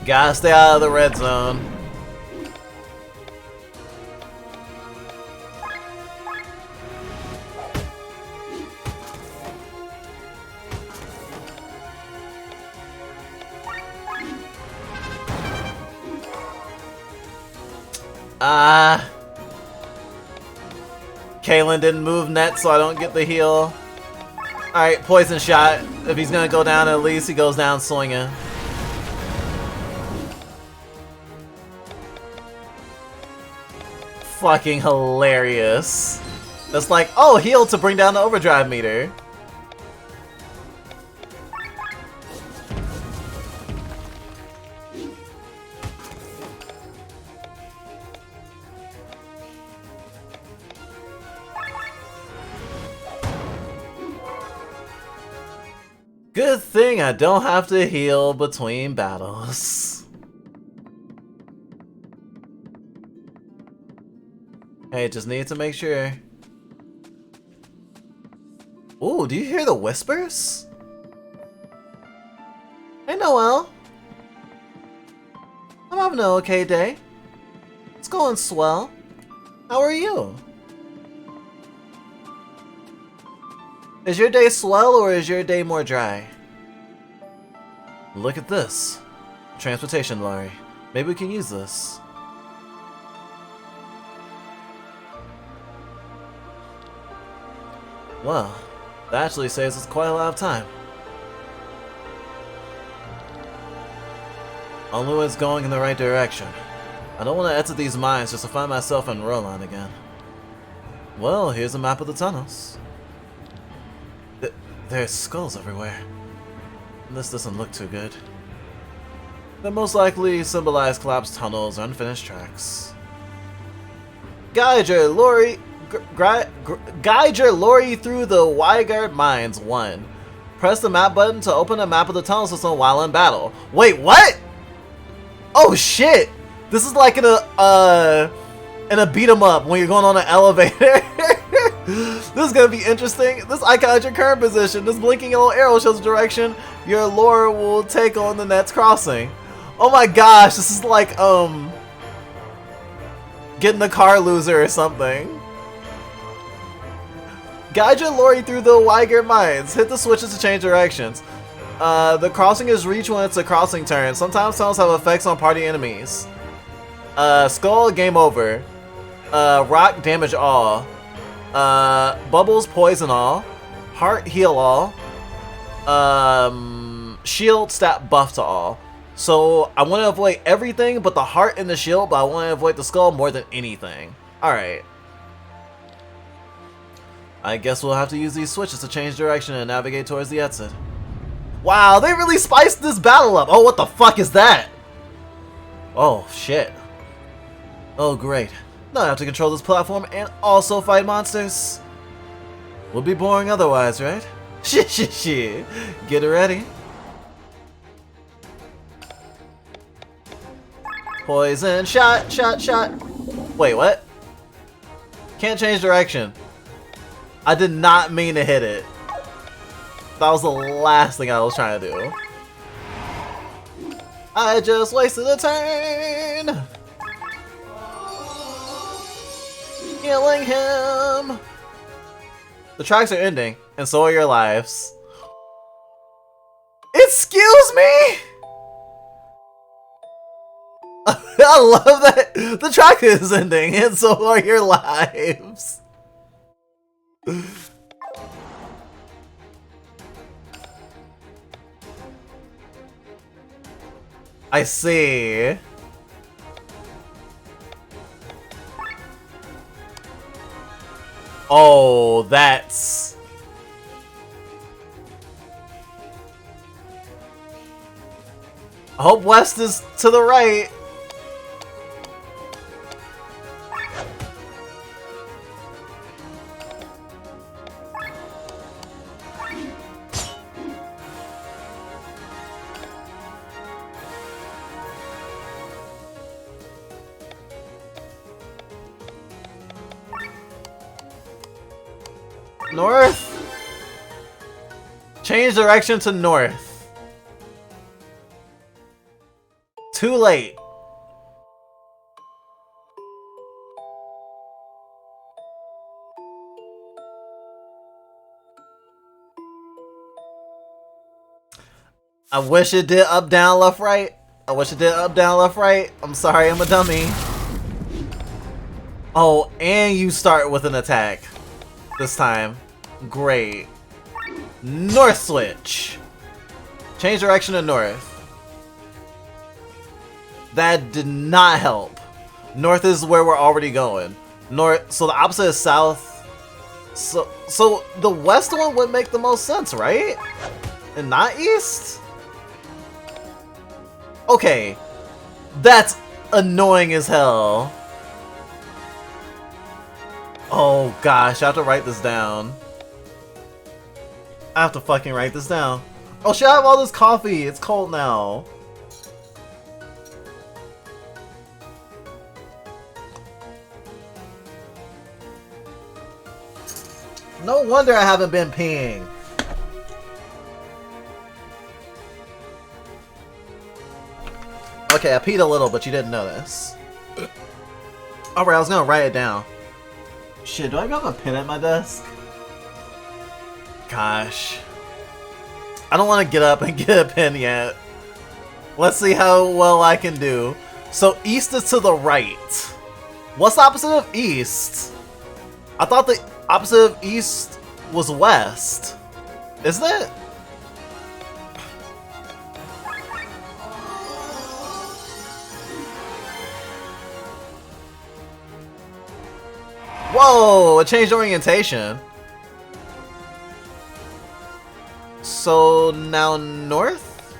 Gotta stay out of the red zone. Kalen didn't move net, so I don't get the heal. Alright, poison shot. If he's gonna go down, at least he goes down swinging. Fucking hilarious. That's like, oh, heal to bring down the overdrive meter. Good thing I don't have to heal between battles. Hey, just need to make sure. Ooh, do you hear the whispers? Hey, Noel. I'm having an okay day. It's going swell. How are you? Is your day swell or is your day more dry? Look at this. Transportation lorry. Maybe we can use this. Well, that actually saves us quite a lot of time. Only when it's going in the right direction. I don't want to exit these mines just to find myself in Roland again. Well, here's a map of the tunnels. There's skulls everywhere. This doesn't look too good. that most likely symbolize collapsed tunnels or unfinished tracks. Guide your lorry through the Weigard Mines 1. Press the map button to open a map of the tunnel system while in battle. Wait, what? Oh shit! This is like in a beat 'em up when you're going on an elevator. This is gonna be interesting. This icon at your current position. This blinking yellow arrow shows the direction your lure will take on the next crossing. Oh my gosh, this is like getting the car loser or something. Guide your lorry through the Weigard Mines. Hit the switches to change directions. The crossing is reached when it's a crossing turn. Sometimes tunnels have effects on party enemies. Skull, game over. Rock, damage all. Bubbles, poison all. Heart, heal all. Shield, stat buff to all. So I want to avoid everything but the heart and the shield, but I want to avoid the skull more than anything. Alright. I guess we'll have to use these switches to change direction and navigate towards the exit. Wow, they really spiced this battle up. Oh, what the fuck is that? Oh, shit. Oh, great. Now I have to control this platform and also fight monsters. Would be boring otherwise, right? Shit. Get ready. Poison, shot. Wait, what? Can't change direction. I did not mean to hit it. That was the last thing I was trying to do. I just wasted a turn! Killing him! The tracks are ending, and so are your lives. Excuse me?! I love that the track is ending, and so are your lives. I see. Oh, that's... I hope west is to the right. North? Change direction to north. Too late. I wish it did up, down, left, right. I wish it did up, down, left, right. I'm sorry, I'm a dummy. Oh, and you start with an attack this time. Great. North switch. Change direction to north. That did not help. North is where we're already going. North, so the opposite is south. So the west one would make the most sense, right? And not east? Okay. That's annoying as hell. Oh gosh, I have to write this down. I have to fucking write this down. Oh shit, I have all this coffee. It's cold now. No wonder I haven't been peeing. Okay, I peed a little, but you didn't notice. Alright, I was gonna write it down. Shit, do I have a pen at my desk? Gosh. I don't want to get up and get a pen yet. Let's see how well I can do. So east is to the right. What's the opposite of east? I thought the opposite of east was west. Isn't it? Whoa, it changed orientation. So now north?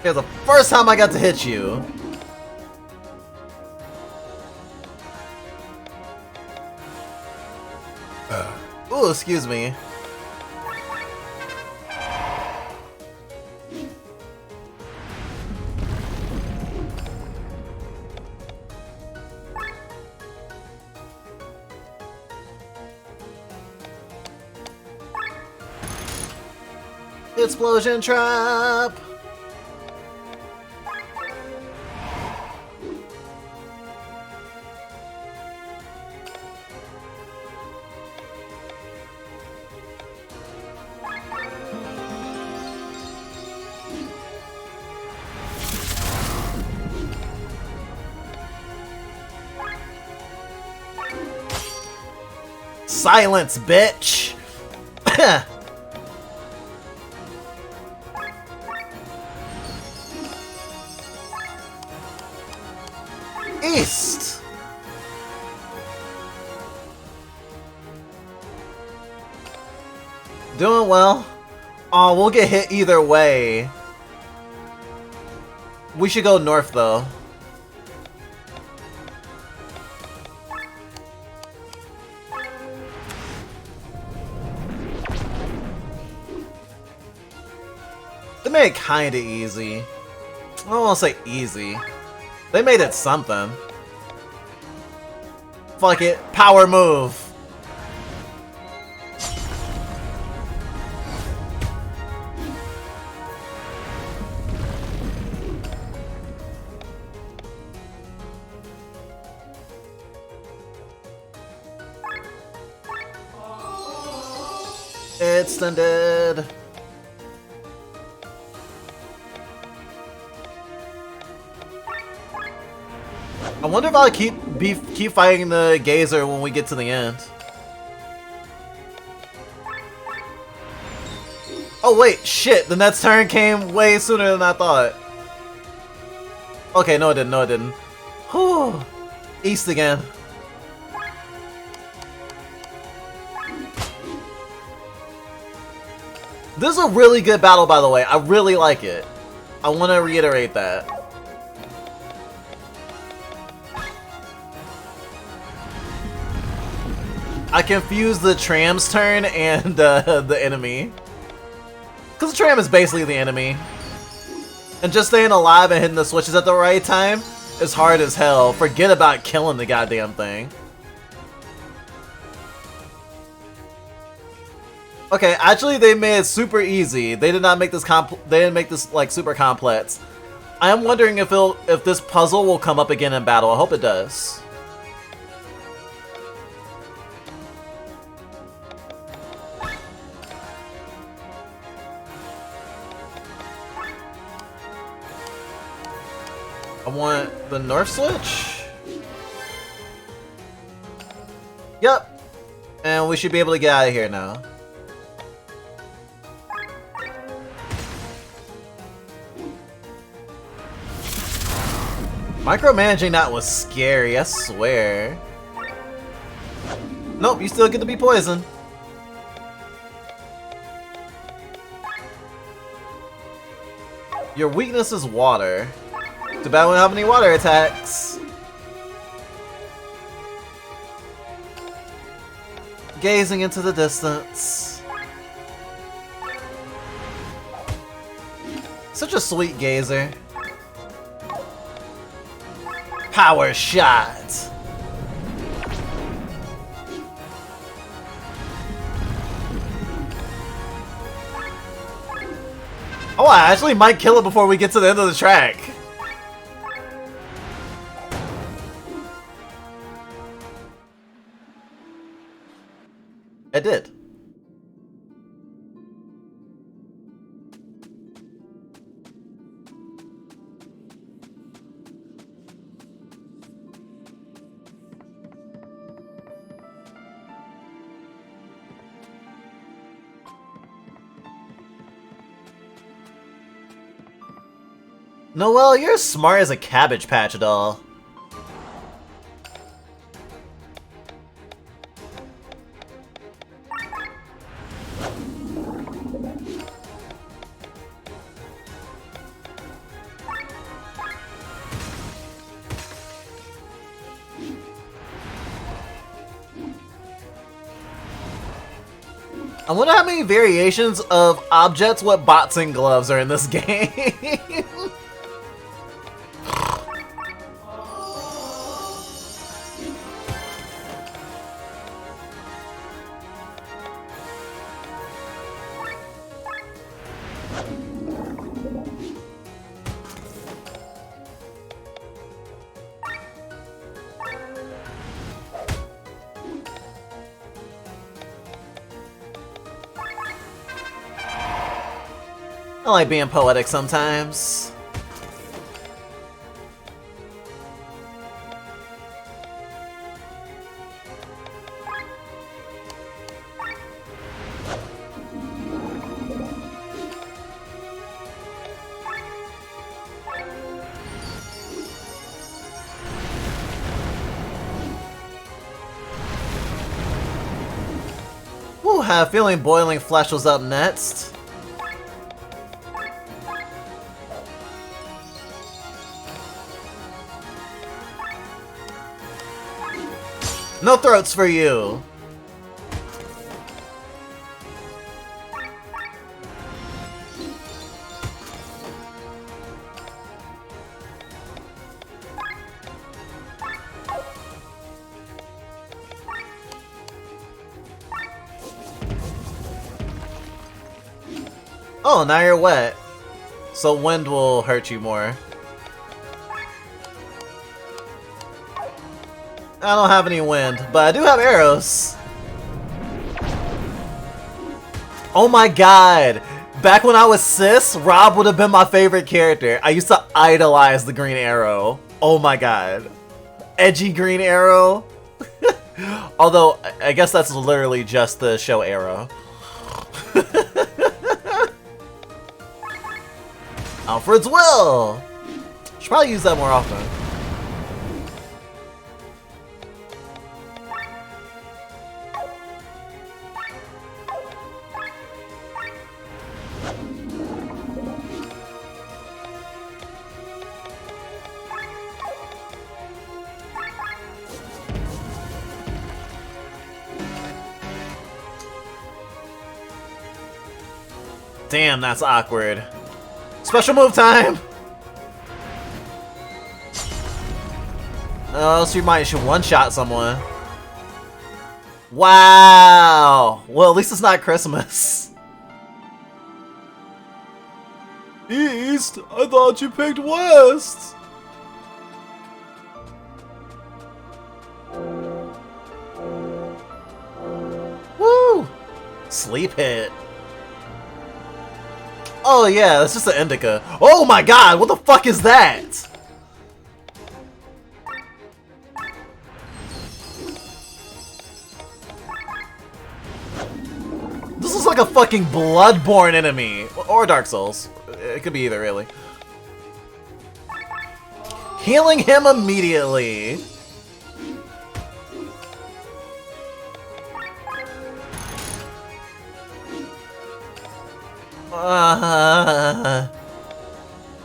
Here's the first time I got to hit you. Ooh, excuse me. Explosion trap! Silence, bitch! East! Doing well. Oh, we'll get hit either way. We should go north, though. They made it kinda easy. I don't wanna say easy. They made it something. Fuck it. Power move. Extended. I wonder if I'll keep fighting the Gazer when we get to the end. Oh wait, shit! The next turn came way sooner than I thought. Okay, no it didn't. No it didn't. Whew. East again. This is a really good battle, by the way. I really like it. I want to reiterate that. I confused the tram's turn and the enemy. Because the tram is basically the enemy. And just staying alive and hitting the switches at the right time is hard as hell. Forget about killing the goddamn thing. Okay, actually they made it super easy. They did not make this they didn't make this like super complex. I am wondering if this puzzle will come up again in battle. I hope it does. I want the north switch. Yep. And we should be able to get out of here now. Micromanaging that was scary, I swear. Nope, you still get to be poisoned. Your weakness is water. Too bad we don't have any water attacks. Gazing into the distance. Such a sweet gazer. Power shot. Oh, I actually might kill it before we get to the end of the track. I did. Noelle, you're as smart as a Cabbage Patch doll. wonder how many variations of objects with boxing gloves are in this game. I like being poetic sometimes. Ooh, I have a feeling Boiling Flesh was up next. No throats for you! Oh, now you're wet. So wind will hurt you more. I don't have any wind, but I do have arrows. Oh my god! Back when I was cis, Rob would have been my favorite character. I used to idolize the Green Arrow. Oh my god. Edgy Green Arrow. Although, I guess that's literally just the show Arrow. Alfred's Will! Should probably use that more often. Damn, that's awkward. Special move time! Else you might should one-shot someone. Wow! Well, at least it's not Christmas. East? I thought you picked West! Woo! Sleep hit. Oh yeah, that's just an indica. Oh my god, what the fuck is that? This is like a fucking Bloodborne enemy. Or Dark Souls. It could be either, really. Healing him immediately.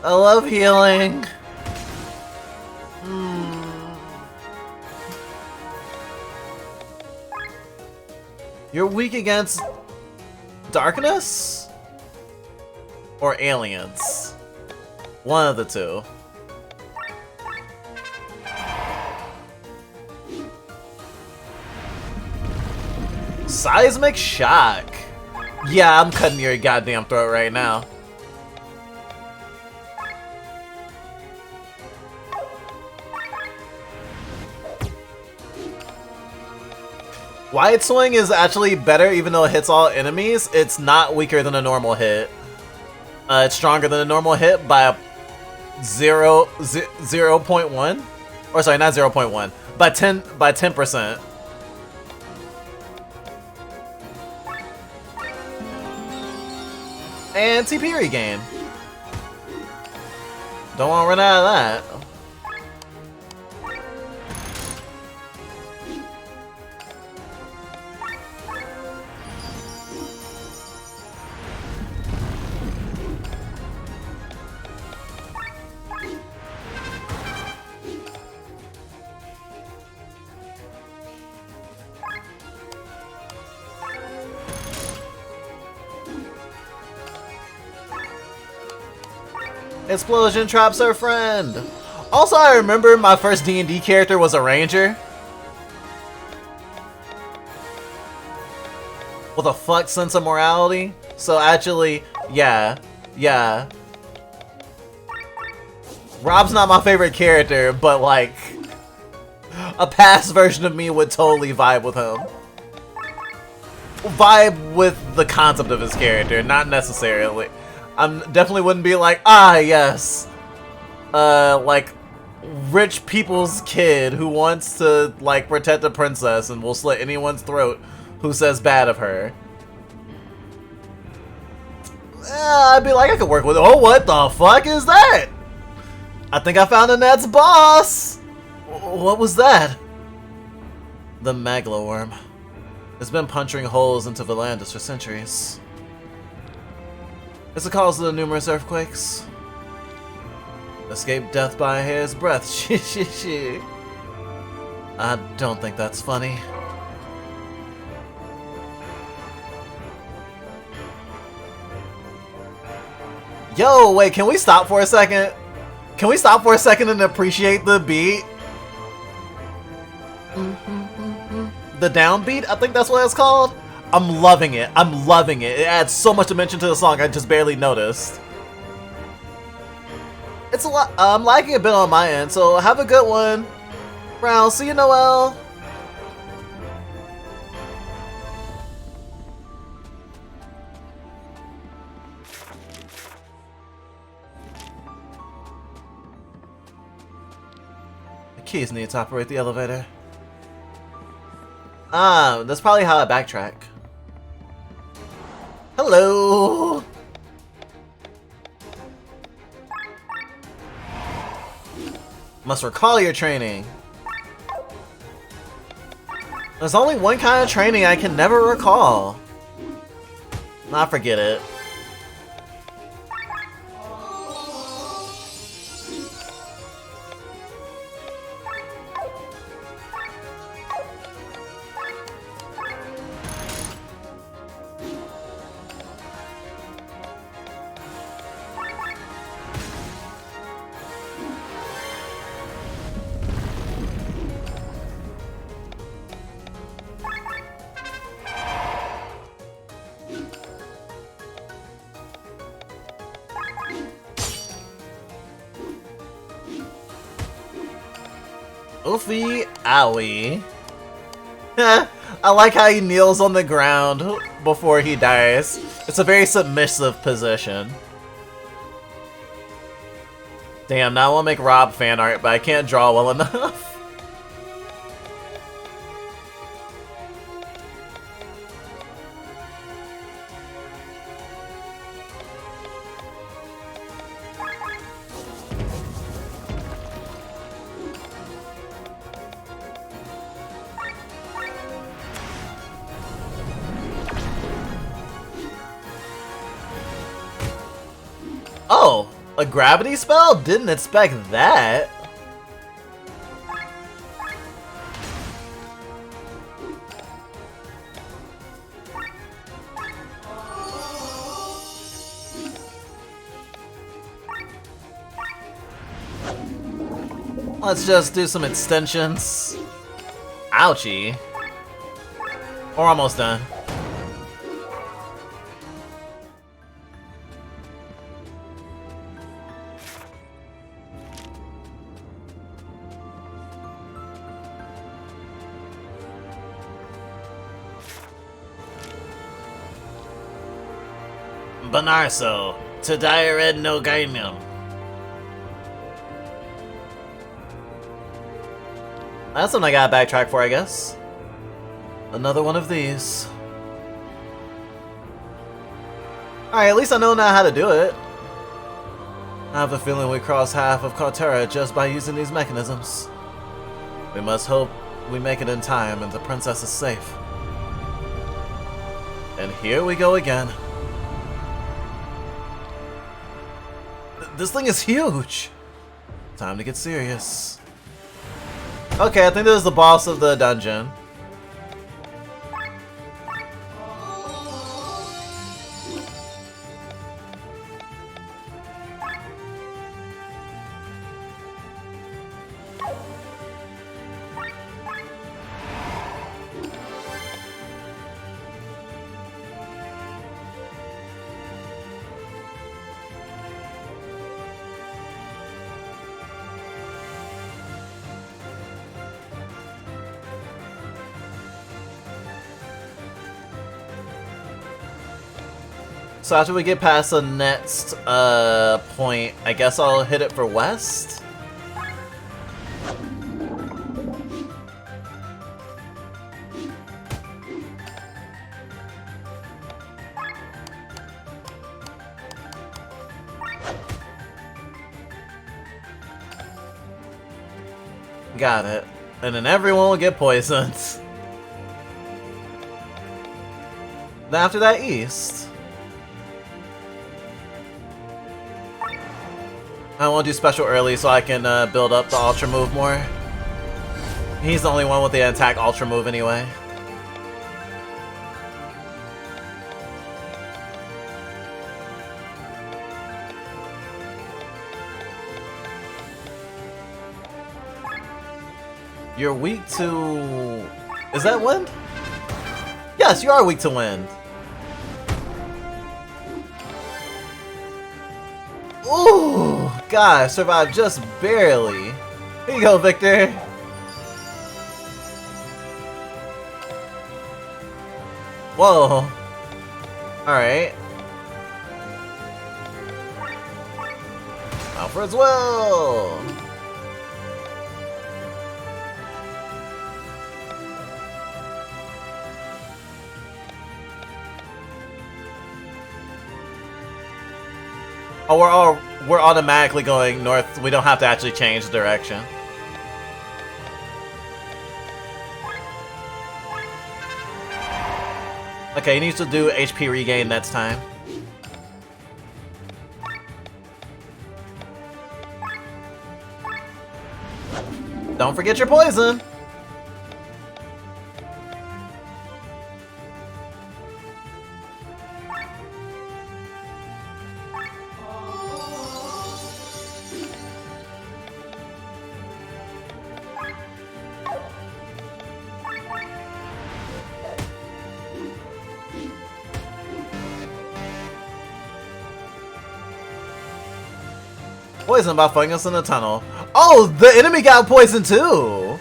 I love healing. You're weak against darkness? Or aliens? One of the two. Seismic shock. Yeah, I'm cutting your goddamn throat right now. Wide swing is actually better even though it hits all enemies. It's not weaker than a normal hit. It's stronger than a normal hit by a 0.1. Or sorry, not 0.1. By 10%. And TP regain. Don't want to run out of that. Explosion traps our friend. Also, I remember my first D&D character was a ranger. With a fucked sense of morality. So actually, yeah. Rob's not my favorite character, but like, a past version of me would totally vibe with him. Vibe with the concept of his character, not necessarily. I definitely wouldn't be like, ah, yes. Like, rich people's kid who wants to, like, protect a princess and will slit anyone's throat who says bad of her. I'd be like, I could work with it. Oh, what the fuck is that? I think I found a Net's boss! What was that? The Magloworm. It's been punching holes into Volandis for centuries. It's the cause of the numerous earthquakes. Escaped death by a hair's breadth. Shit. I don't think that's funny. Yo, wait, can we stop for a second? Can we stop for a second and appreciate the beat? The downbeat? I think that's what it's called. I'm loving it. I'm loving it. It adds so much dimension to the song I just barely noticed. It's a lot. I'm liking it a bit on my end, so have a good one. Brown, see you, Noel. The keys need to operate the elevator. Ah, that's probably how I backtrack. Hello! Must recall your training. There's only one kind of training I can never recall. Nah, forget it. Oofy owie. I like how he kneels on the ground before he dies. It's a very submissive position. Damn, now I want to make Rob fan art, but I can't draw well enough. Oh, a gravity spell? Didn't expect that. Let's just do some extensions. Ouchie. We're almost done. Banarso, to Dired no Gaimim. That's something I gotta backtrack for, I guess. Another one of these. Alright, at least I know now how to do it. I have a feeling we cross half of Cartera just by using these mechanisms. We must hope we make it in time and the princess is safe. And here we go again. This thing is huge! Time to get serious. Okay, I think this is the boss of the dungeon. So after we get past the next point, I guess I'll hit it for west? Got it. And then everyone will get poisoned. Then after that, east. I want to do special early so I can build up the ultra move more. He's the only one with the attack ultra move anyway. You're weak to... Is that wind? Yes, you are weak to wind. Ooh, gosh, survived just barely. Here you go, Victor. Whoa. Alright. Alfred's will. Oh, we're automatically going north. We don't have to actually change the direction. Okay, he needs to do HP regain next time. Don't forget your poison. Poison by fungus in the tunnel. Oh, the enemy got poisoned too!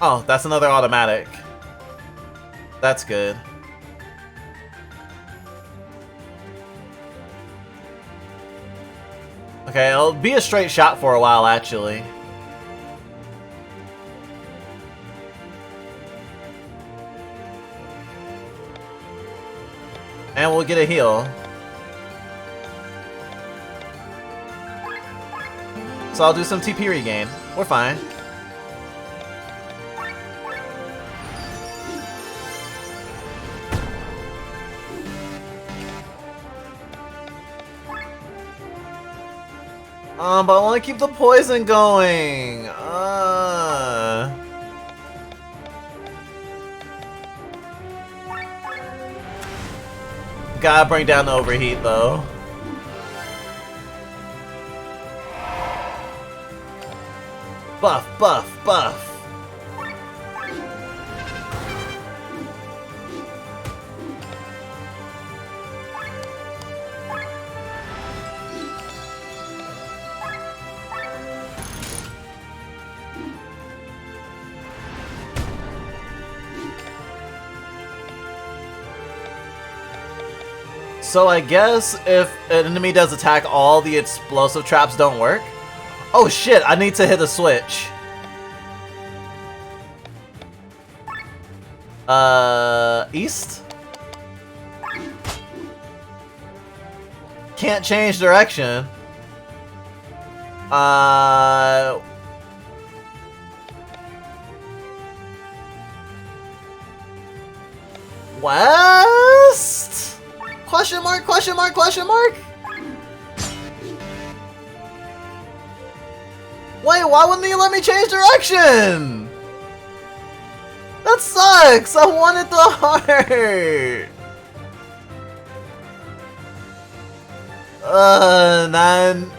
Oh, that's another automatic. That's good. Okay, it'll be a straight shot for a while, actually. And we'll get a heal. So I'll do some TP regain. We're fine. But I want to keep the poison going. Gotta bring down the overheat though. Buff, buff, buff. So I guess if an enemy does attack, all the explosive traps don't work? Oh shit, I need to hit a switch. East? Can't change direction. West? Question mark, question mark, question mark? Wait, why wouldn't he let me change direction? That sucks! I wanted the heart! 9...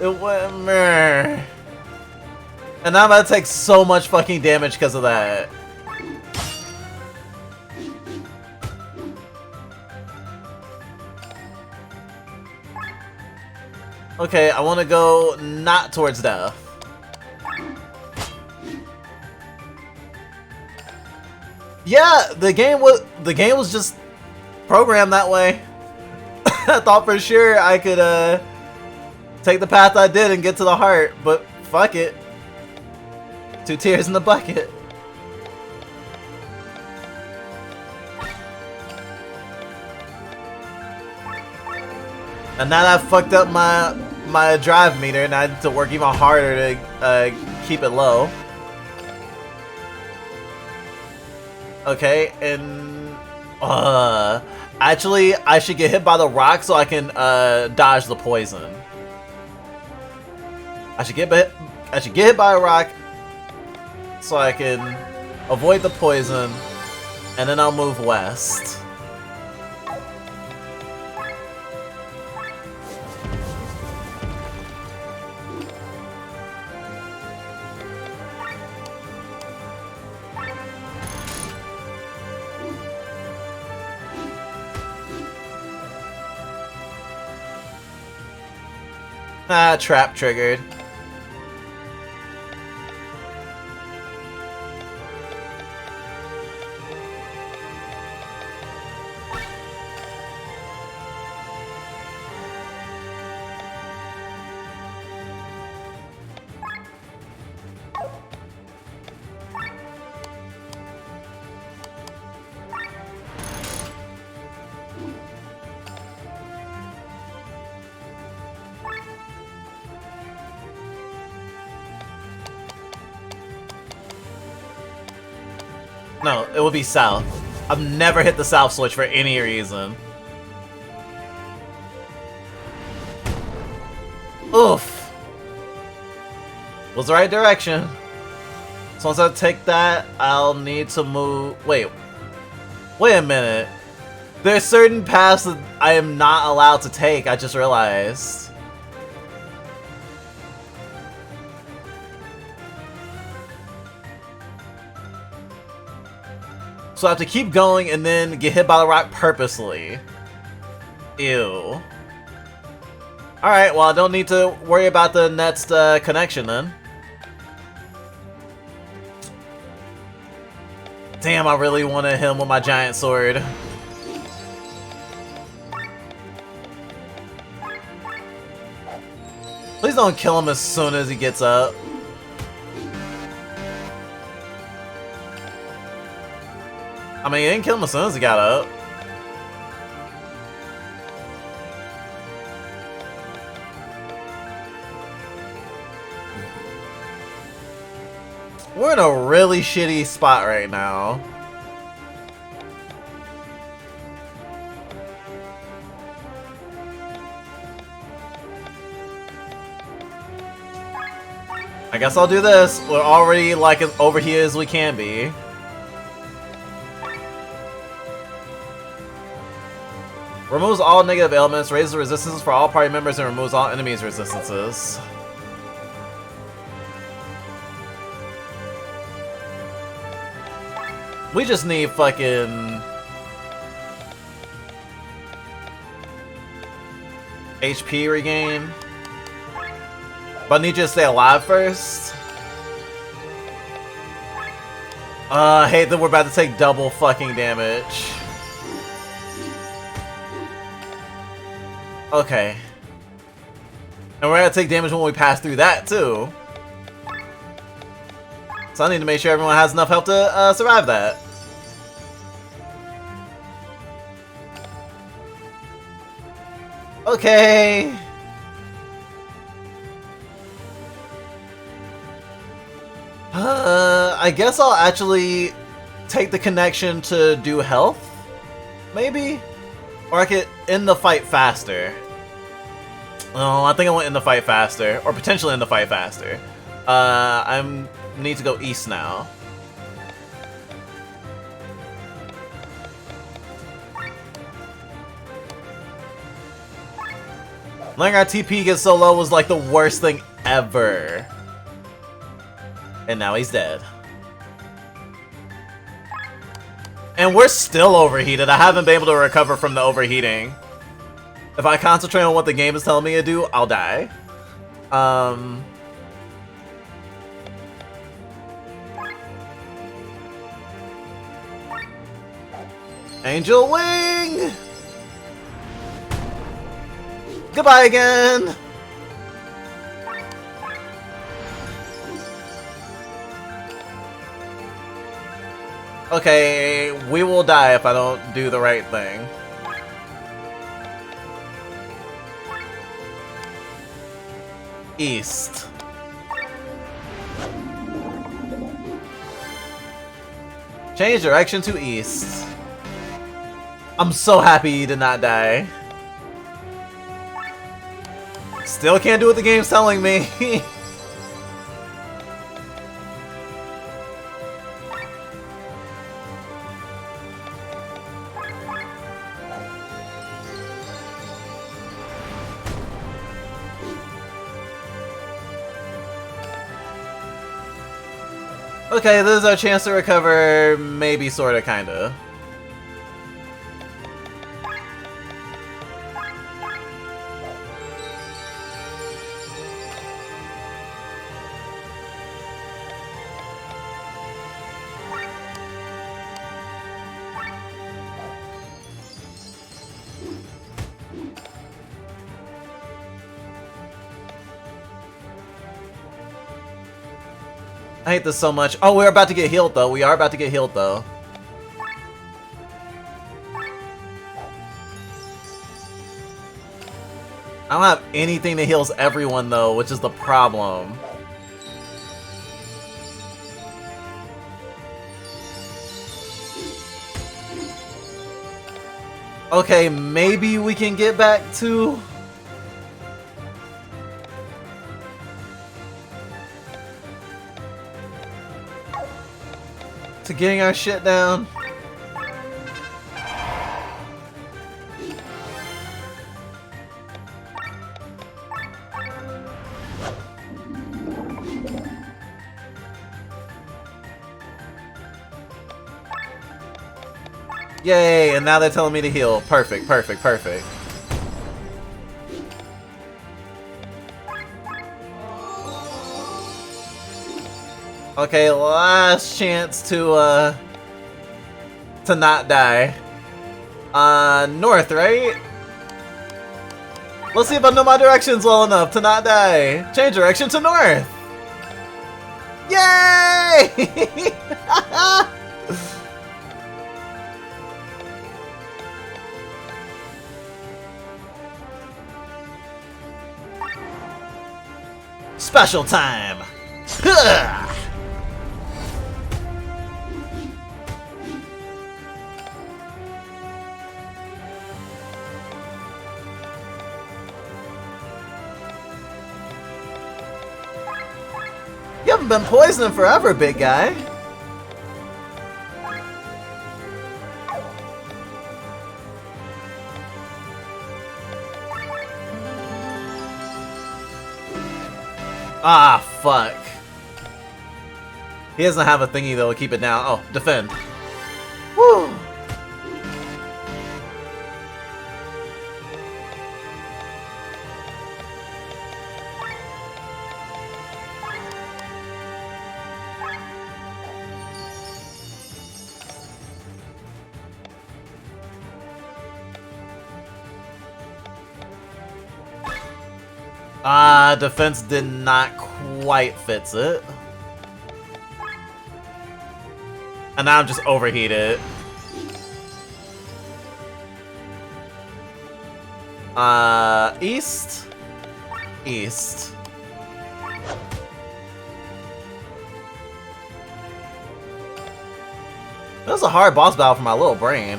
It went meh. And I'm about to take so much fucking damage because of that. Okay, I want to go not towards death. Yeah, the game was just programmed that way. I thought for sure I could take the path I did and get to the heart, but fuck it. 2 tears in the bucket. And now that I've fucked up my drive meter, and I need to work even harder to keep it low. Okay, and actually, I should get hit by the rock so I can dodge the poison. I should get hit by a rock so I can avoid the poison, and then I'll move west. Ah, trap triggered. No, it would be south. I've never hit the south switch for any reason. Oof. Was the right direction. So once I take that, I'll need to move... Wait a minute. There's certain paths that I am not allowed to take, I just realized. So I have to keep going and then get hit by the rock purposely. Ew. Alright, well I don't need to worry about the next connection then. Damn, I really want to hit him with my giant sword. Please don't kill him as soon as he gets up. I mean, he didn't kill him as soon as he got up. We're in a really shitty spot right now. I guess I'll do this. We're already like as over here as we can be. Removes all negative elements, raises the resistance for all party members, and removes all enemies' resistances. We just need fucking... HP regain. But I need you to stay alive first. I hate that we're about to take double fucking damage. Okay. And we're gonna take damage when we pass through that, too. So I need to make sure everyone has enough health to survive that. Okay. I guess I'll actually take the connection to do health? Maybe? Or I could end the fight faster. Oh, I think I want to end the fight faster. Or potentially end the fight faster. I need to go east now. Letting our TP get so low was like the worst thing ever. And now he's dead. And we're still overheated. I haven't been able to recover from the overheating. If I concentrate on what the game is telling me to do, I'll die. Angel Wing! Goodbye again! Okay, we will die if I don't do the right thing. East. Change direction to east. I'm so happy you did not die. Still can't do what the game's telling me. Okay, this is our chance to recover, maybe, sorta, kinda. I hate this so much. Oh, we're about to get healed, though. We are about to get healed, though. I don't have anything that heals everyone, though, which is the problem. Okay, maybe we can get back to... getting our shit down. Yay, and now they're telling me to heal. Perfect, perfect, perfect. Okay, last chance to not die. North, right? Let's see if I know my directions well enough to not die. Change direction to north. Yay! Special time. You haven't been poisoning forever, big guy. Ah, fuck. He doesn't have a thingy, though, to keep it down. Oh, defend. Woo! Defense did not quite fits it. And now I'm just overheated. East? East. That was a hard boss battle for my little brain.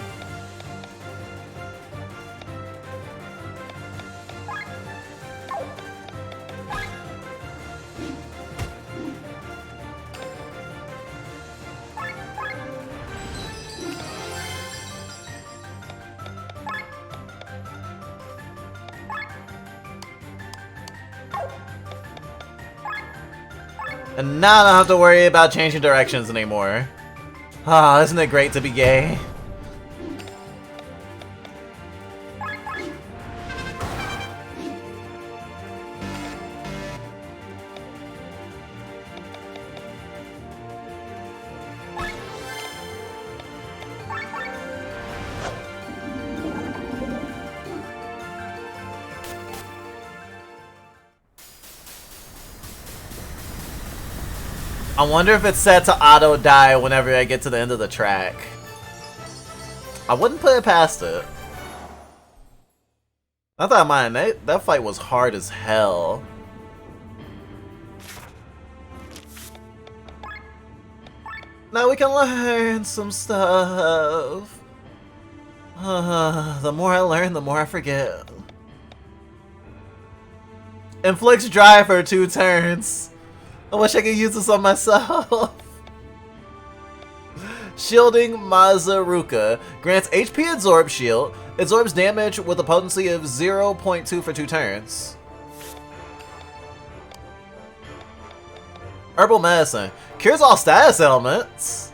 And now I don't have to worry about changing directions anymore. Ah, isn't it great to be gay? I wonder if it's set to auto die whenever I get to the end of the track. I wouldn't put it past it. I thought mine, that fight was hard as hell. Now we can learn some stuff. The more I learn, the more I forget. Inflicts dry for 2 turns. I wish I could use this on myself. Shielding Mazaruka grants HP Absorb Shield. Absorbs damage with a potency of 0.2 for 2 turns. Herbal Medicine. Cures all status ailments.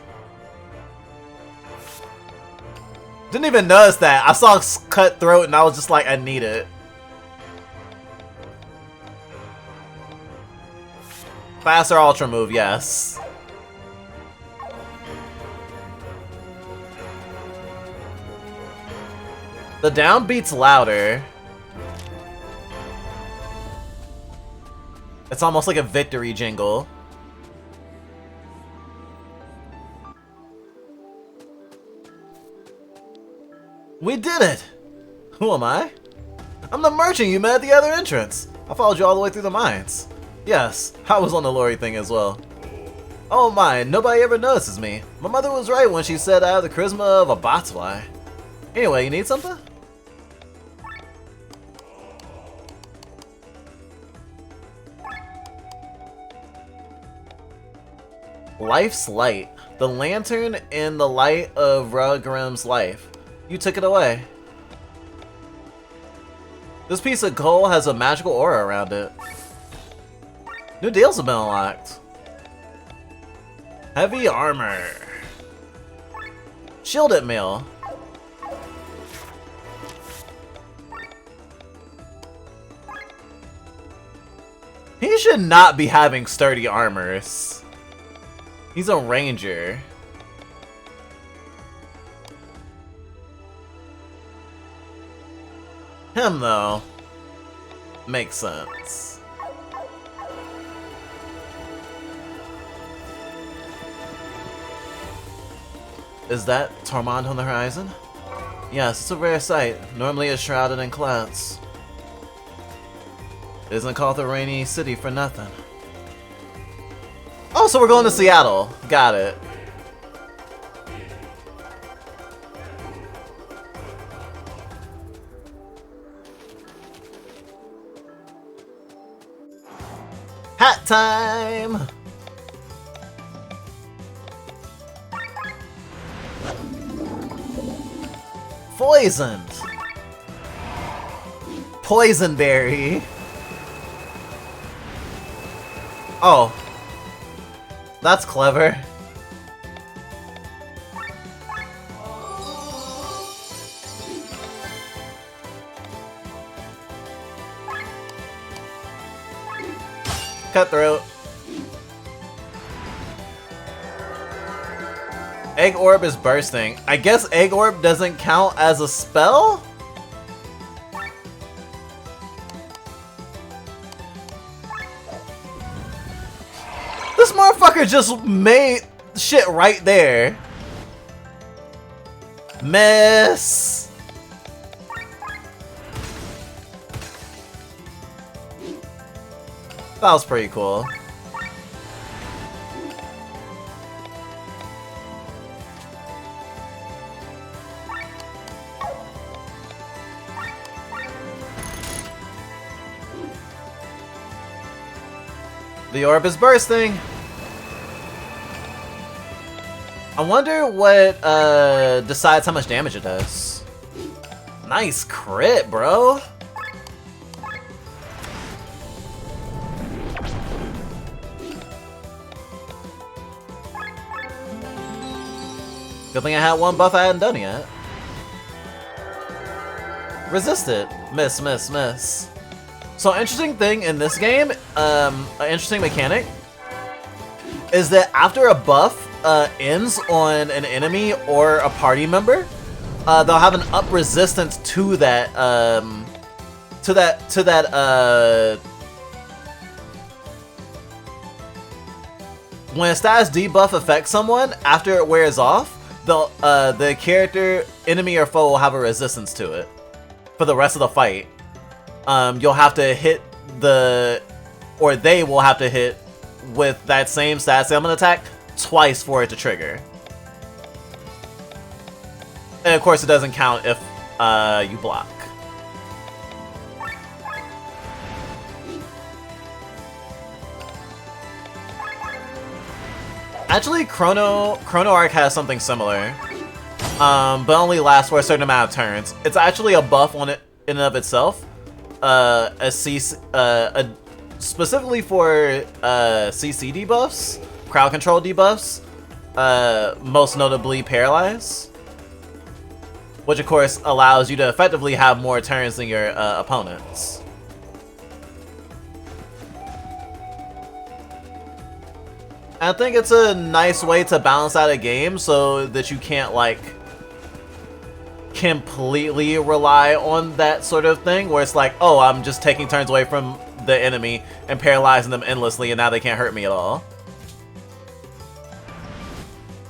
Didn't even notice that. I saw cut throat and I was just like, I need it. Faster Ultra Move, yes. The down beats louder. It's almost like a victory jingle. We did it! Who am I? I'm the merchant you met at the other entrance. I followed you all the way through the mines. Yes, I was on the lorry thing as well. Oh my, nobody ever notices me. My mother was right when she said I have the charisma of a botsfly. Anyway, you need something? Life's light. The lantern in the light of Rugrim's life. You took it away. This piece of coal has a magical aura around it. New deals have been unlocked. Heavy armor. Shielded mail. He should not be having sturdy armors. He's a ranger. Him though. Makes sense. Is that Tormund on the horizon? Yes, it's a rare sight. Normally it's shrouded in clouds. It isn't called the Rainy City for nothing. Oh, so we're going to Seattle. Got it. Hat time! Poisoned! Poisonberry! Oh. That's clever. Cutthroat. Egg Orb is bursting. I guess Egg Orb doesn't count as a spell? This motherfucker just made shit right there. Miss. That was pretty cool. The orb is bursting. I wonder what decides how much damage it does. Nice crit, bro. Good thing I had one buff I hadn't done yet. Resist it. Miss, miss, miss. So interesting thing in this game, an interesting mechanic, is that after a buff ends on an enemy or a party member, they'll have an up resistance to that, when a status debuff affects someone, after it wears off, the character, enemy, or foe will have a resistance to it for the rest of the fight. You'll have to hit or they will have to hit with that same status ailment attack twice for it to trigger. And of course, it doesn't count if you block. Actually, Chrono Arc has something similar, but only lasts for a certain amount of turns. It's actually a buff on it in and of itself, specifically for CC debuffs, crowd control debuffs, most notably Paralyze, which of course allows you to effectively have more turns than your opponents. I think it's a nice way to balance out a game so that you can't, like, completely rely on that sort of thing where it's like, oh, I'm just taking turns away from the enemy and paralyzing them endlessly and now they can't hurt me at all.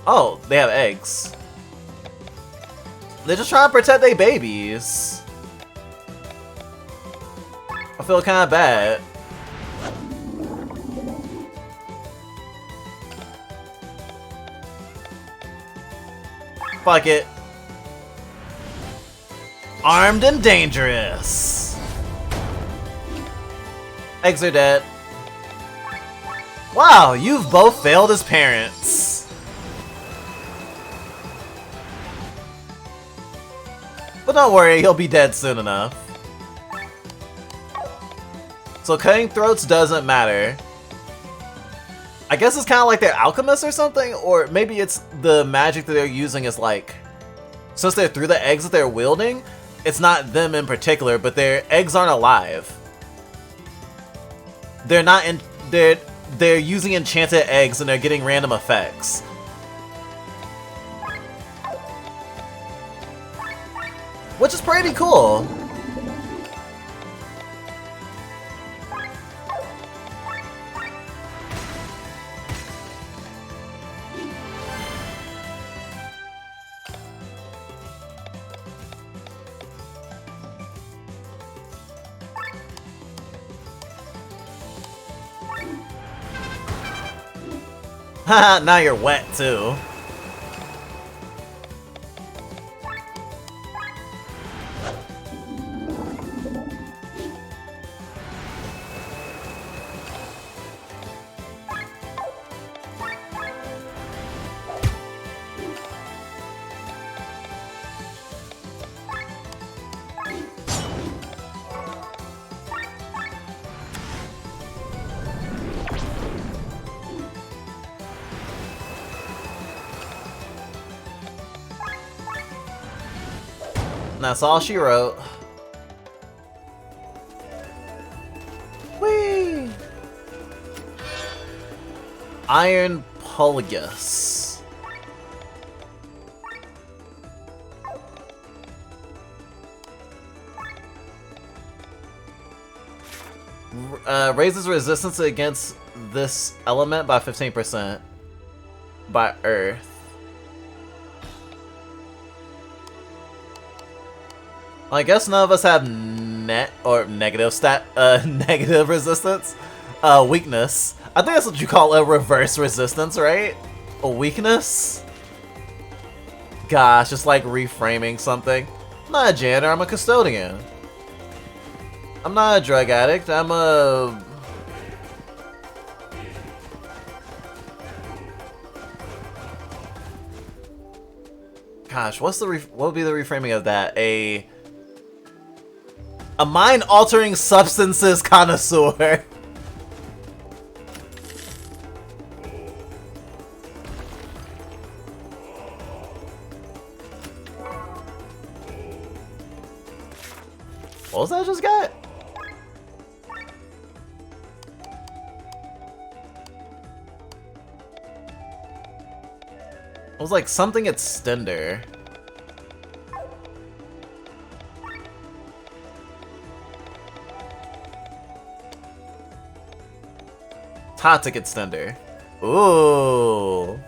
Oh, they have eggs. They're just trying to protect their babies. I feel kind of bad. Fuck it. Armed and dangerous. Eggs are dead. Wow, you've both failed as parents. But don't worry, he'll be dead soon enough. So cutting throats doesn't matter. I guess it's kind of like they're alchemists or something, or maybe it's the magic that they're using is like, since they're through the eggs that they're wielding, it's not them in particular, but their eggs aren't alive. They're not in, they're using enchanted eggs and they're getting random effects. Which is pretty cool. Haha, now you're wet too. That's all she wrote. Whee! Iron Polygus. Raises resistance against this element by 15% by Earth. I guess none of us have negative resistance. Weakness. I think that's what you call a reverse resistance, right? A weakness? Gosh, just like reframing something. I'm not a janitor, I'm a custodian. I'm not a drug addict, I'm a... Gosh, what would be the reframing of that? A mind-altering substances connoisseur. What was that I just got? It was like something extender. Toxic extender. Ooh.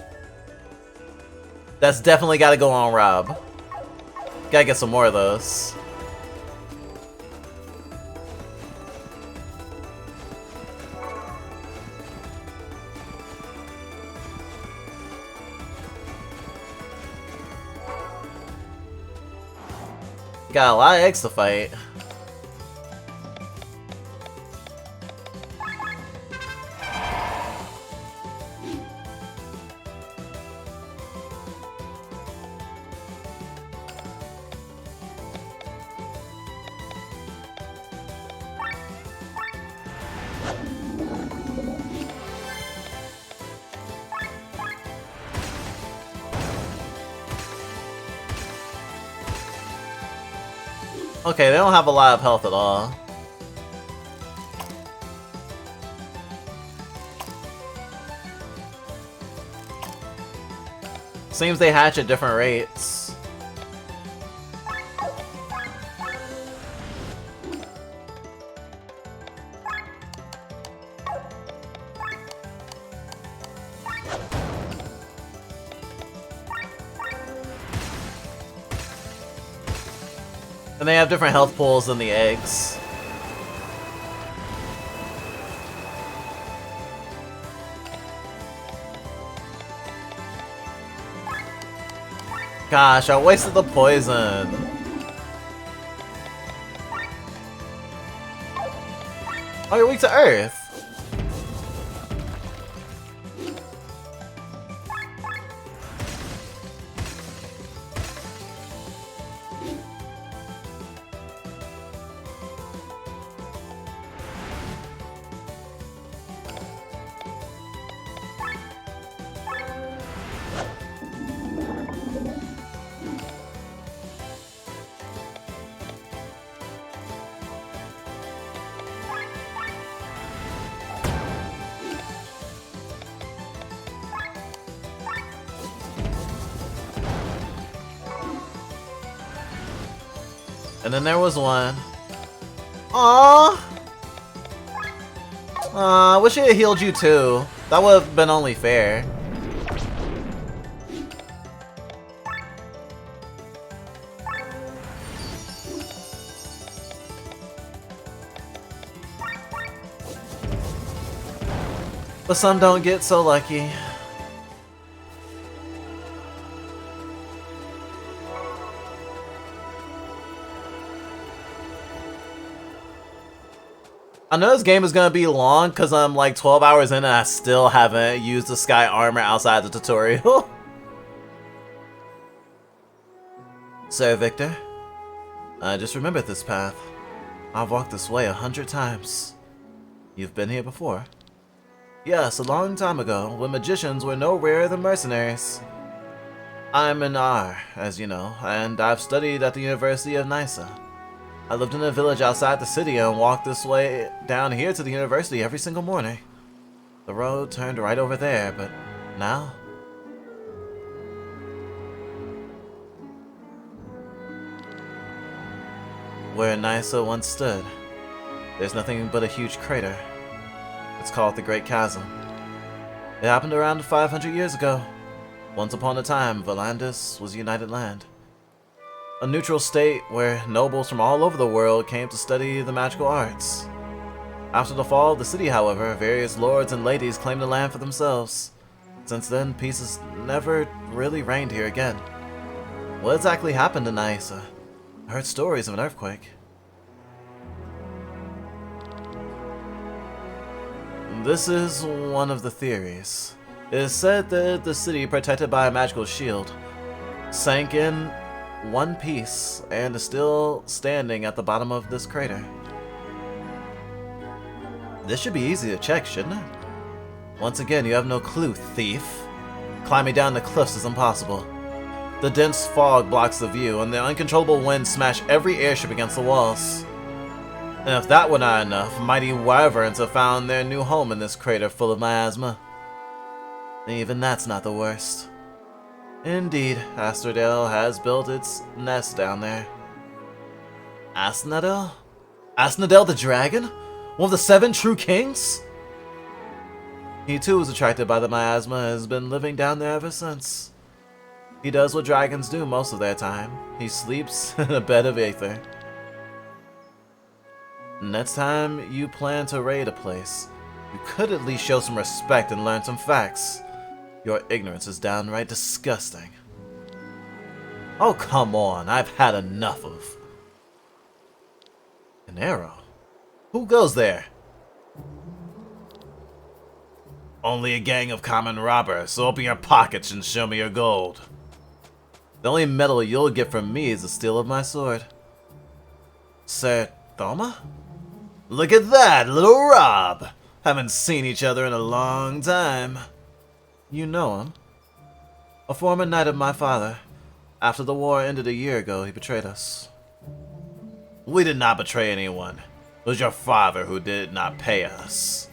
That's definitely gotta go on Rob. Gotta get some more of those. Got a lot of eggs to fight. Okay, they don't have a lot of health at all. Seems they hatch at different rates. And they have different health pools than the eggs. Gosh, I wasted the poison. Oh, you're weak to Earth. And then there was one. Aww! I wish it had healed you too. That would have been only fair. But some don't get so lucky. I know this game is gonna be long because I'm like 12 hours in and I still haven't used the sky armor outside the tutorial. Sir Victor, I just remembered this path. I've walked this way 100 times. You've been here before? Yes, a long time ago, when magicians were no rarer than mercenaries. I'm an R, as you know, and I've studied at the University of Nysa. I lived in a village outside the city and walked this way down here to the university every single morning. The road turned right over there, but now... Where Nysa once stood, there's nothing but a huge crater. It's called the Great Chasm. It happened around 500 years ago. Once upon a time, Volandis was a united land. A neutral state where nobles from all over the world came to study the magical arts. After the fall of the city, however, various lords and ladies claimed the land for themselves. Since then, peace has never really reigned here again. What exactly happened to Nysa? I heard stories of an earthquake. This is one of the theories. It is said that the city, protected by a magical shield, sank in one piece and is still standing at the bottom of this crater. This should be easy to check, shouldn't it? Once again, you have no clue, thief. Climbing down the cliffs is impossible. The dense fog blocks the view, and the uncontrollable wind smashed every airship against the walls. And if that were not enough, mighty wyverns have found their new home in this crater full of miasma. And even that's not the worst. Indeed, Astrodale has built its nest down there. Asnodel? Asnodel the dragon? One of the 7 true kings? He too was attracted by the miasma and has been living down there ever since. He does what dragons do most of their time. He sleeps in a bed of aether. Next time you plan to raid a place, you could at least show some respect and learn some facts. Your ignorance is downright disgusting. Oh, come on, I've had enough of... An arrow? Who goes there? Only a gang of common robbers, so open your pockets and show me your gold. The only metal you'll get from me is the steel of my sword. Sir Thoma? Look at that, little Rob! Haven't seen each other in a long time. You know him? A former knight of my father. After the war ended a year ago, he betrayed us. We did not betray anyone. It was your father who did not pay us.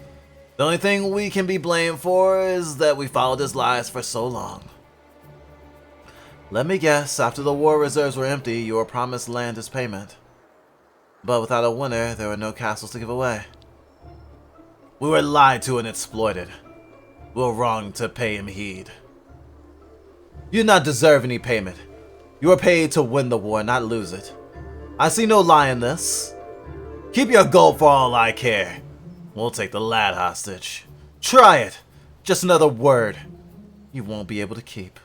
The only thing we can be blamed for is that we followed his lies for so long. Let me guess, after the war reserves were empty, you were promised land as payment. But without a winner, there were no castles to give away. We were lied to and exploited. We were wrong to pay him heed. You did not deserve any payment. You were paid to win the war, not lose it. I see no lie in this. Keep your gold for all I care. We'll take the lad hostage. Try it. Just another word you won't be able to keep.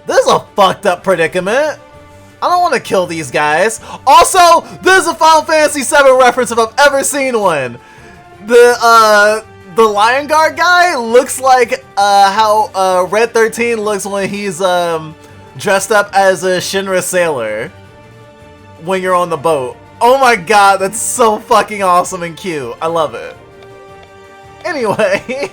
This is a fucked up predicament. I don't want to kill these guys. Also, this is a Final Fantasy VII reference if I've ever seen one. The Lion Guard guy looks like how Red 13 looks when he's dressed up as a Shinra sailor when you're on the boat. Oh my god, that's so fucking awesome and cute. I love it. Anyway.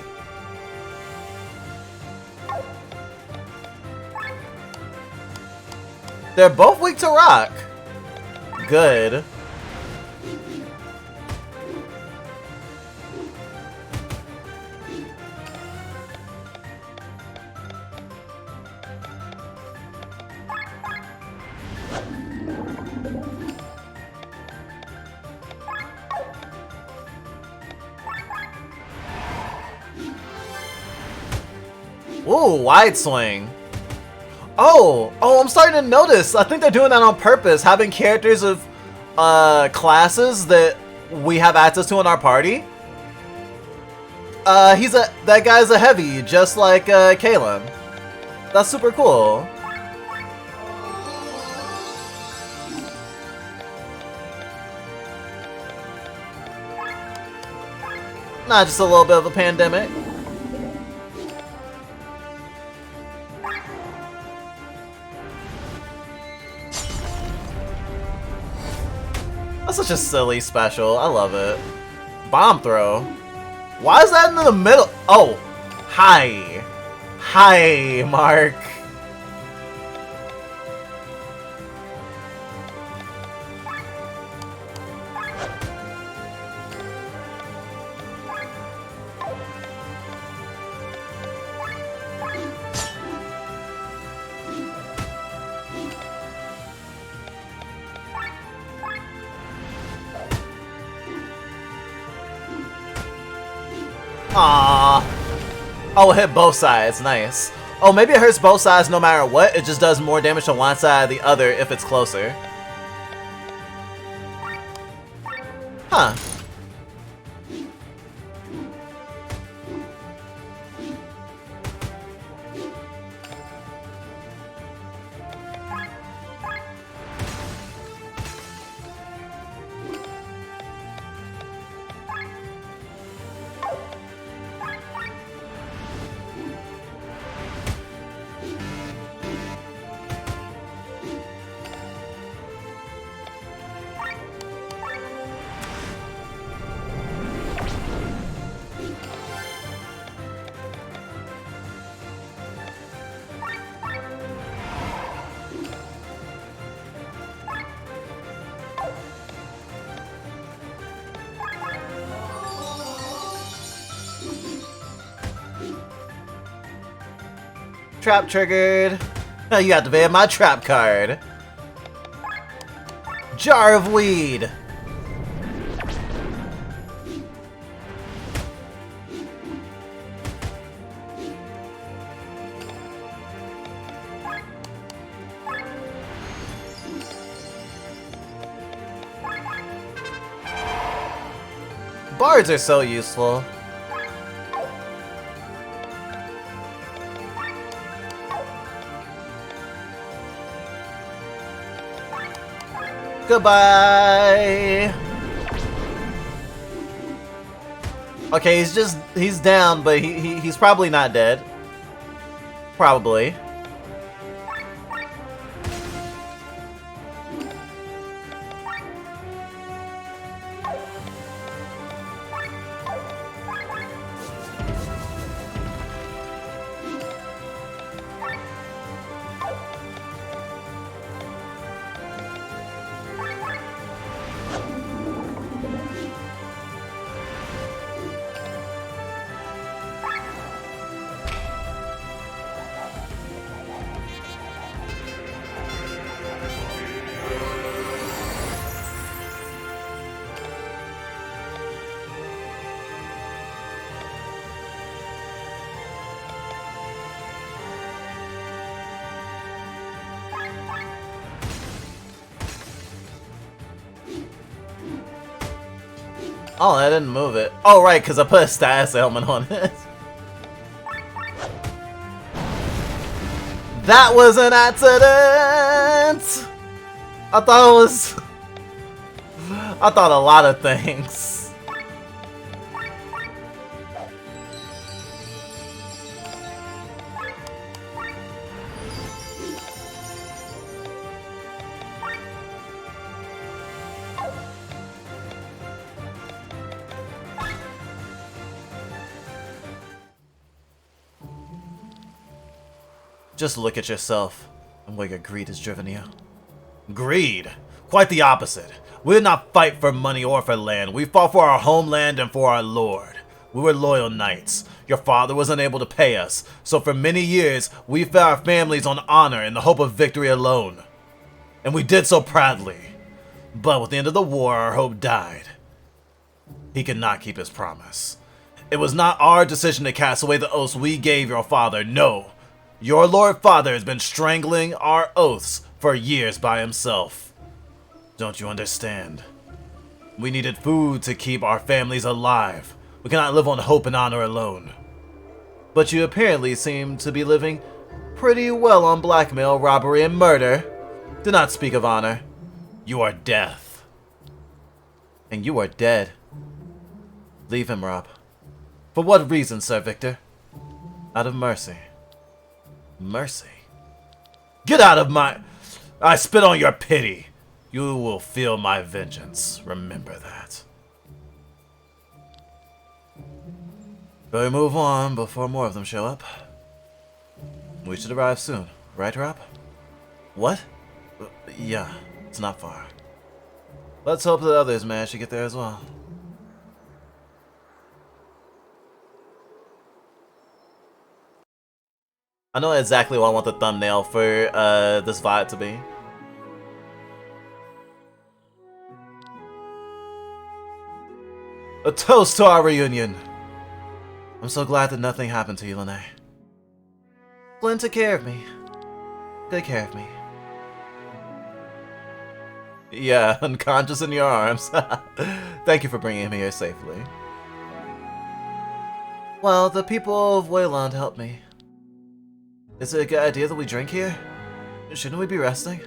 They're both weak to rock. Good. Ooh, wide swing. Oh, I'm starting to notice. I think they're doing that on purpose, having characters of classes that we have access to in our party. That guy's a heavy, just like Kalen. That's super cool. Not just a little bit of a pandemic. That's such a silly special. I love it. Bomb throw. Why is that in the middle? Oh, hi. Hi, Mark. Aww. Oh, it hit both sides. Nice. Oh, maybe it hurts both sides no matter what. It just does more damage to one side or the other if it's closer. Huh. Trap triggered. Oh, you activated my trap card. Jar of weed. Bards are so useful. Goodbye! Okay, he's down, but he's probably not dead. Probably. Oh, I didn't move it. Oh, right, because I put a status element on it. That was an accident! I thought a lot of things. Just look at yourself and where your greed has driven you. Greed? Quite the opposite. We did not fight for money or for land. We fought for our homeland and for our lord. We were loyal knights. Your father was unable to pay us, so for many years we fed our families on honor in the hope of victory alone. And we did so proudly. But with the end of the war, our hope died. He could not keep his promise. It was not our decision to cast away the oaths we gave your father, no. Your Lord Father has been strangling our oaths for years by himself. Don't you understand? We needed food to keep our families alive. We cannot live on hope and honor alone. But you apparently seem to be living pretty well on blackmail, robbery, and murder. Do not speak of honor. You are death. And you are dead. Leave him, Rob. For what reason, Sir Victor? Out of mercy. Mercy? Get out of my... I spit on your pity. You will feel my vengeance. Remember that. Better move on before more of them show up. We should arrive soon. Right, Rob? What? Yeah, it's not far. Let's hope the others manage to get there as well. I know exactly what I want the thumbnail for this VOD to be. A toast to our reunion. I'm so glad that nothing happened to you, Lene. Glenn took care of me. Good care of me. Yeah, unconscious in your arms. Thank you for bringing him here safely. Well, the people of Wayland helped me. Is it a good idea that we drink here? Shouldn't we be resting?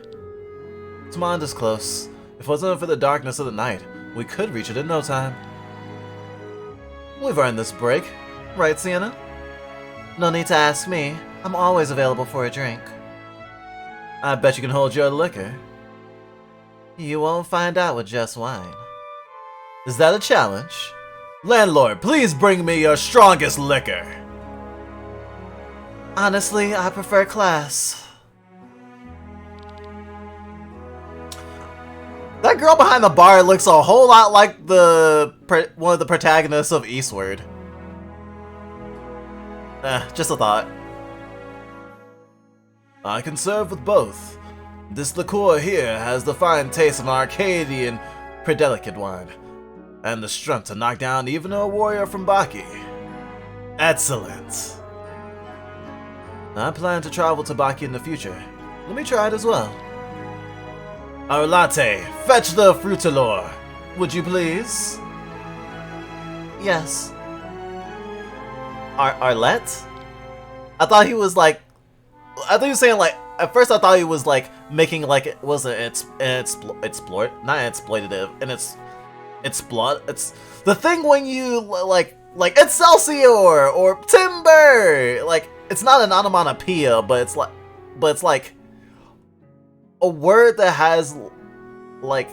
Tamand is close. If it wasn't for the darkness of the night, we could reach it in no time. We've earned this break, right, Sienna? No need to ask me. I'm always available for a drink. I bet you can hold your liquor. You won't find out with just wine. Is that a challenge? Landlord, please bring me your strongest liquor. Honestly, I prefer class. That girl behind the bar looks a whole lot like one of the protagonists of Eastward. Just a thought. I can serve with both. This liqueur here has the fine taste of an Arcadian predelicate wine, and the strength to knock down even a warrior from Baki. Excellent. I plan to travel to Baki in the future. Let me try it as well. Our latte, fetch the frutilor, would you please? Yes. Arlette? I thought he was like... I thought he was saying like... At first I thought he was like making like it wasn't exploit, not exploitative, and it's the thing when you like Excelsior or Timber, like it's not an onomatopoeia, but it's like a word that has like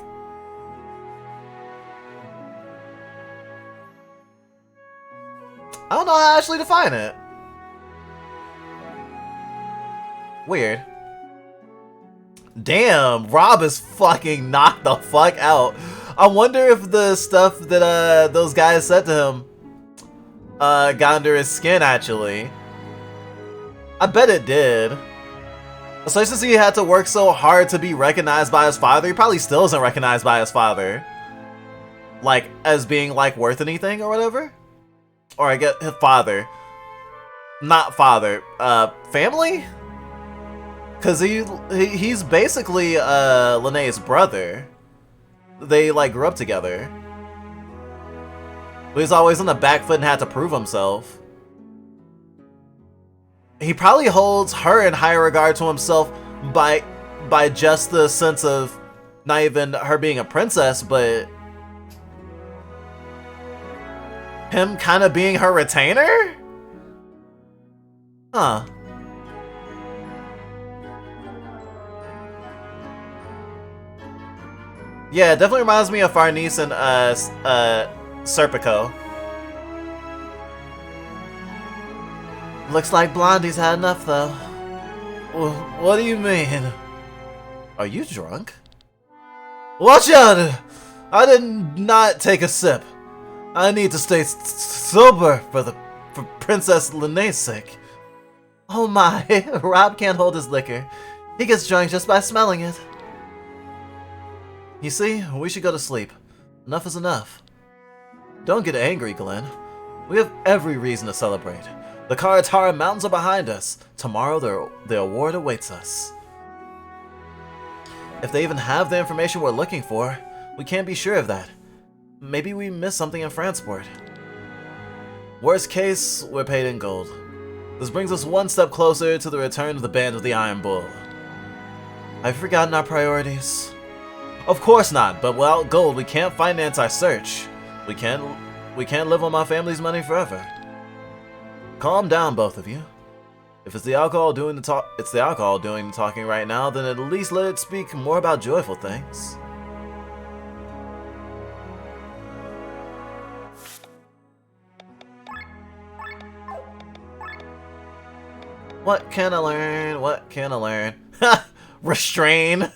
I don't know how to actually define it. Weird. Damn, Rob is fucking knocked the fuck out. I wonder if the stuff that those guys said to him got under his skin, actually. I bet it did. Especially since he had to work so hard to be recognized by his father. He probably still isn't recognized by his father. Like, as being, like, worth anything or whatever? Or I get his father. Not father. Family? Because he's basically Linnea's brother. They like grew up together. But he's always on the back foot and had to prove himself. He probably holds her in higher regard to himself by just the sense of not even her being a princess, but him kind of being her retainer? Huh. Yeah, it definitely reminds me of Farnese and Serpico. Looks like Blondie's had enough, though. What do you mean? Are you drunk? Watch out! I did not take a sip. I need to stay sober for Princess Linnea's sake. Oh my, Rob can't hold his liquor. He gets drunk just by smelling it. You see, we should go to sleep. Enough is enough. Don't get angry, Glenn. We have every reason to celebrate. The Karatara Mountains are behind us. Tomorrow the award awaits us. If they even have the information we're looking for, we can't be sure of that. Maybe we missed something in Fransport. Worst case, we're paid in gold. This brings us one step closer to the return of the Band of the Iron Bull. I've forgotten our priorities. Of course not, but without gold we can't finance our search. We can't live on my family's money forever. Calm down, both of you. If it's the alcohol doing the talking right now, then at least let it speak more about joyful things. What can I learn? What can I learn? Restrain.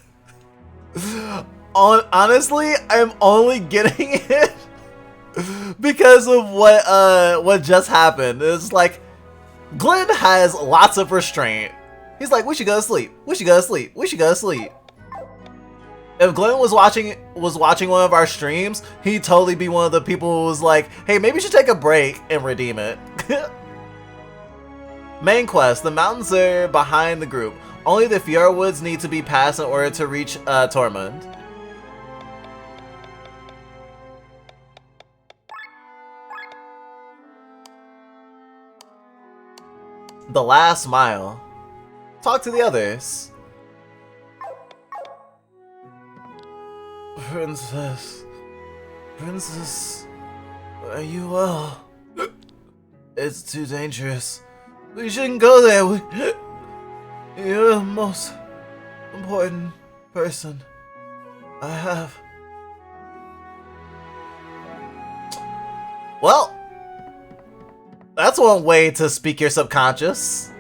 Honestly, I'm only getting it because of what just happened. It's like Glenn has lots of restraint. He's like, we should go to sleep. We should go to sleep. We should go to sleep. If Glenn was watching one of our streams, he'd totally be one of the people who was like, hey, maybe you should take a break and redeem it. Main quest, the mountains are behind the group. Only the Fiora Woods need to be passed in order to reach Tormund. The last mile. Talk to the others. Princess, are you well? It's too dangerous. We shouldn't go there. You're the most important person I have. Well, that's one way to speak your subconscious.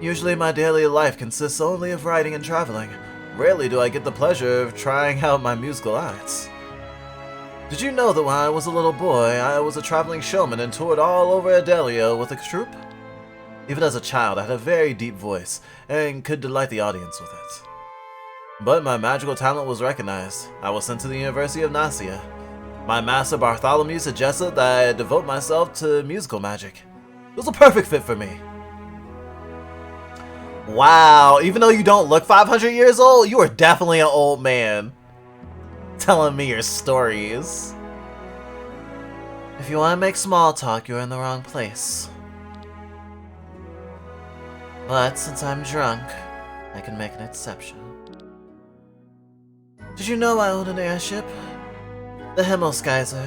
Usually my daily life consists only of writing and traveling. Rarely do I get the pleasure of trying out my musical arts. Did you know that when I was a little boy, I was a traveling showman and toured all over Adelia with a troupe? Even as a child, I had a very deep voice and could delight the audience with it. But my magical talent was recognized. I was sent to the University of Nasia. My master Bartholomew suggested that I devote myself to musical magic. It was a perfect fit for me. Wow, even though you don't look 500 years old, you are definitely an old man. telling me your stories. If you want to make small talk, you're in the wrong place. But since I'm drunk, I can make an exception. Did you know I own an airship? The Himmelskaiser.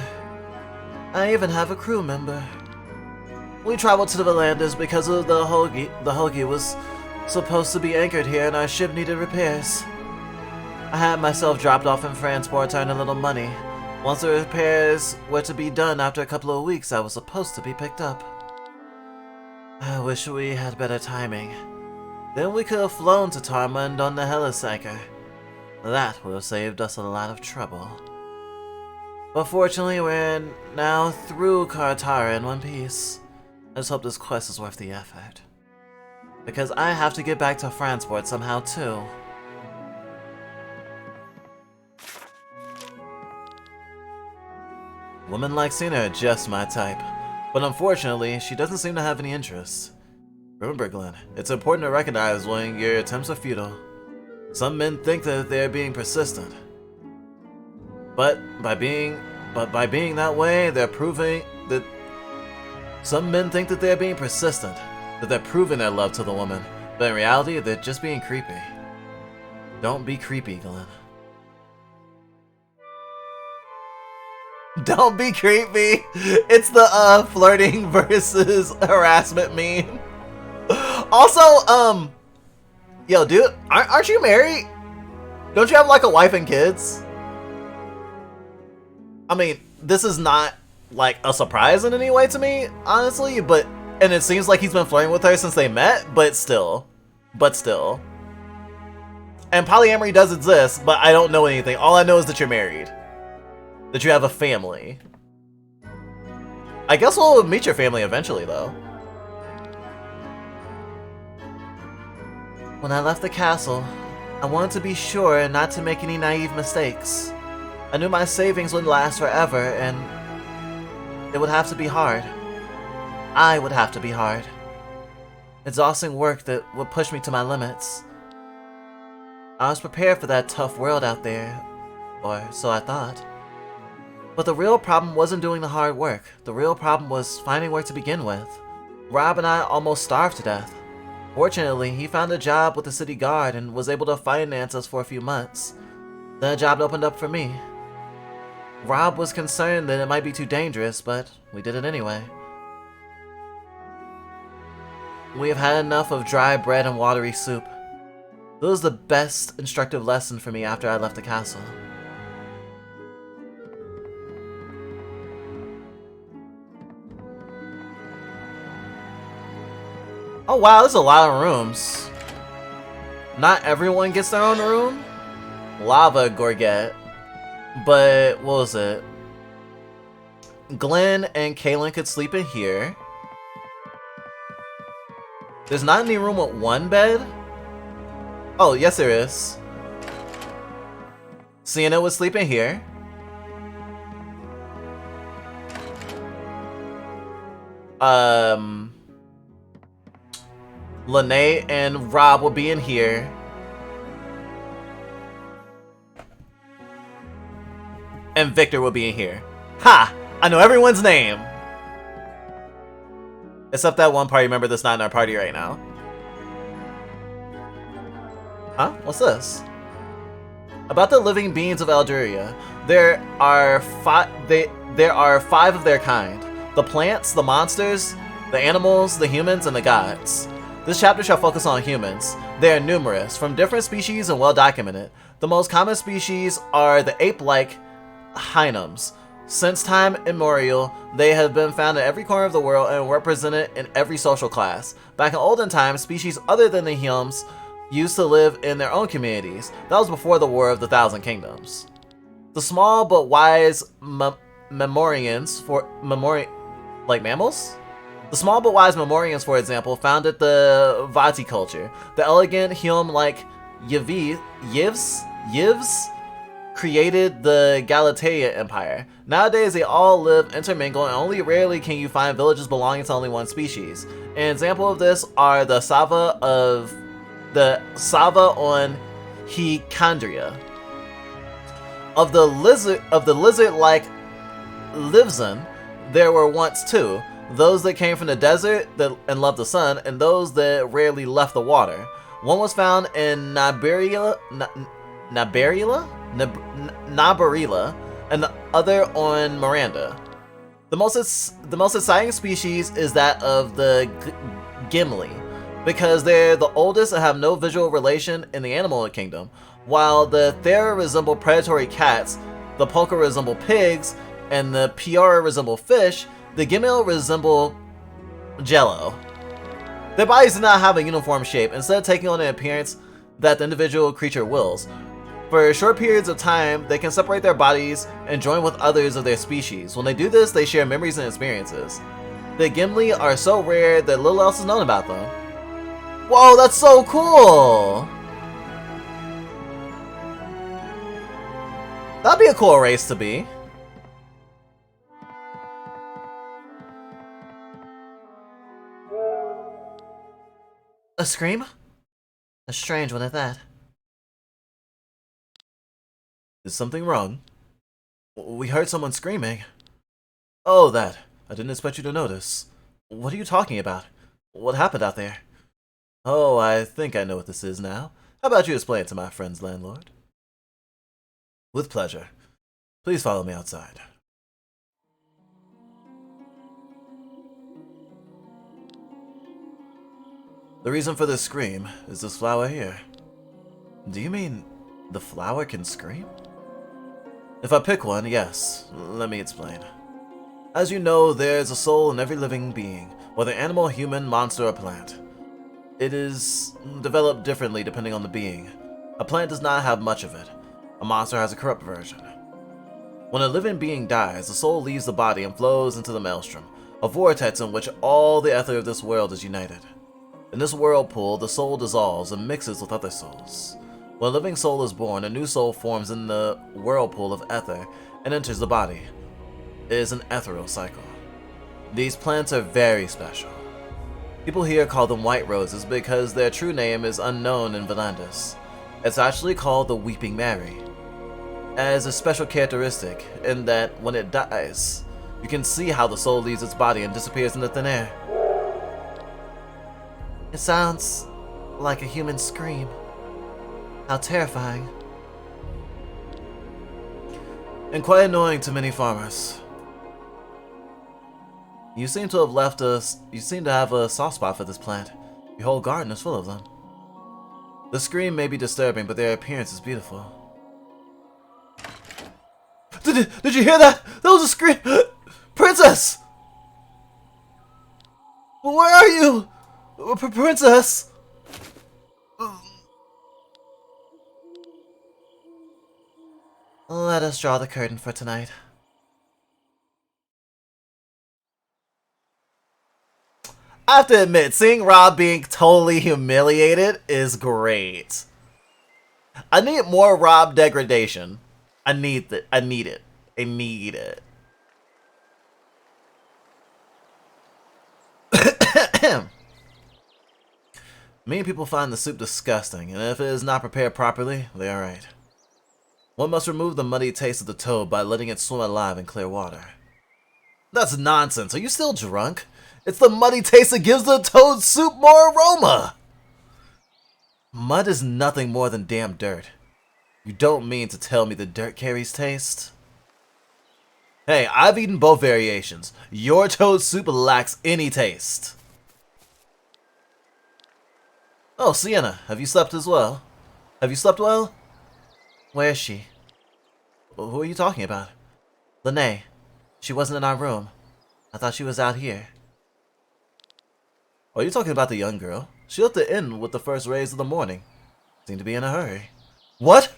I even have a crew member. We traveled to the Valanders because of the Hoagie. The Hoagie was supposed to be anchored here and our ship needed repairs. I had myself dropped off in Fransport to earn a little money. Once the repairs were to be done after a couple of weeks, I was supposed to be picked up. I wish we had better timing. Then we could have flown to Tarmund on the Helisanker. That would have saved us a lot of trouble. But fortunately, we're now through Kartara in one piece. I just hope this quest is worth the effort. Because I have to get back to Fransport somehow too. Women like Cena are just my type, but unfortunately, she doesn't seem to have any interest. Remember, Glenn, it's important to recognize when your attempts are futile. Some men think that they're being persistent, but by being that way, they're proving that. Some men think that they're being persistent, that they're proving their love to the woman, but in reality, they're just being creepy. Don't be creepy, Glenn. Don't be creepy. It's the flirting versus harassment meme. Also, yo, dude, aren't you married? Don't you have like a wife and kids? I mean, this is not like a surprise in any way to me, honestly, and it seems like he's been flirting with her since they met, but still. And polyamory does exist, but I don't know anything. All I know is that you're married. That you have a family. I guess we'll meet your family eventually, though. When I left the castle, I wanted to be sure not to make any naive mistakes. I knew my savings wouldn't last forever, and it would have to be hard. I would have to be hard. Exhausting work that would push me to my limits. I was prepared for that tough world out there, or so I thought. But the real problem wasn't doing the hard work. The real problem was finding work to begin with. Rob and I almost starved to death. Fortunately, he found a job with the city guard and was able to finance us for a few months. Then a job opened up for me. Rob was concerned that it might be too dangerous, but we did it anyway. We have had enough of dry bread and watery soup. This was the best instructive lesson for me after I left the castle. Oh wow, there's a lot of rooms. Not everyone gets their own room. Lava Gorget. But, what was it? Glenn and Kaylin could sleep in here. There's not any room with one bed? Oh, yes there is. Sienna would sleep in here. Lene and Rob will be in here. And Victor will be in here. Ha! I know everyone's name! Except that one party member that's not in our party right now. Huh? What's this? About the living beings of Algeria. There are five of their kind. The plants, the monsters, the animals, the humans, and the gods. This chapter shall focus on humans. They are numerous, from different species and well documented. The most common species are the ape-like Hynums. Since time immemorial, they have been found in every corner of the world and represented in every social class. Back in olden times, species other than the Hynums used to live in their own communities. That was before the War of the Thousand Kingdoms. The small but wise Memorians, like mammals? The small but wise Memorians, for example, founded the Vati culture. The elegant Hyum-like Yivs created the Galatea Empire. Nowadays, they all live intermingled, and only rarely can you find villages belonging to only one species. An example of this are the Sava on Hecandria. Of the lizard-like Livzen, there were once two. Those that came from the desert and loved the sun, and those that rarely left the water. One was found in Nabarila, and the other on Miranda. The most exciting species is that of the Gimli, because they're the oldest and have no visual relation in the animal kingdom, while the Thera resemble predatory cats, the Polka resemble pigs, and the Piara resemble fish. The Gimel resemble jello. Their bodies do not have a uniform shape, instead taking on an appearance that the individual creature wills. For short periods of time, they can separate their bodies and join with others of their species. When they do this, they share memories and experiences. The Gimli are so rare that little else is known about them. Whoa, that's so cool! That'd be a cool race to be. A scream? A strange one at that. Is something wrong? We heard someone screaming. Oh, that. I didn't expect you to notice. What are you talking about? What happened out there? Oh, I think I know what this is now. How about you explain it to my friend's landlord? With pleasure. Please follow me outside. The reason for this scream is this flower here. Do you mean the flower can scream? If I pick one, yes. Let me explain. As you know, there's a soul in every living being, whether animal, human, monster, or plant. It is developed differently depending on the being. A plant does not have much of it. A monster has a corrupt version. When a living being dies, the soul leaves the body and flows into the maelstrom, a vortex in which all the ether of this world is united. In this whirlpool, the soul dissolves and mixes with other souls. When a living soul is born, a new soul forms in the whirlpool of ether and enters the body. It is an ethereal cycle. These plants are very special. People here call them white roses because their true name is unknown in Valandis. It's actually called the Weeping Mary. It has a special characteristic in that when it dies, you can see how the soul leaves its body and disappears into thin air. It sounds like a human scream. How terrifying. And quite annoying to many farmers. You seem to have a soft spot for this plant. Your whole garden is full of them. The scream may be disturbing, but their appearance is beautiful. Did you hear that? That was a scream! Princess! Where are you? Princess! Let us draw the curtain for tonight. I have to admit, seeing Rob being totally humiliated is great. I need more Rob degradation. I need it. I need it. I need it. Many people find the soup disgusting, and if it is not prepared properly, they are right. One must remove the muddy taste of the toad by letting it swim alive in clear water. That's nonsense. Are you still drunk? It's the muddy taste that gives the toad soup more aroma! Mud is nothing more than damn dirt. You don't mean to tell me the dirt carries taste? Hey, I've eaten both variations. Your toad soup lacks any taste. Oh, Sienna, have you slept as well? Have you slept well? Where is she? Who are you talking about? Lene. She wasn't in our room. I thought she was out here. Are you talking about the young girl? She left the inn with the first rays of the morning. Seemed to be in a hurry. What?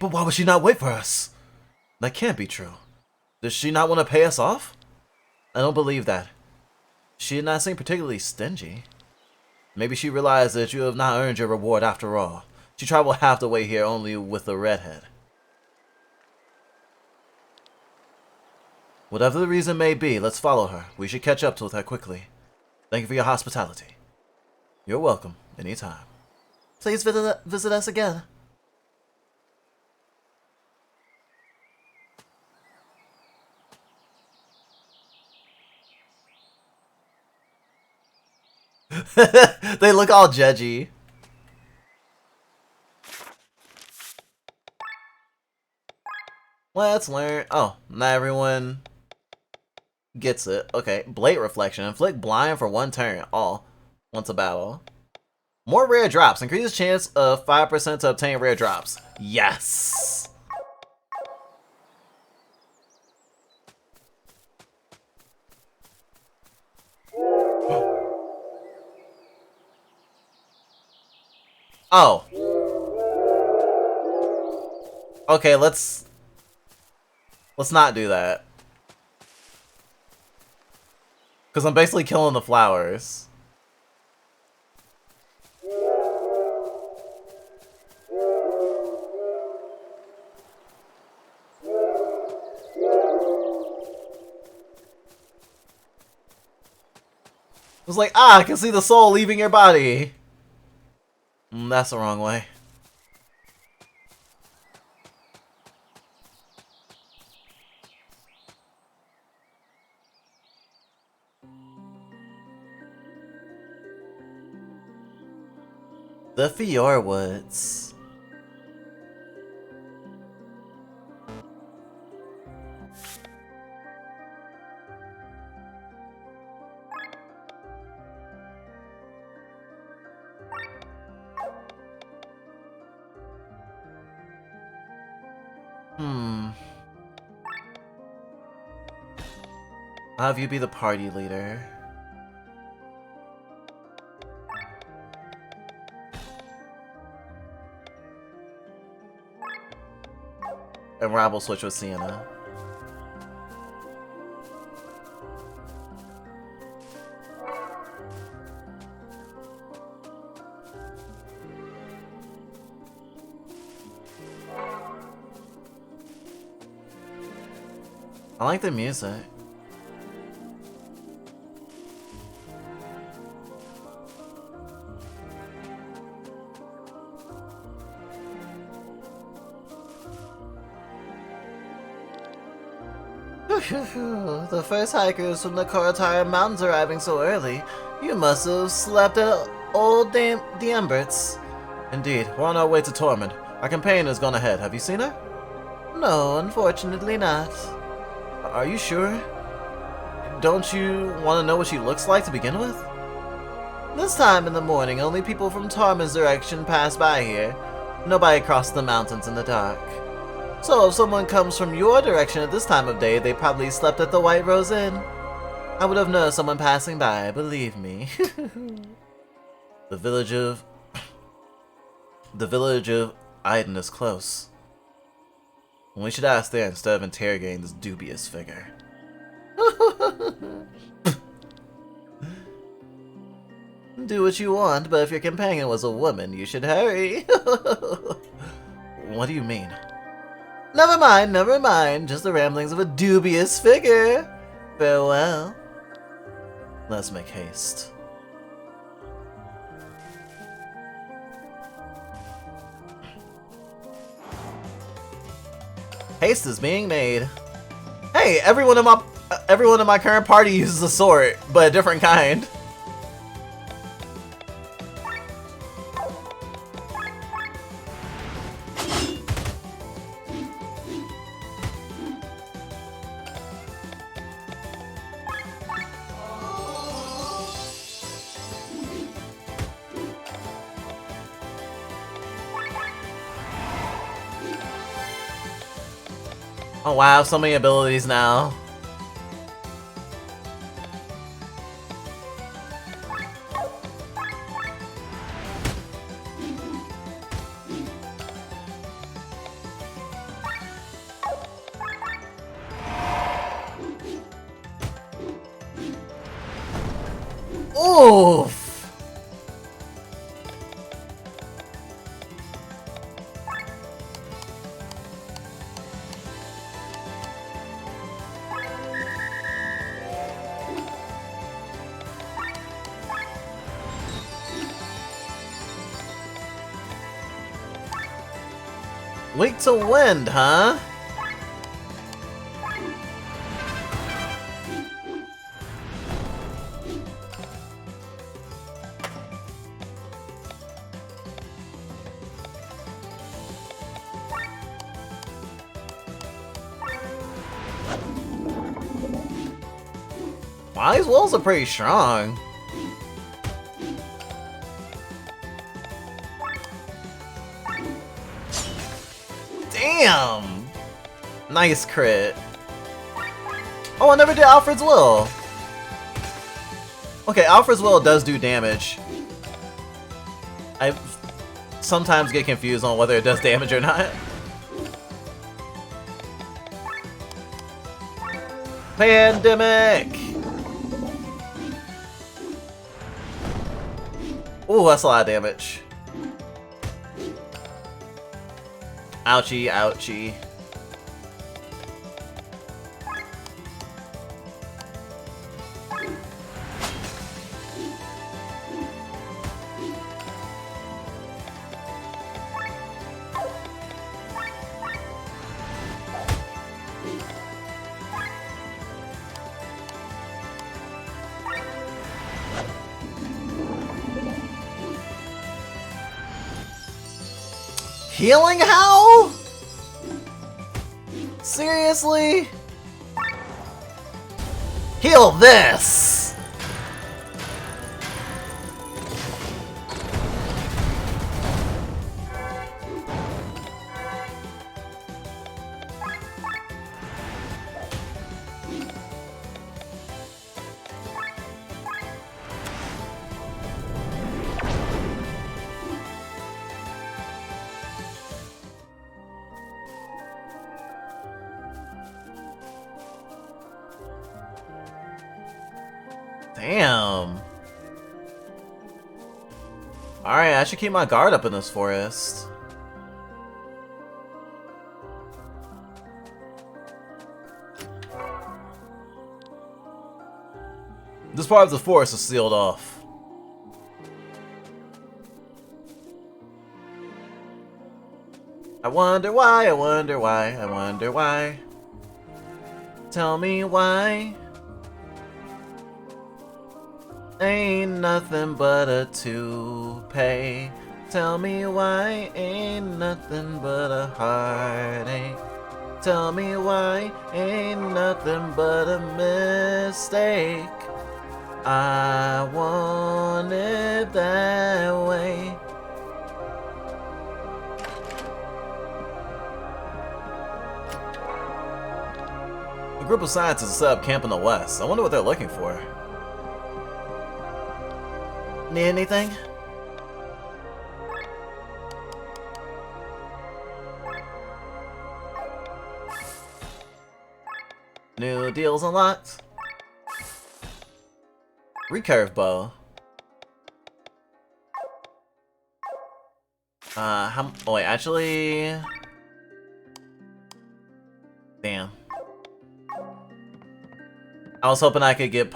But why would she not wait for us? That can't be true. Does she not want to pay us off? I don't believe that. She did not seem particularly stingy. Maybe she realized that you have not earned your reward after all. She traveled half the way here only with the redhead. Whatever the reason may be, let's follow her. We should catch up with her quickly. Thank you for your hospitality. You're welcome, anytime. Please visit us again. They look all judgy. Let's learn. Oh, not everyone gets it. Okay, Blade Reflection. Inflict blind for 1 turn. All. Once a battle. More rare drops. Increases chance of 5% to obtain rare drops. Yes! Oh. Okay, let's not do that. Because I'm basically killing the flowers. It was like, ah, I can see the soul leaving your body. That's the wrong way. The Fior Woods. I'll have you be the party leader. And Rob will switch with Sienna. I like the music. The first hikers from the Koratara Mountains arriving so early. You must have slept at old Dame D'Embert's. Indeed, we're on our way to Tormund. Our companion has gone ahead. Have you seen her? No, unfortunately not. Are you sure? Don't you want to know what she looks like to begin with? This time in the morning, only people from Tormund's direction pass by here. Nobody crossed the mountains in the dark. So if someone comes from your direction at this time of day, they probably slept at the White Rose Inn. I would have known someone passing by, believe me. The village of Iden is close. We should ask there instead of interrogating this dubious figure. Do what you want, but if your companion was a woman, you should hurry. What do you mean? Never mind, never mind. Just the ramblings of a dubious figure. Farewell. Let's make haste. Haste is being made. Hey, everyone in my current party uses a sword, but a different kind. Oh wow, I have so many abilities now. Oof! Weak to wind, huh? Wow, these wolves are pretty strong. Damn! Nice crit. Oh, I never did Alfred's Will. Okay, Alfred's Will does do damage. I sometimes get confused on whether it does damage or not. Pandemic! Ooh, that's a lot of damage. Ouchie, ouchie. Healing how? Seriously? Heal this! Damn. Alright, I should keep my guard up in this forest. This part of the forest is sealed off. I wonder why, I wonder why, I wonder why. Tell me why. Ain't nothing but a toupee. Tell me why. Ain't nothing but a heartache. Tell me why. Ain't nothing but a mistake. I want it that way. A group of scientists set up camp in the west. I wonder what they're looking for. Need anything? New deals unlocked. Recurve bow. Oh wait, actually... Damn. I was hoping I could get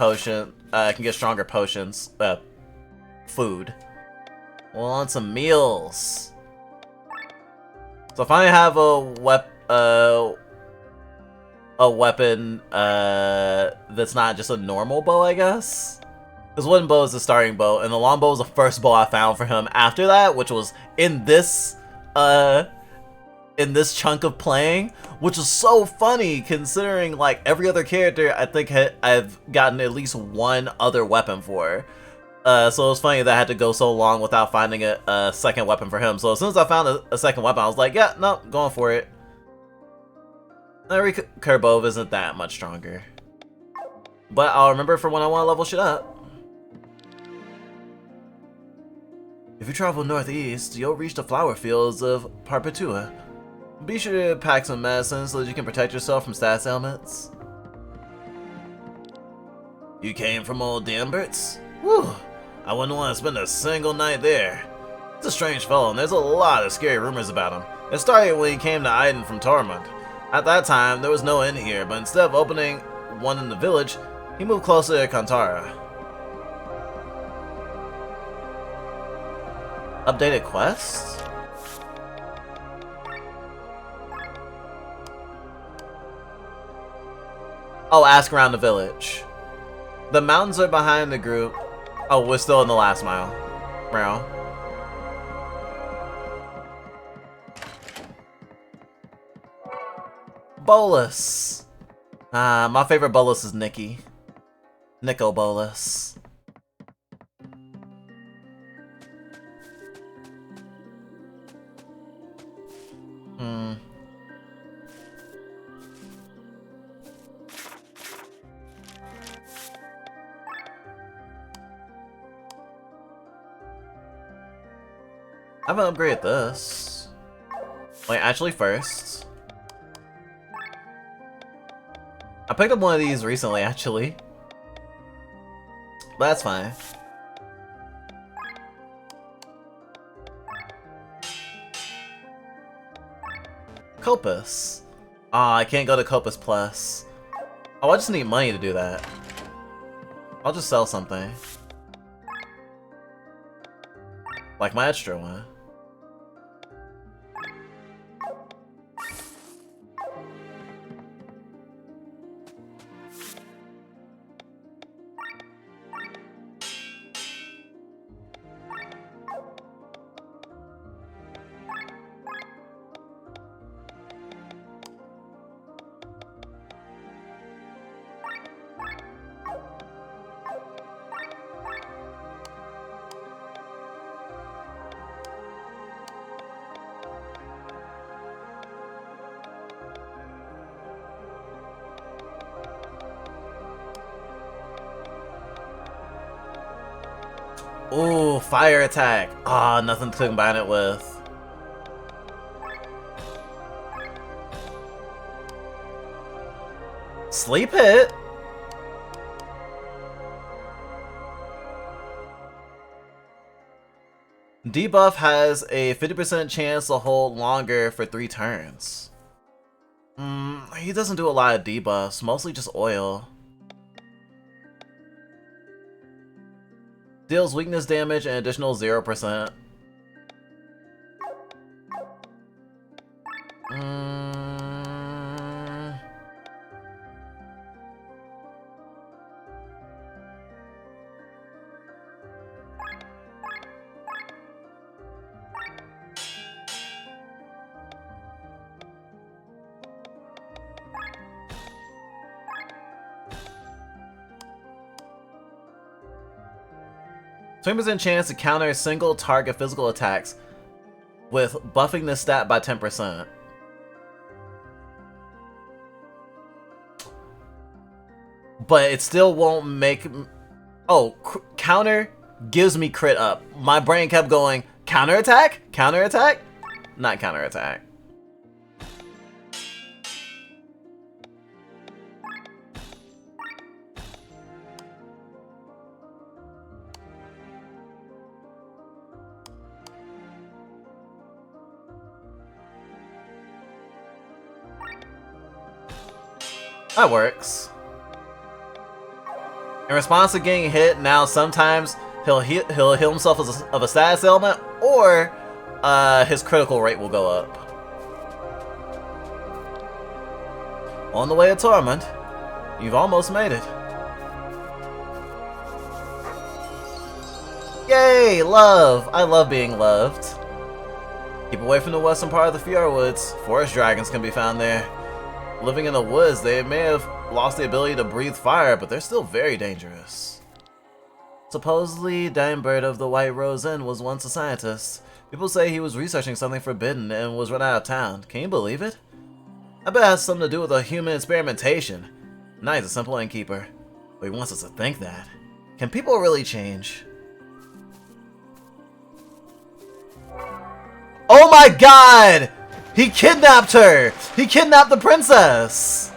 I can get stronger potions. Food. Well, on some meals. So if I have a weapon that's not just a normal bow, I guess. This wooden bow is the starting bow, and the longbow is the first bow I found for him after that, which was in this chunk of playing, which is so funny considering like every other character I think I've gotten at least one other weapon for. So it was funny that I had to go so long without finding a second weapon for him. So as soon as I found a second weapon, I was like, yeah, no, going for it. Recurve bow isn't that much stronger, but I'll remember for when I want to level shit up. If you travel northeast, you'll reach the flower fields of Perpetua. Be sure to pack some medicine so that you can protect yourself from stats ailments. You came from old Danbert's? Whew, I wouldn't want to spend a single night there. He's a strange fellow, and there's a lot of scary rumors about him. It started when he came to Aiden from Tormund. At that time, there was no inn here, but instead of opening one in the village, he moved closer to Kantara. Updated quest? Oh, ask around the village. The mountains are behind the group. Oh, we're still in the last mile. Bro. Bolus. My favorite Bolus is Nikki. Nicol Bolas. Hmm. I'm gonna upgrade this. Wait, actually first. I picked up one of these recently, actually. But that's fine. Copus. Ah, I can't go to Copus Plus. Oh, I just need money to do that. I'll just sell something. Like my extra one. Ooh, fire attack. Ah, nothing to combine it with. Sleep hit. Debuff has a 50% chance to hold longer for 3 turns. He doesn't do a lot of debuffs, mostly just oil. Deals weakness damage and additional 0%. Percent chance to counter single target physical attacks with buffing this stat by 10%. But it still won't make... Oh, counter gives me crit up. My brain kept going, counterattack? Counterattack? Not counterattack. That works. In response to getting hit, now sometimes he'll heal himself of a status ailment, or his critical rate will go up. On the way to Tormund, you've almost made it. Yay, love! I love being loved. Keep away from the western part of the Fjordwoods. Forest dragons can be found there. Living in the woods, they may have lost the ability to breathe fire, but they're still very dangerous. Supposedly, Dimebird of the White Rose Inn was once a scientist. People say he was researching something forbidden and was run out of town. Can you believe it? I bet it has something to do with a human experimentation. Knight's a simple innkeeper, but he wants us to think that. Can people really change? Oh my god! He kidnapped her! He kidnapped the princess!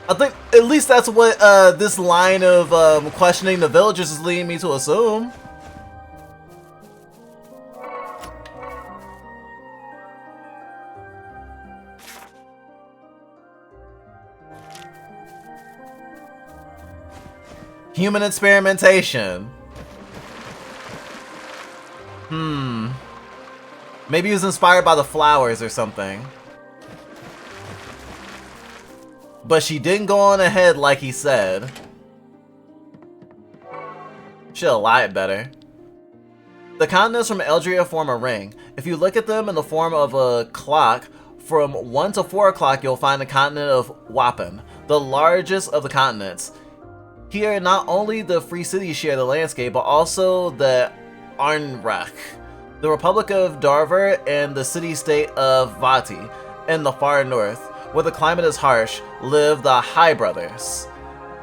I think at least that's what this line of questioning the villagers is leading me to assume. Human experimentation. Maybe he was inspired by the flowers or something. But she didn't go on ahead like he said. Should've lied better. The continents from Eldria form a ring. If you look at them in the form of a clock, from 1 to 4 o'clock you'll find the continent of Wappen, the largest of the continents. Here, not only the free cities share the landscape, but also the Arnrak, the Republic of Darver, and the city-state of Vati in the far north, where the climate is harsh, live the High Brothers.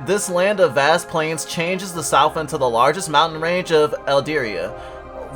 This land of vast plains changes the south into the largest mountain range of Eldiria,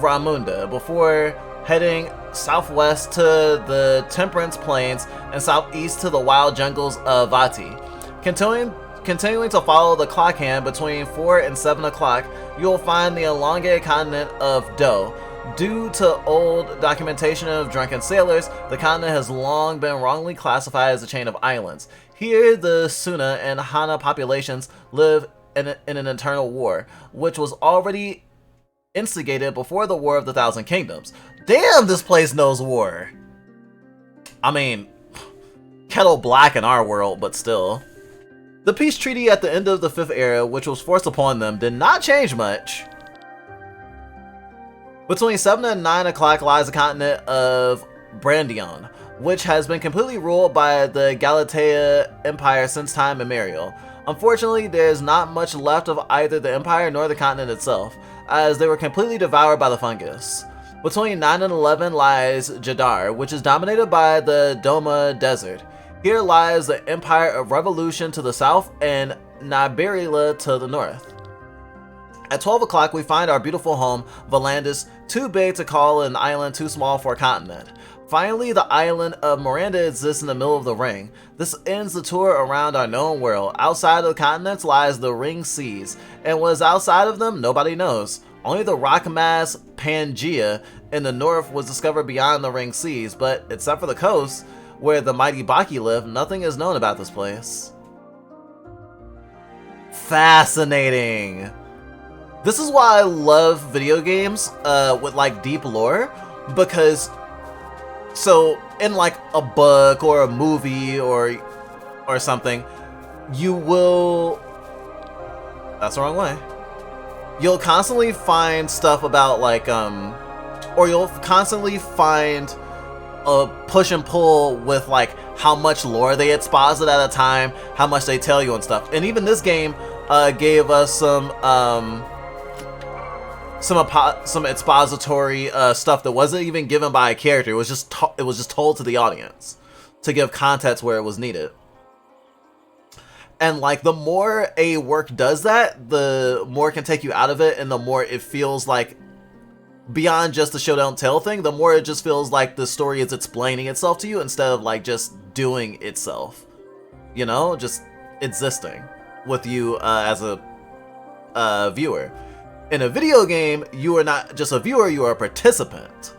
Ramunda, before heading southwest to the Temperance Plains and southeast to the wild jungles of Vati. Continuing to follow the clock hand between 4 and 7 o'clock, you will find the elongated continent of Do. Due to old documentation of drunken sailors, the continent has long been wrongly classified as a chain of islands. Here, the Suna and Hana populations live in an eternal war, which was already instigated before the War of the Thousand Kingdoms. Damn, this place knows war! I mean, kettle black in our world, but still. The peace treaty at the end of the Fifth Era, which was forced upon them, did not change much. Between 7 and 9 o'clock lies the continent of Brandion, which has been completely ruled by the Galatea Empire since time immemorial. Unfortunately, there is not much left of either the empire nor the continent itself, as they were completely devoured by the fungus. Between 9 and 11 lies Jadar, which is dominated by the Doma Desert. Here lies the Empire of Revolution to the south and Nabirila to the north. At 12 o'clock, we find our beautiful home, Volandis, too big to call an island, too small for a continent. Finally, the island of Miranda exists in the middle of the ring. This ends the tour around our known world. Outside of the continents lies the Ring Seas, and what is outside of them, nobody knows. Only the rock mass Pangea in the north was discovered beyond the Ring Seas, but except for the coast, where the mighty Baki live, nothing is known about this place. Fascinating! This is why I love video games with like deep lore, because so in like a book or a movie or something, you will... That's the wrong way. You'll constantly find stuff about like or you'll constantly find a push and pull with like how much lore they exposit at a time, how much they tell you and stuff. And even this game gave us some expository stuff that wasn't even given by a character. It was just told to the audience to give context where it was needed. And like the more a work does that, the more it can take you out of it, and the more it feels like beyond just the show don't tell thing, the more it just feels like the story is explaining itself to you instead of like just doing itself, you know, just existing with you as a viewer. In a video game, you are not just a viewer, you are a participant.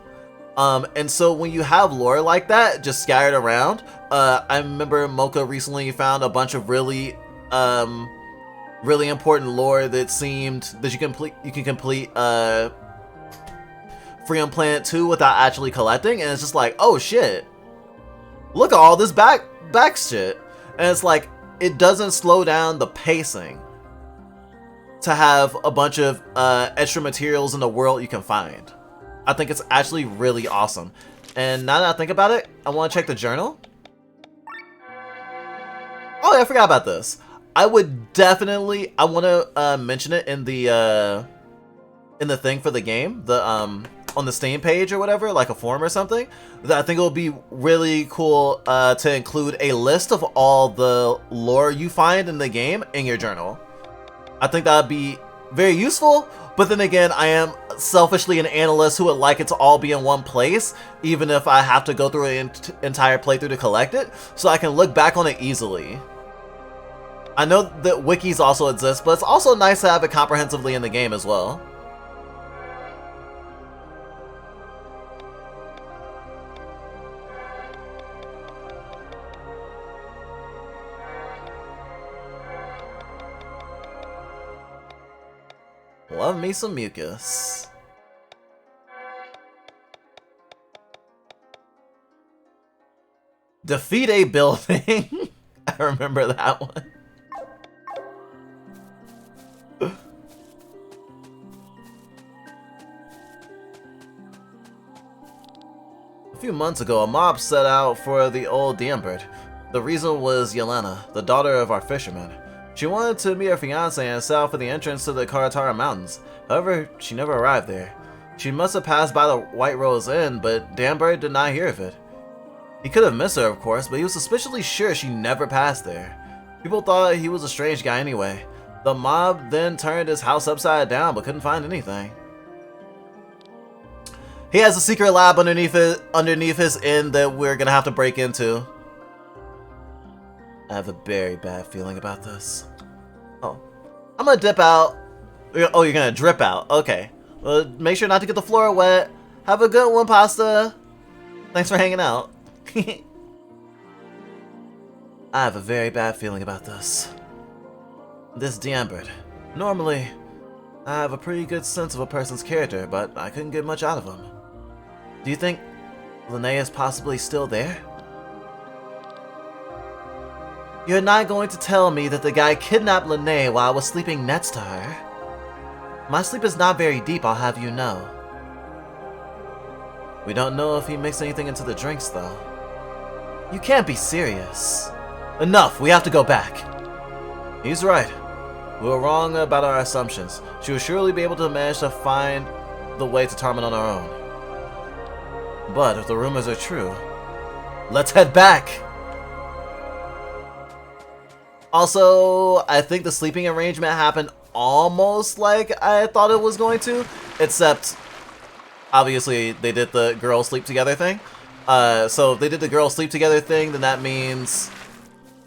And so when you have lore like that just scattered around, I remember Mocha recently found a bunch of really important lore that seemed that you can complete Free on Planet 2 without actually collecting, and it's just like, oh shit, look at all this back shit. And it's like, it doesn't slow down the pacing to have a bunch of extra materials in the world you can find. I think it's actually really awesome. And now that I think about it, I want to check the journal. Oh yeah, I forgot about this. I would definitely, I want to mention it in the thing for the game, the on the Steam page or whatever, like a forum or something. That I think it would be really cool to include a list of all the lore you find in the game in your journal. I think that would be very useful, but then again, I am selfishly an analyst who would like it to all be in one place, even if I have to go through an entire playthrough to collect it, so I can look back on it easily. I know that wikis also exist, but it's also nice to have it comprehensively in the game as well. Love me some mucus. Defeat a building. I remember that one. A few months ago, a mob set out for the old Diembert. The reason was Yelena, the daughter of our fisherman. She wanted to meet her fiancé and set off for the entrance to the Karatara Mountains. However, she never arrived there. She must have passed by the White Rose Inn, but Danbury did not hear of it. He could have missed her, of course, but he was suspiciously sure she never passed there. People thought he was a strange guy anyway. The mob then turned his house upside down, but couldn't find anything. He has a secret lab underneath his inn that we're gonna have to break into. I have a very bad feeling about this. Oh, I'm gonna dip out. Oh, you're gonna drip out. Okay. Well, make sure not to get the floor wet. Have a good one, Pasta. Thanks for hanging out. I have a very bad feeling about this. This D'Ambert. Normally, I have a pretty good sense of a person's character, but I couldn't get much out of him. Do you think Linnea is possibly still there? You're not going to tell me that the guy kidnapped Linnea while I was sleeping next to her? My sleep is not very deep, I'll have you know. We don't know if he mixed anything into the drinks, though. You can't be serious. Enough, we have to go back. He's right. We were wrong about our assumptions. She will surely be able to manage to find the way to Tarman on her own. But if the rumors are true, let's head back! Also, I think the sleeping arrangement happened almost like I thought it was going to, except obviously they did the girls sleep together thing. So if they did the girls sleep together thing, then that means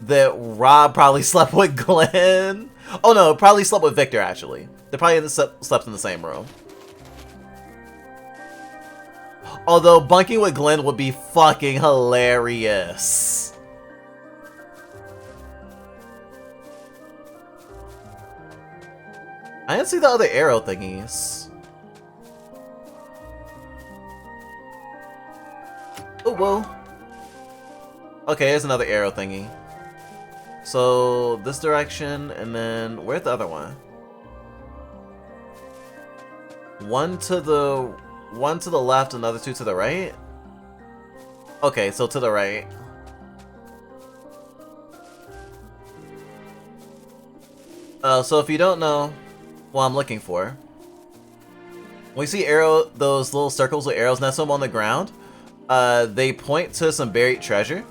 that Rob probably slept with Glenn. Oh no, probably slept with Victor actually. They probably slept in the same room. Although bunking with Glenn would be fucking hilarious. I didn't see the other arrow thingies. Oh, whoa. Okay, there's another arrow thingy. So, this direction, and then, where's the other one? One to the left, another two to the right? Okay, so to the right. So if you don't know what I'm looking for, when you see those little circles with arrows next to them on the ground, they point to some buried treasure.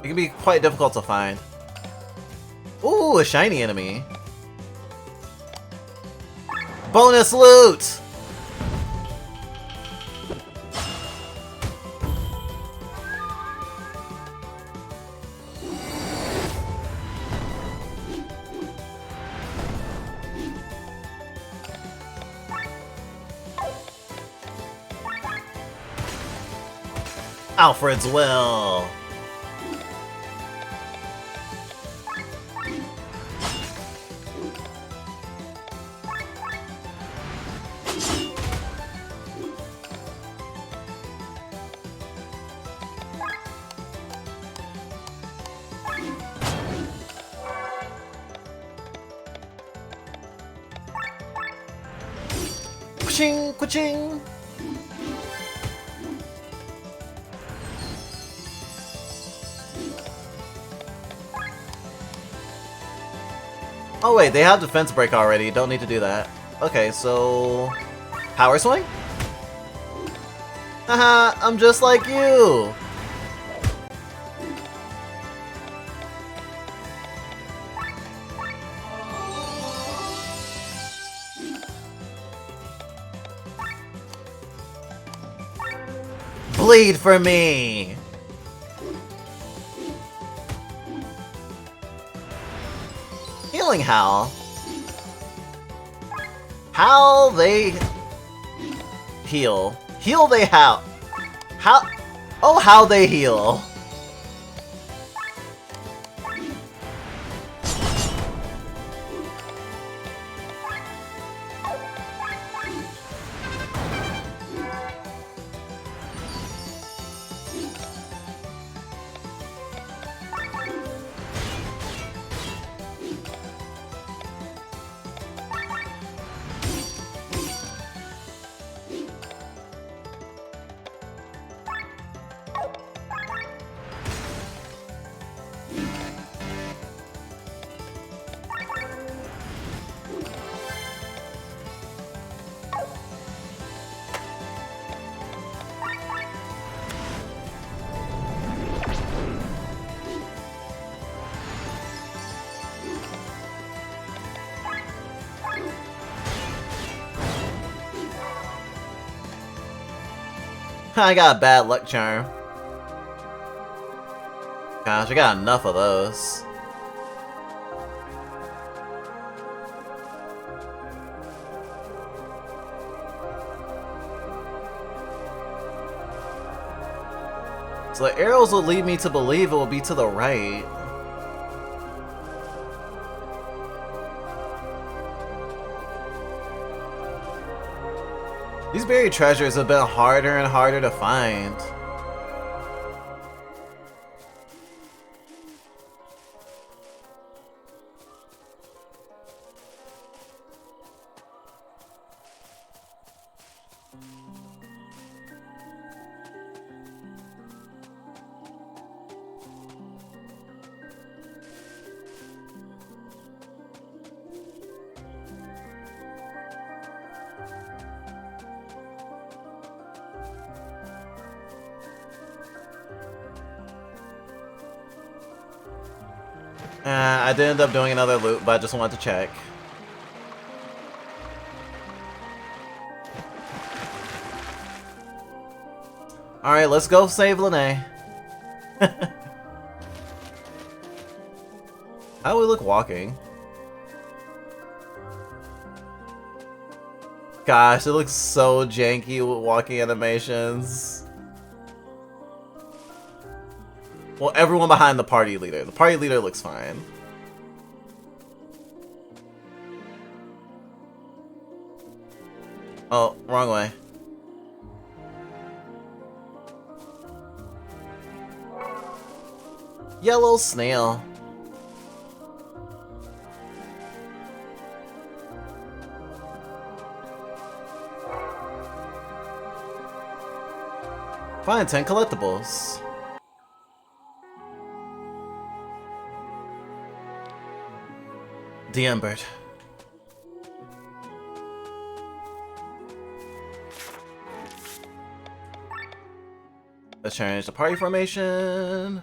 It can be quite difficult to find. Ooh, a shiny enemy. Bonus loot! Alfred's Will. Kuching, kuching. Oh wait, they have defense break already. Don't need to do that. Okay, so power swing? Haha, I'm just like you. Bleed for me! Healing Howl? How they heal. Heal they how? How? Oh, how they heal. I got a bad luck charm. Gosh, I got enough of those. So the arrows will lead me to believe it will be to the right. These buried treasures have been harder and harder to find. I did end up doing another loop, but I just wanted to check. Alright, let's go save Lene. How do we look walking? Gosh, it looks so janky with walking animations. Well, everyone behind the party leader. The party leader looks fine. Oh, wrong way. Yellow snail. Find 10 collectibles. The Embered. Let's change the party formation.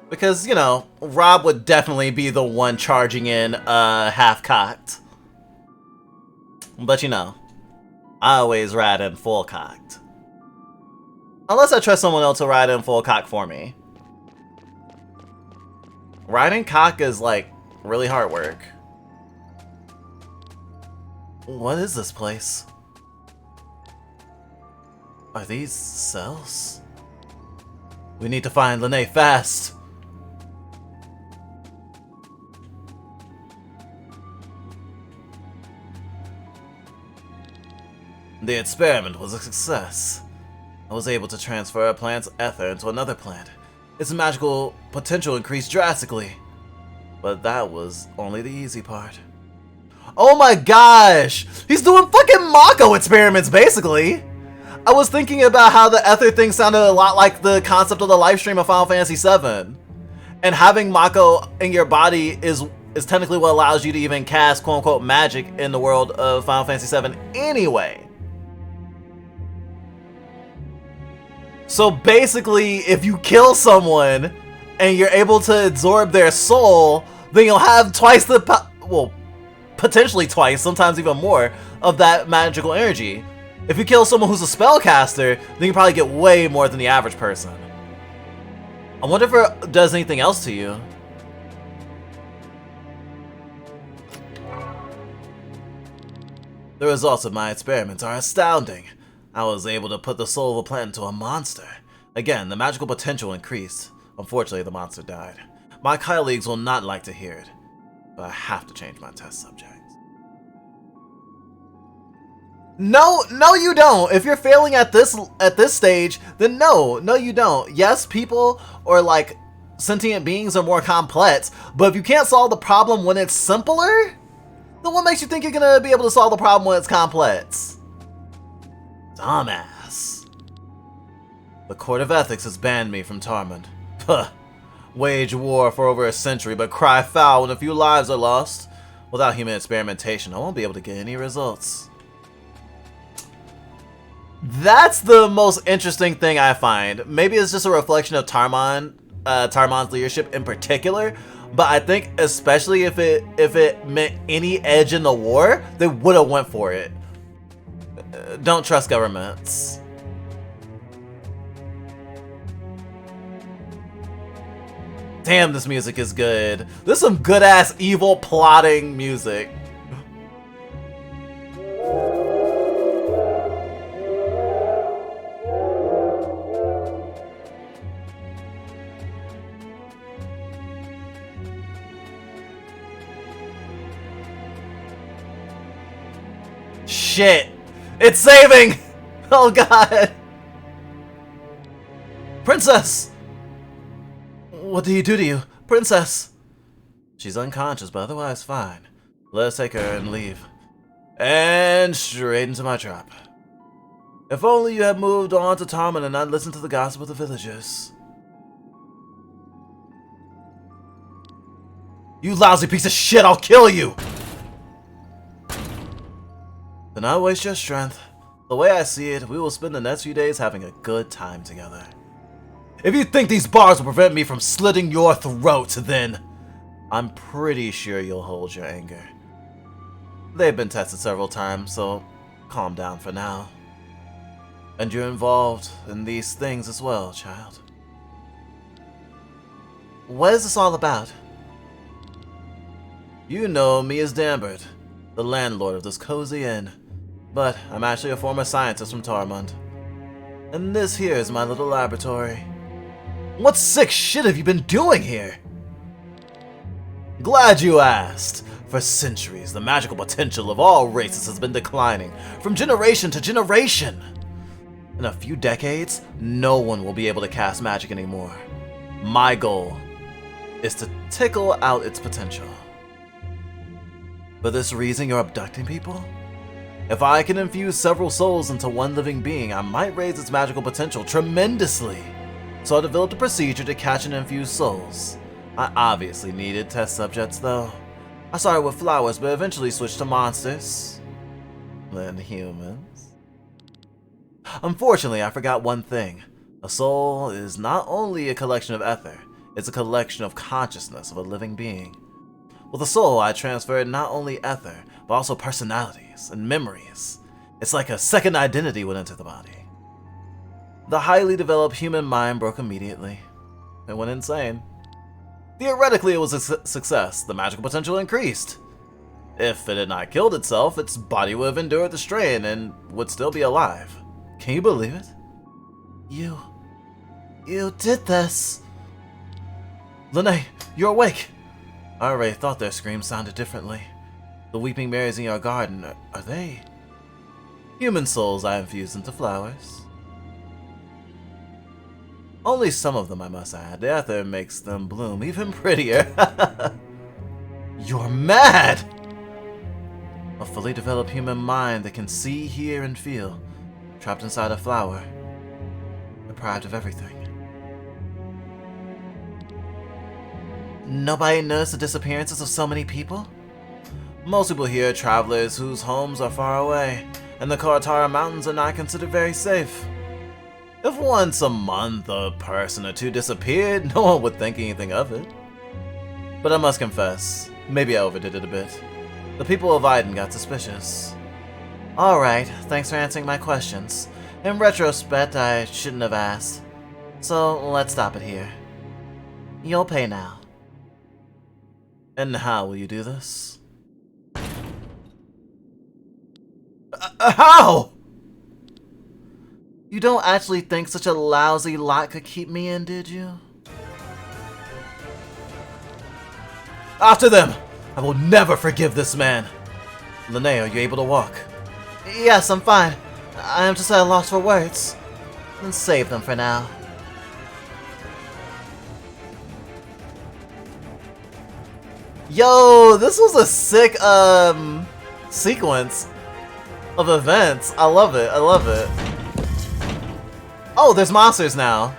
Because, you know, Rob would definitely be the one charging in half-cocked. But you know, I always ride in full-cocked. Unless I trust someone else to ride in full-cock for me. Riding cock is, like, really hard work. What is this place? Are these cells? We need to find Lene fast! The experiment was a success. I was able to transfer a plant's ether into another plant. Its magical potential increased drastically. But that was only the easy part. Oh my gosh! He's doing fucking Mako experiments, basically! I was thinking about how the ether thing sounded a lot like the concept of the live stream of Final Fantasy VII. And having Mako in your body is technically what allows you to even cast quote-unquote magic in the world of Final Fantasy VII anyway. So basically, if you kill someone and you're able to absorb their soul, then you'll have twice the well, potentially twice, sometimes even more, of that magical energy. If you kill someone who's a spellcaster, then you probably get way more than the average person. I wonder if it does anything else to you. The results of my experiments are astounding. I was able to put the soul of a plant into a monster. Again, the magical potential increased. Unfortunately, the monster died. My colleagues will not like to hear it, but I have to change my test subject. No, you don't. If you're failing at this stage, then no, you don't. Yes, people or like sentient beings are more complex, but if you can't solve the problem when it's simpler, then what makes you think you're gonna be able to solve the problem when it's complex? Dumbass. The Court of Ethics has banned me from Tarmond. Puh. Wage war for over a century, but cry foul when a few lives are lost. Without human experimentation, I won't be able to get any results. That's the most interesting thing I find. Maybe it's just a reflection of Tarmon's leadership in particular, but I think especially if it meant any edge in the war, they would have went for it. Don't trust governments. Damn, this music is good. This is some good ass evil plotting music. Shit! It's saving! Oh god! Princess! What did he do to you? Princess! She's unconscious, but otherwise fine. Let us take her and leave. And straight into my trap. If only you had moved on to Tarmon and not listened to the gossip of the villagers. You lousy piece of shit, I'll kill you! Do not waste your strength. The way I see it, we will spend the next few days having a good time together. If you think these bars will prevent me from slitting your throat, then I'm pretty sure you'll hold your anger. They've been tested several times, so calm down for now. And you're involved in these things as well, child. What is this all about? You know me as Dambert, the landlord of this cozy inn. But I'm actually a former scientist from Tarmon. And this here is my little laboratory. What sick shit have you been doing here? Glad you asked. For centuries, the magical potential of all races has been declining, from generation to generation. In a few decades, no one will be able to cast magic anymore. My goal is to tickle out its potential. For this reason, you're abducting people? If I can infuse several souls into one living being, I might raise its magical potential tremendously. So I developed a procedure to catch and infuse souls. I obviously needed test subjects though. I started with flowers, but eventually switched to monsters. Then humans. Unfortunately, I forgot one thing. A soul is not only a collection of ether, it's a collection of consciousness of a living being. With a soul, I transferred not only ether, but also personalities and memories. It's like a second identity went into the body. The highly developed human mind broke immediately. It went insane. Theoretically, it was a success. The magical potential increased. If it had not killed itself, its body would have endured the strain and would still be alive. Can you believe it? You did this. Lene, you're awake. I already thought their screams sounded differently. The weeping berries in your garden, are they human souls I infused into flowers? Only some of them, I must add. The ether makes them bloom even prettier. You're mad! A fully developed human mind that can see, hear, and feel, trapped inside a flower, deprived of everything. Nobody noticed the disappearances of so many people? Most people here are travelers whose homes are far away, and the Koratara Mountains are not considered very safe. If once a month a person or two disappeared, no one would think anything of it. But I must confess, maybe I overdid it a bit. The people of Iden got suspicious. Alright, thanks for answering my questions. In retrospect, I shouldn't have asked. So let's stop it here. You'll pay now. And how will you do this? How? You don't actually think such a lousy lot could keep me in, did you? After them! I will never forgive this man! Lene, are you able to walk? Yes, I'm fine. I am just at a loss for words. Then save them for now. Yo, this was a sick, sequence of events. I love it, I love it. Oh, there's monsters now.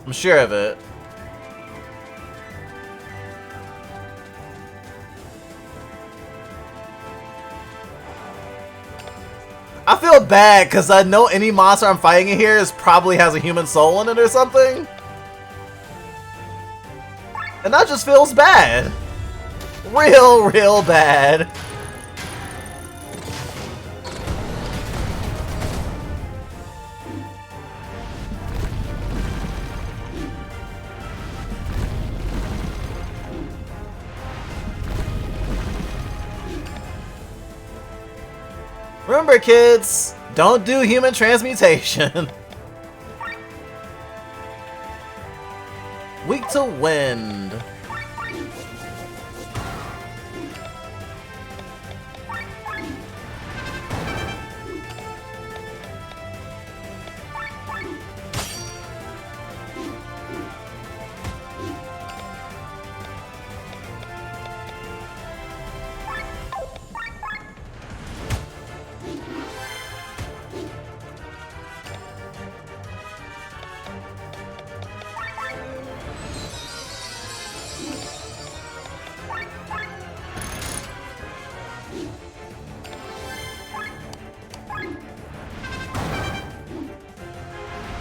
I'm sure of it. I feel bad because I know any monster I'm fighting in here probably has a human soul in it or something. And that just feels bad. Real bad. Remember, kids, don't do human transmutation. Weak to wind.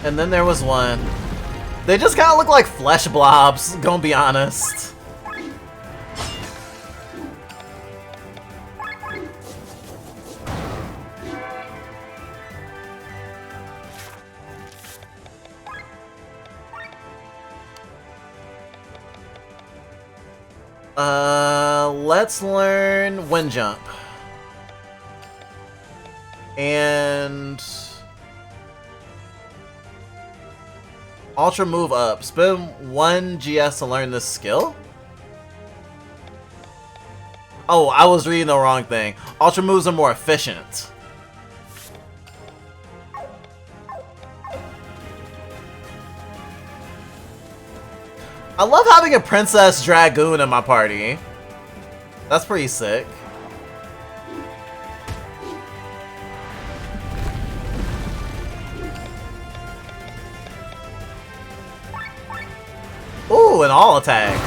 And then there was one. They just kind of look like flesh blobs, gonna be honest. Let's learn Wind Jump. And Ultra Move Up. Spend 1 GS to learn this skill? Oh, I was reading the wrong thing. Ultra Moves are more efficient. I love having a Princess Dragoon in my party. That's pretty sick. Ooh, an all attack.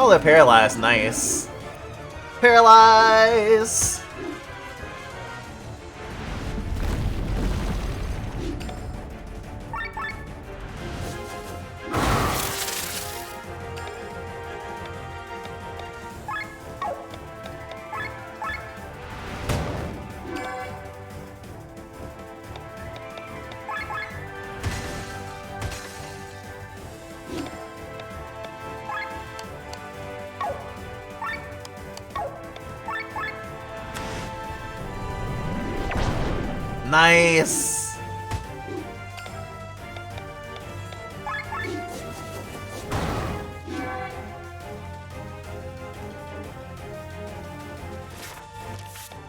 Oh, they're paralyzed. Nice. Paralyze. Nice.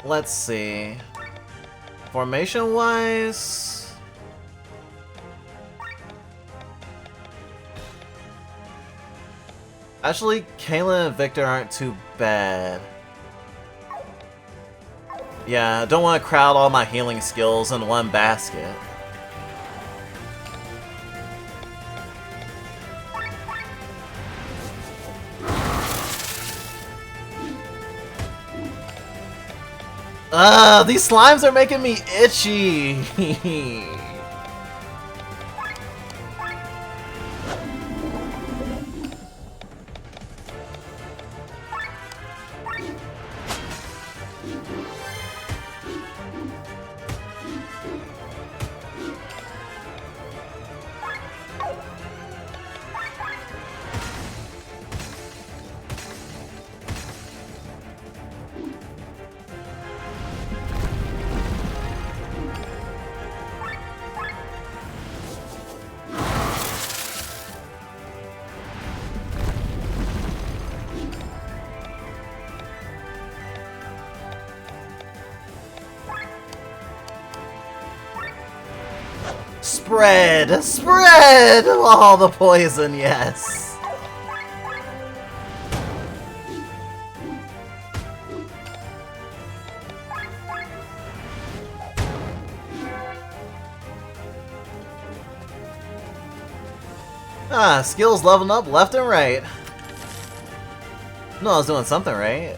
Let's see. Formation wise, actually, Kaylin and Victor aren't too bad. Yeah, I don't want to crowd all my healing skills in one basket. These slimes are making me itchy. Spread! Spread! All the poison, yes! Ah, skills leveling up left and right. No, I was doing something right.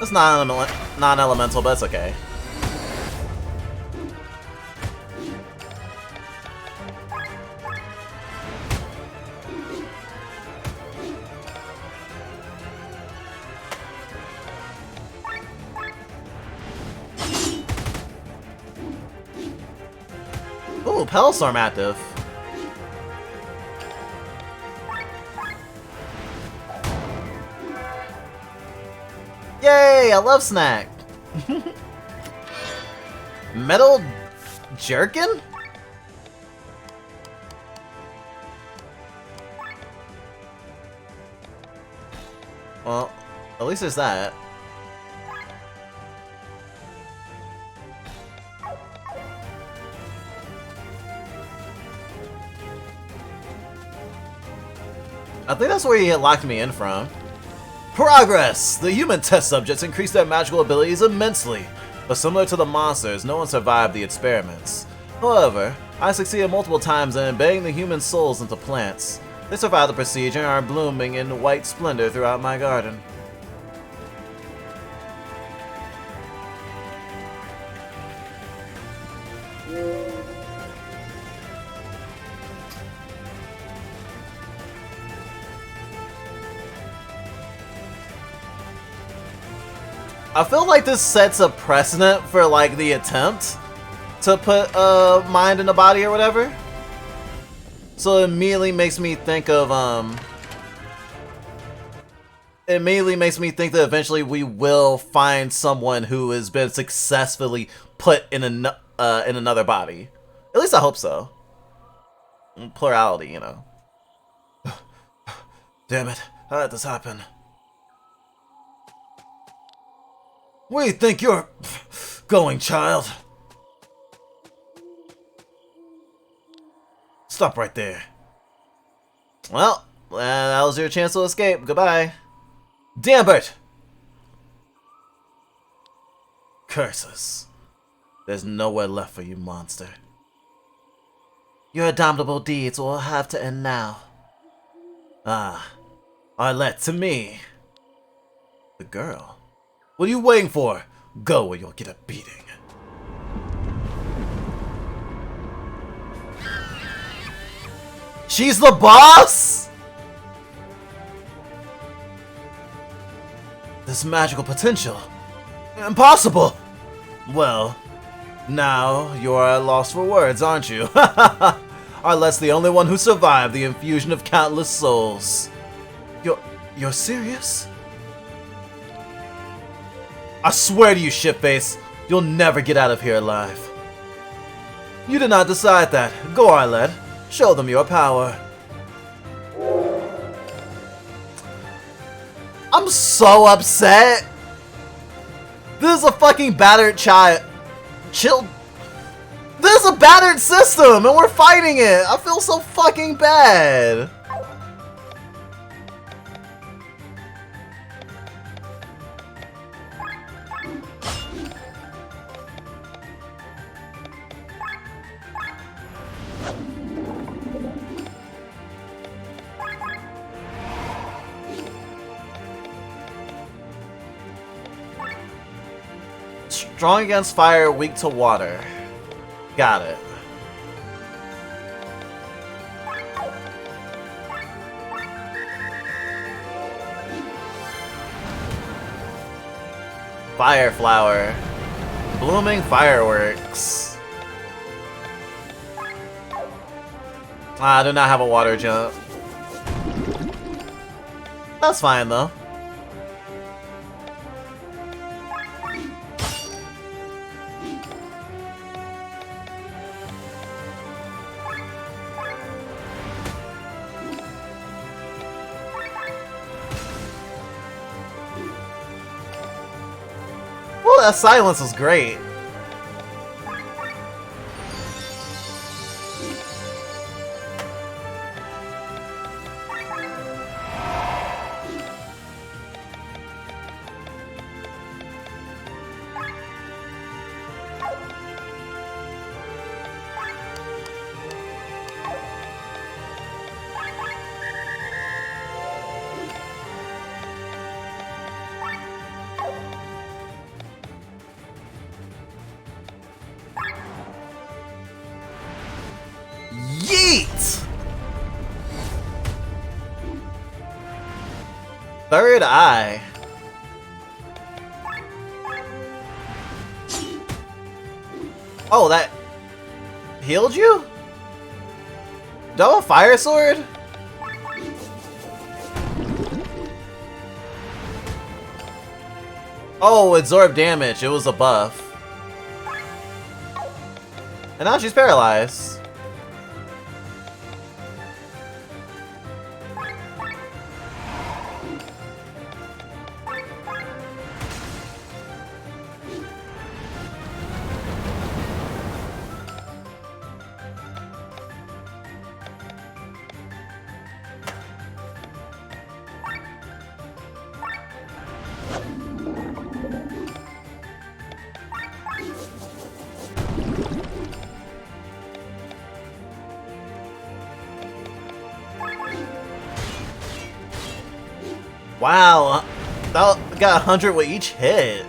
It's non-elemental, but it's okay. Ooh, Pelstorm active. Yay! I love Snack! Metal Jerkin? Well, at least there's that. I think that's where he locked me in from. Progress! The human test subjects increased their magical abilities immensely, but similar to the monsters, no one survived the experiments. However, I succeeded multiple times in embedding the human souls into plants. They survived the procedure and are blooming in white splendor throughout my garden. I feel like this sets a precedent for like the attempt to put a mind in a body or whatever. So it immediately makes me think of it immediately makes me think that eventually we will find someone who has been successfully put in another body. At least I hope so. Plurality, you know. Damn it! How did this happen? Where do you think you're going, child? Stop right there. Well, that was your chance to escape. Goodbye. Damn it! Curses. There's nowhere left for you, monster. Your abominable deeds will have to end now. Ah, Arlette to me. The girl. What are you waiting for? Go or you'll get a beating. She's the boss? This magical potential. Impossible. Well, now you're at a loss for words, aren't you? Arlette's the only one who survived the infusion of countless souls. You're serious? I swear to you, shitface, you'll never get out of here alive. You did not decide that. Go, Arlette. Show them your power. I'm so upset. This is a fucking battered child. This is a battered system, and we're fighting it. I feel so fucking bad. Strong against fire, weak to water. Got it. Fire flower. Blooming fireworks. I do not have a water jump. That's fine though. that silence was great. Yeet! Third eye. Oh, that healed you? Double fire sword? Oh, absorb damage. It was a buff. And now she's paralyzed. Wow, that got 100 with each hit.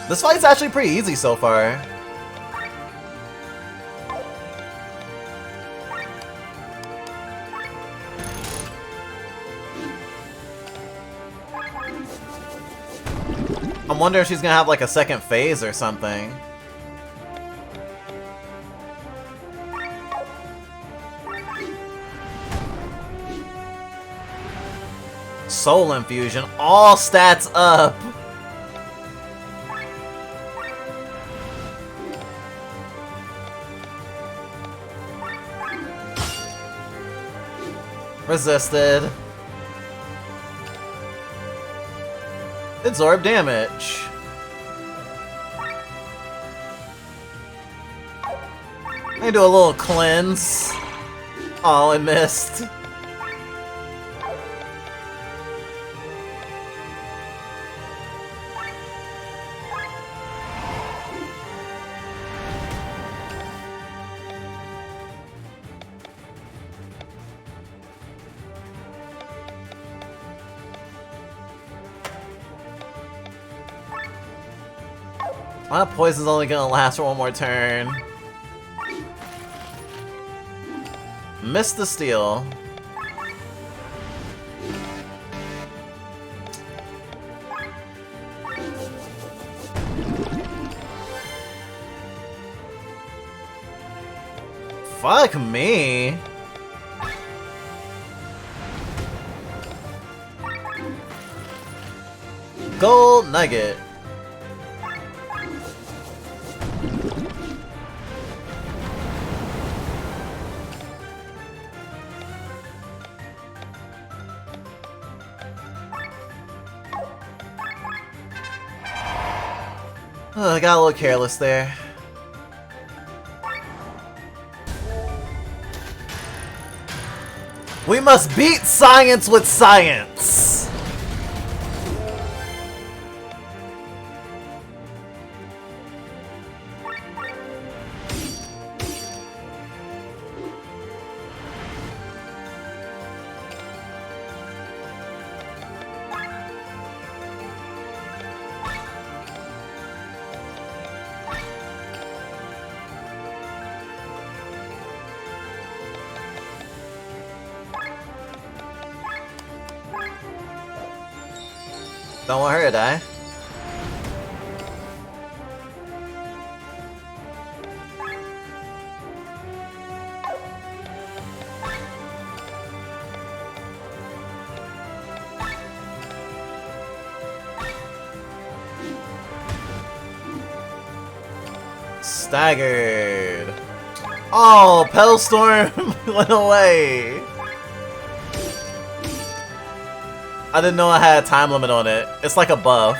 This fight's actually pretty easy so far. I'm wondering if she's gonna have like a second phase or something. Soul Infusion, all stats up! Resisted. Absorb damage. I can do a little cleanse. Oh, I missed. My poison's only gonna last for one more turn. Missed the steal. Fuck me. Gold nugget. Oh, I got a little careless there. We must beat science with science! Don't want her to die. Staggered. Oh, Pellstorm went away. I didn't know I had a time limit on it. It's like a buff.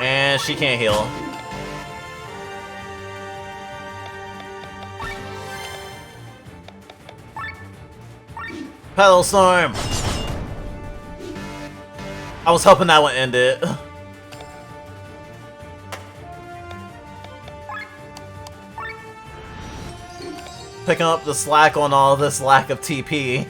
And she can't heal. Pedal Storm! I was hoping that would end it. Picking up the slack on all this lack of TP.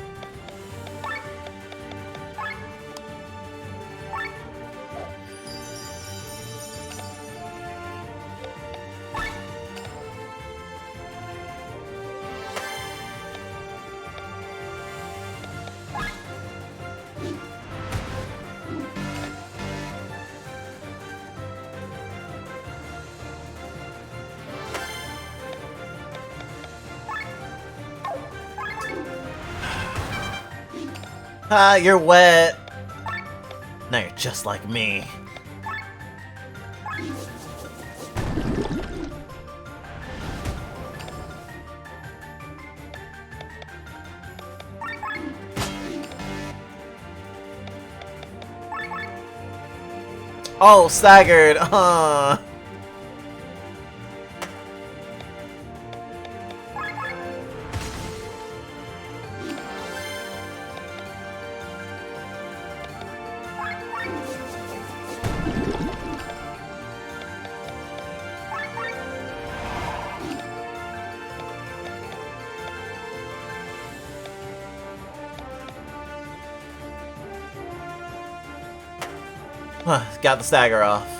Ah, you're wet. Now you're just like me. Oh, staggered. Got the stagger off.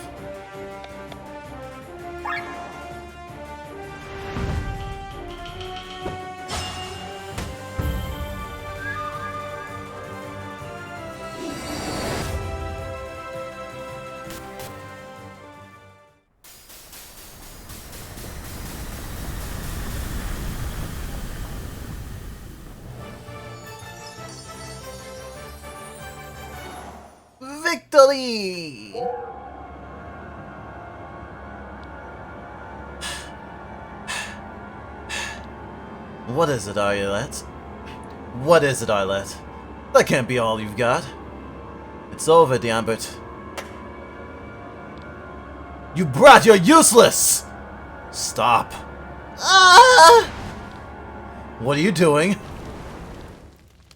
Victory! What is it, Arlette? What is it, Arlette? That can't be all you've got. It's over, D'Ambert. You brat, you're useless! Stop. Ah! What are you doing?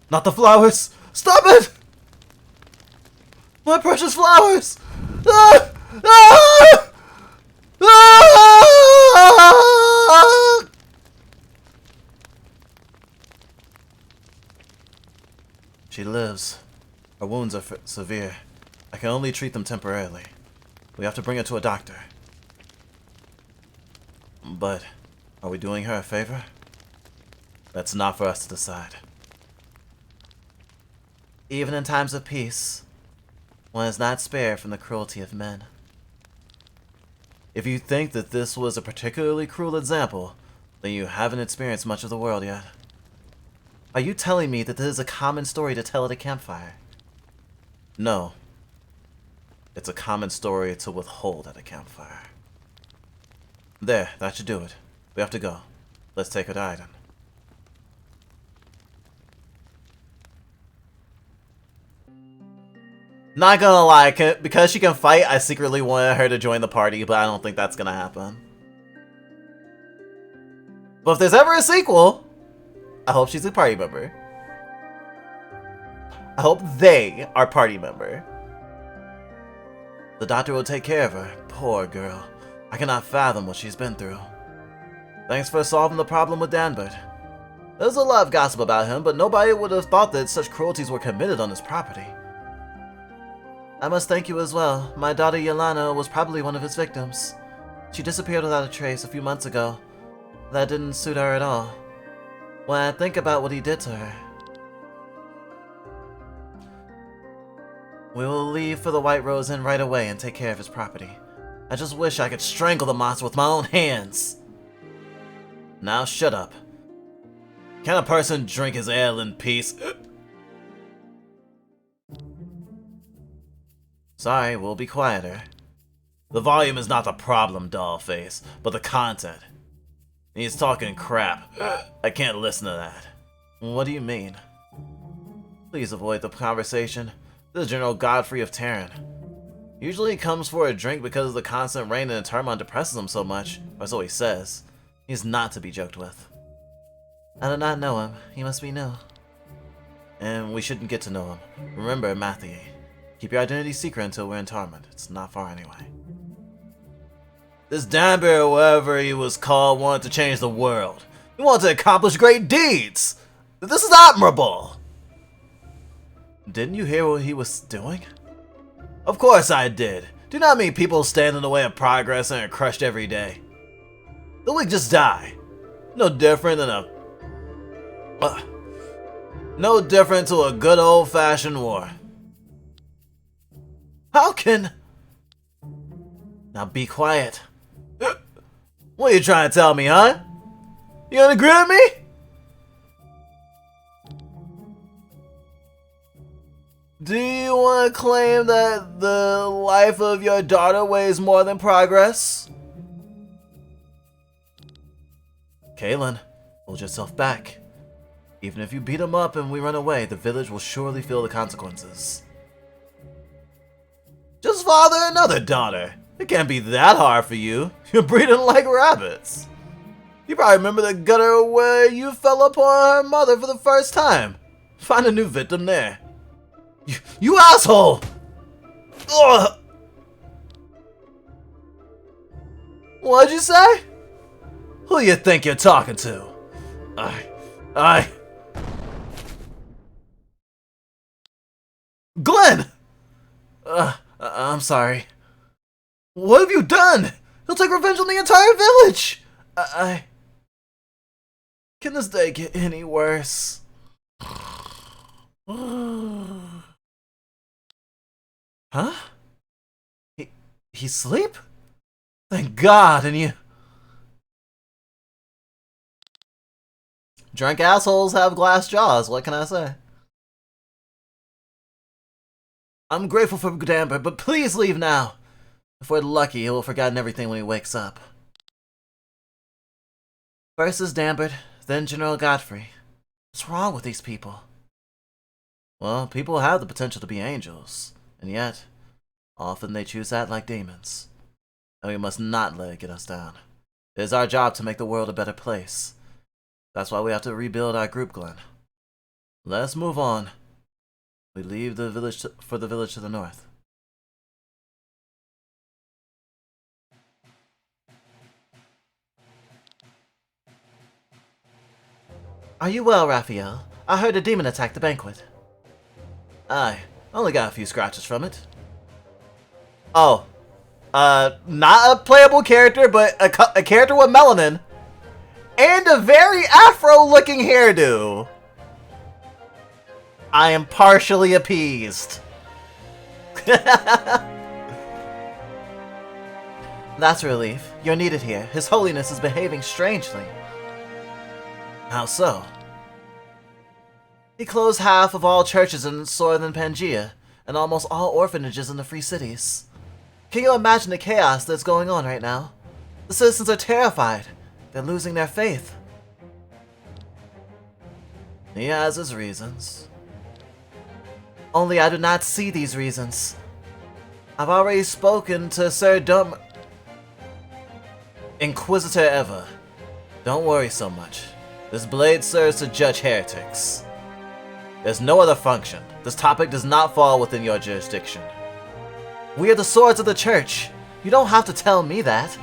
Not the flowers! Stop it! My precious flowers! Ah! Ah! Ah! She lives. Her wounds are severe. I can only treat them temporarily. We have to bring her to a doctor. But, are we doing her a favor? That's not for us to decide. Even in times of peace, one is not spared from the cruelty of men. If you think that this was a particularly cruel example, then you haven't experienced much of the world yet. Are you telling me that this is a common story to tell at a campfire? No. It's a common story to withhold at a campfire. There, that should do it. We have to go. Let's take her to Aiden. Not gonna lie, because she can fight, I secretly wanted her to join the party, but I don't think that's gonna happen. But if there's ever a sequel, I hope she's a party member. I hope they are party member. The doctor will take care of her. Poor girl. I cannot fathom what she's been through. Thanks for solving the problem with D'Ambert. There's a lot of gossip about him, but nobody would have thought that such cruelties were committed on his property. I must thank you as well. My daughter Yelena was probably one of his victims. She disappeared without a trace a few months ago. That didn't suit her at all. When I think about what he did to her. We will leave for the White Rose Inn right away and take care of his property. I just wish I could strangle the monster with my own hands. Now shut up. Can a person drink his ale in peace? Sorry, we'll be quieter. The volume is not the problem, Dollface, but the content. He's talking crap. I can't listen to that. What do you mean? Please avoid the conversation. This is General Godfrey of Terran. Usually he comes for a drink because the constant rain and turmoil depresses him so much, or so he says. He's not to be joked with. I do not know him. He must be new. And we shouldn't get to know him. Remember, Matthew, keep your identity secret until we're in Tarmond. It's not far anyway. This Danbury, or whatever he was called, wanted to change the world. He wanted to accomplish great deeds. This is admirable. Didn't you hear what he was doing? Of course I did. Do not mean people stand in the way of progress and are crushed every day. The weak just die. No different than no different to a good old-fashioned war. How can... Now be quiet. What are you trying to tell me, huh? You gonna agree with me? Do you want to claim that the life of your daughter weighs more than progress? Kaylin, hold yourself back. Even if you beat him up and we run away, the village will surely feel the consequences. Just father another daughter. It can't be that hard for you. You're breeding like rabbits. You probably remember the gutter where you fell upon her mother for the first time. Find a new victim there. You asshole! Ugh. What'd you say? Who you think you're talking to? Glenn! I'm sorry. What have you done? He'll take revenge on the entire village! Can this day get any worse? Huh? He sleep? Thank God, and you... Drunk assholes have glass jaws, what can I say? I'm grateful for Damper, but please leave now. If we're lucky, he'll have forgotten everything when he wakes up. First is Dambert, then General Godfrey. What's wrong with these people? Well, people have the potential to be angels, and yet, often they choose that like demons. And we must not let it get us down. It is our job to make the world a better place. That's why we have to rebuild our group, Glenn. Let's move on. We leave the village for the village to the north. Are you well, Raphael? I heard a demon attacked the banquet. Aye, only got a few scratches from it. Oh, not a playable character, but a character with melanin. And a very afro-looking hairdo. I am partially appeased. That's a relief. You're needed here. His Holiness is behaving strangely. How so? He closed half of all churches in southern Pangaea, and almost all orphanages in the Free Cities. Can you imagine the chaos that's going on right now? The citizens are terrified. They're losing their faith. He has his reasons. Only I do not see these reasons. I've already spoken to Sir Inquisitor Eva. Don't worry so much. This blade serves to judge heretics. There's no other function. This topic does not fall within your jurisdiction. We are the swords of the church. You don't have to tell me that.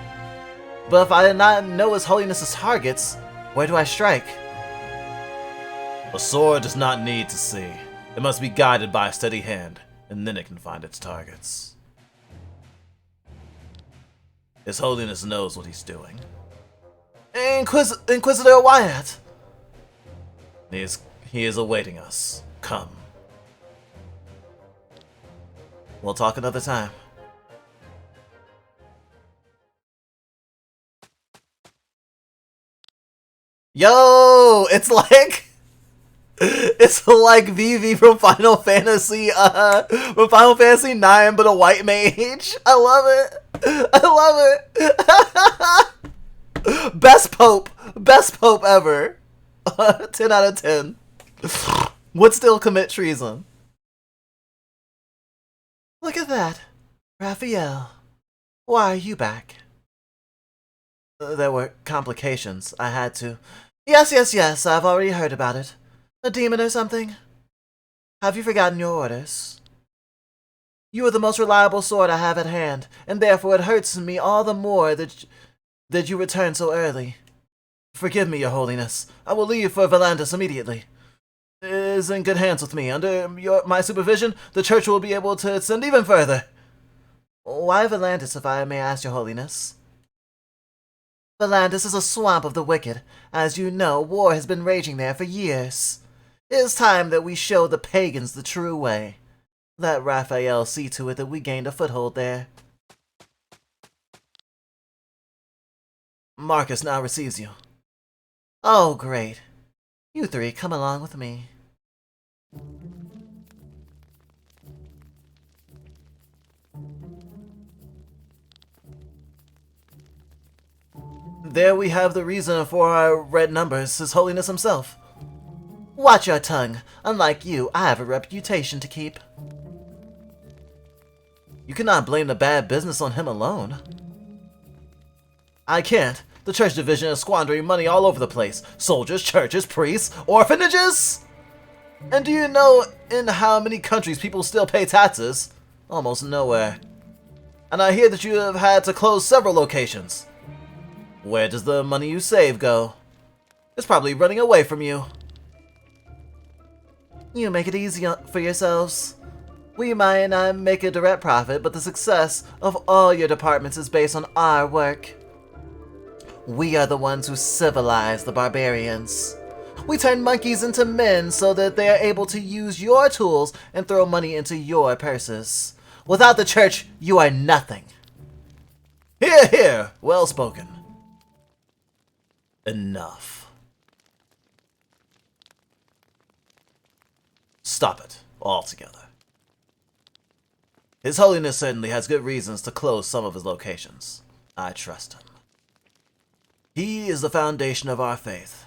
But if I did not know His Holiness's targets, where do I strike? A sword does not need to see. It must be guided by a steady hand, and then it can find its targets. His Holiness knows what he's doing. Inquisitor Wyatt! He is awaiting us. Come. We'll talk another time. Yo! It's like... It's like Vivi from Final Fantasy 9, but a white mage. I love it. I love it. Best Pope ever. 10 out of 10. Would still commit treason. Look at that. Raphael. Why are you back? There were complications. I had to. Yes. I've already heard about it. A demon or something? Have you forgotten your orders? You are the most reliable sword I have at hand, and therefore it hurts me all the more that you return so early. Forgive me, Your Holiness. I will leave for Valandis immediately. It is in good hands with me. Under my supervision, the church will be able to ascend even further. Why Valandis, if I may ask, Your Holiness? Valandis is a swamp of the wicked. As you know, war has been raging there for years. It is time that we show the pagans the true way. Let Raphael see to it that we gained a foothold there. Marcus now receives you. Oh, great. You three, come along with me. There we have the reason for our red numbers, His Holiness himself. Watch your tongue. Unlike you, I have a reputation to keep. You cannot blame the bad business on him alone. I can't. The church division is squandering money all over the place. Soldiers, churches, priests, orphanages! And do you know in how many countries people still pay taxes? Almost nowhere. And I hear that you have had to close several locations. Where does the money you save go? It's probably running away from you. You make it easy for yourselves. We might not make a direct profit, but the success of all your departments is based on our work. We are the ones who civilize the barbarians. We turn monkeys into men so that they are able to use your tools and throw money into your purses. Without the church, you are nothing. Hear, hear! Well spoken. Enough. Stop it, altogether. His Holiness certainly has good reasons to close some of his locations. I trust him. He is the foundation of our faith.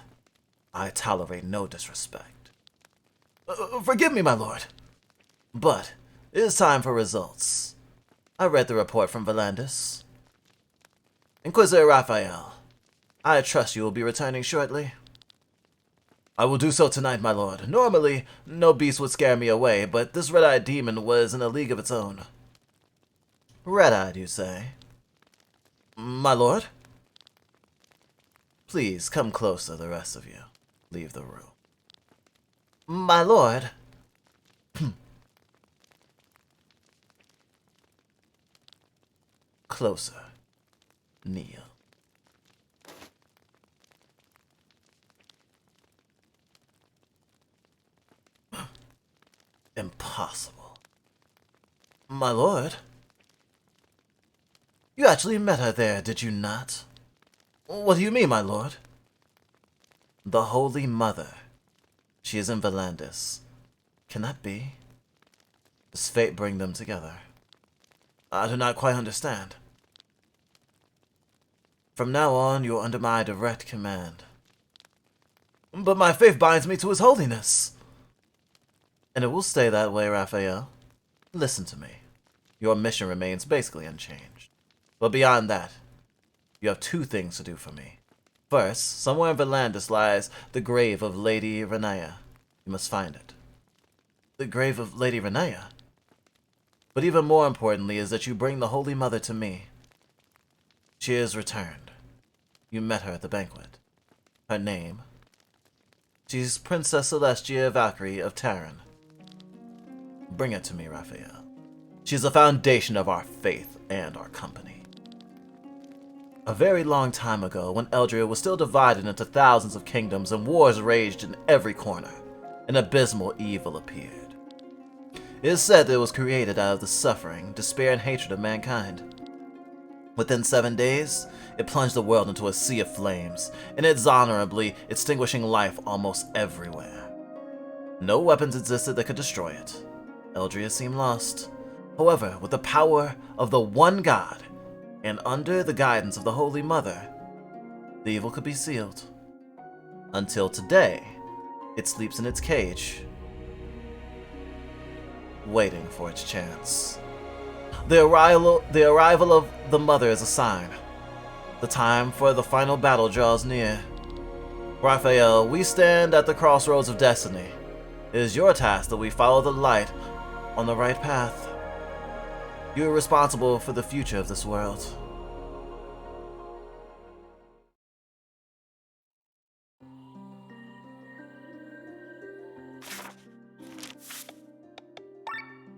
I tolerate no disrespect. Forgive me, my lord. But it is time for results. I read the report from Valandis. Inquisitor Raphael, I trust you will be returning shortly. I will do so tonight, my lord. Normally, no beast would scare me away, but this red-eyed demon was in a league of its own. Red-eyed, you say? My lord? Please, come closer, the rest of you. Leave the room. My lord? Closer. Kneel. Impossible. My lord? You actually met her there, did you not? What do you mean, my lord? The Holy Mother. She is in Valandis. Can that be? Does fate bring them together? I do not quite understand. From now on, you are under my direct command. But my faith binds me to His Holiness. And it will stay that way, Raphael. Listen to me. Your mission remains basically unchanged. But beyond that, you have two things to do for me. First, somewhere in Valandis lies the grave of Lady Renaya. You must find it. The grave of Lady Renaya? But even more importantly is that you bring the Holy Mother to me. She is returned. You met her at the banquet. Her name? She's Princess Celestia Valkyrie of Terran. Bring it to me, Raphael. She's the foundation of our faith and our company. A very long time ago, when Eldria was still divided into thousands of kingdoms and wars raged in every corner, an abysmal evil appeared. It is said that it was created out of the suffering, despair, and hatred of mankind. Within 7 days, it plunged the world into a sea of flames, inexorably extinguishing life almost everywhere. No weapons existed that could destroy it. Eldria seemed lost. However, with the power of the one god, and under the guidance of the Holy Mother, the evil could be sealed. Until today, it sleeps in its cage, waiting for its chance. The arrival of the Mother is a sign. The time for the final battle draws near. Raphael, we stand at the crossroads of destiny. It is your task that we follow the light on the right path. You are responsible for the future of this world.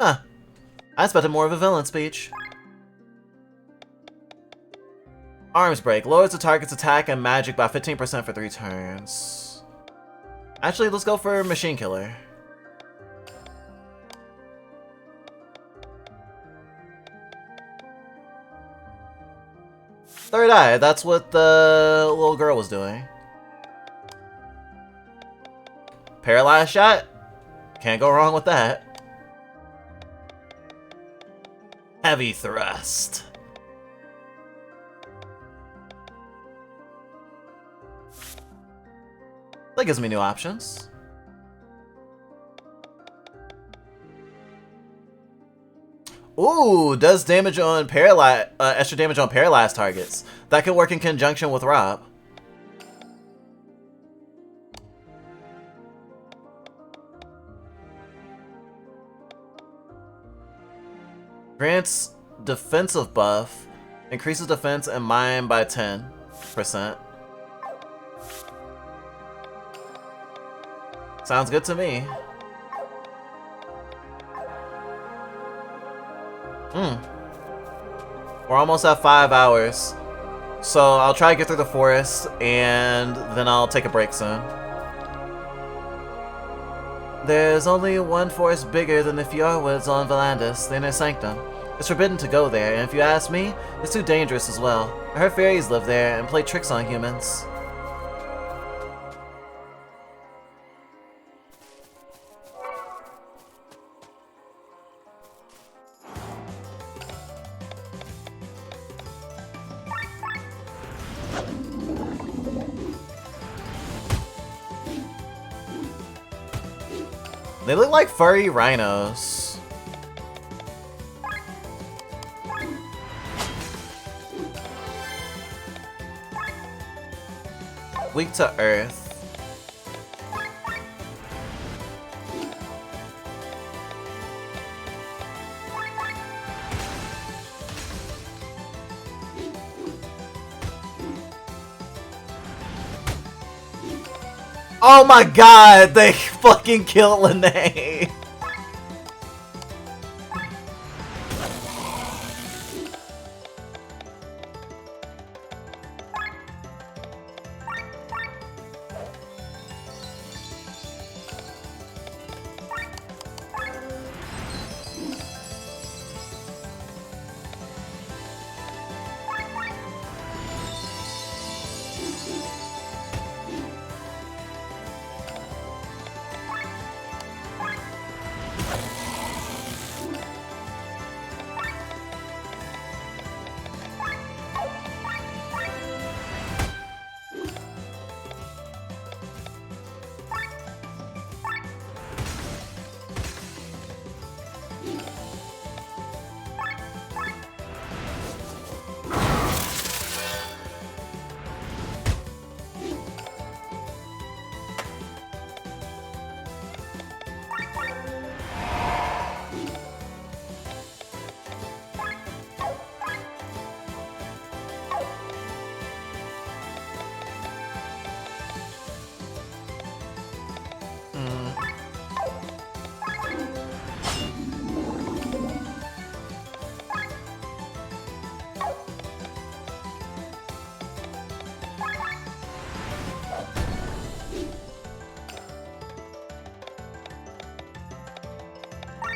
Huh. I expected more of a villain speech. Arms break. Lowers the target's attack and magic by 15% for 3 turns. Actually, let's go for Machine Killer. Third eye. That's what the little girl was doing. Paralyzed shot? Can't go wrong with that. Heavy thrust. That gives me new options. Ooh, does damage on extra damage on paralyzed targets. That could work in conjunction with Rob. Grants defensive buff, increases defense and mine by 10%. Sounds good to me. We're almost at 5 hours. So I'll try to get through the forest and then I'll take a break soon. There's only one forest bigger than the Fjordwoods on Valandis, the Inner Sanctum. It's forbidden to go there, and if you ask me, it's too dangerous as well. I heard fairies live there and play tricks on humans. They look like furry rhinos. Weak to earth. Oh my god, they fucking killed Lene.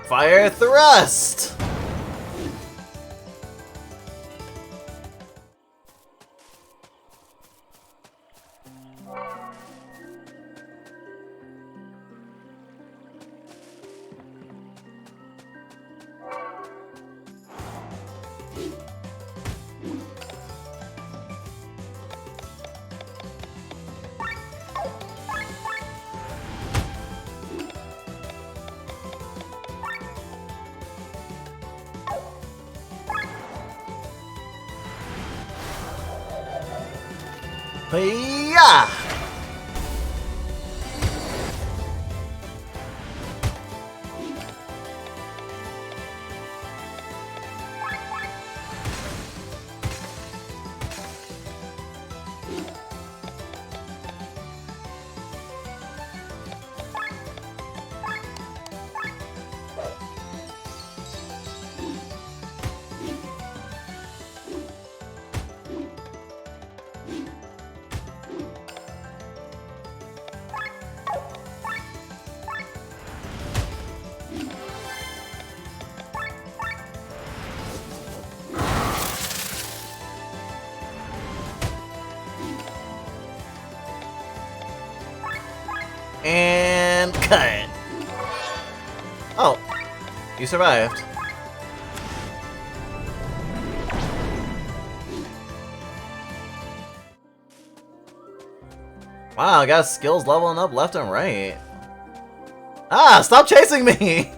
Fire thrust! Yeah. And cut. Oh, you survived. Wow, I got skills leveling up left and right. Ah, stop chasing me!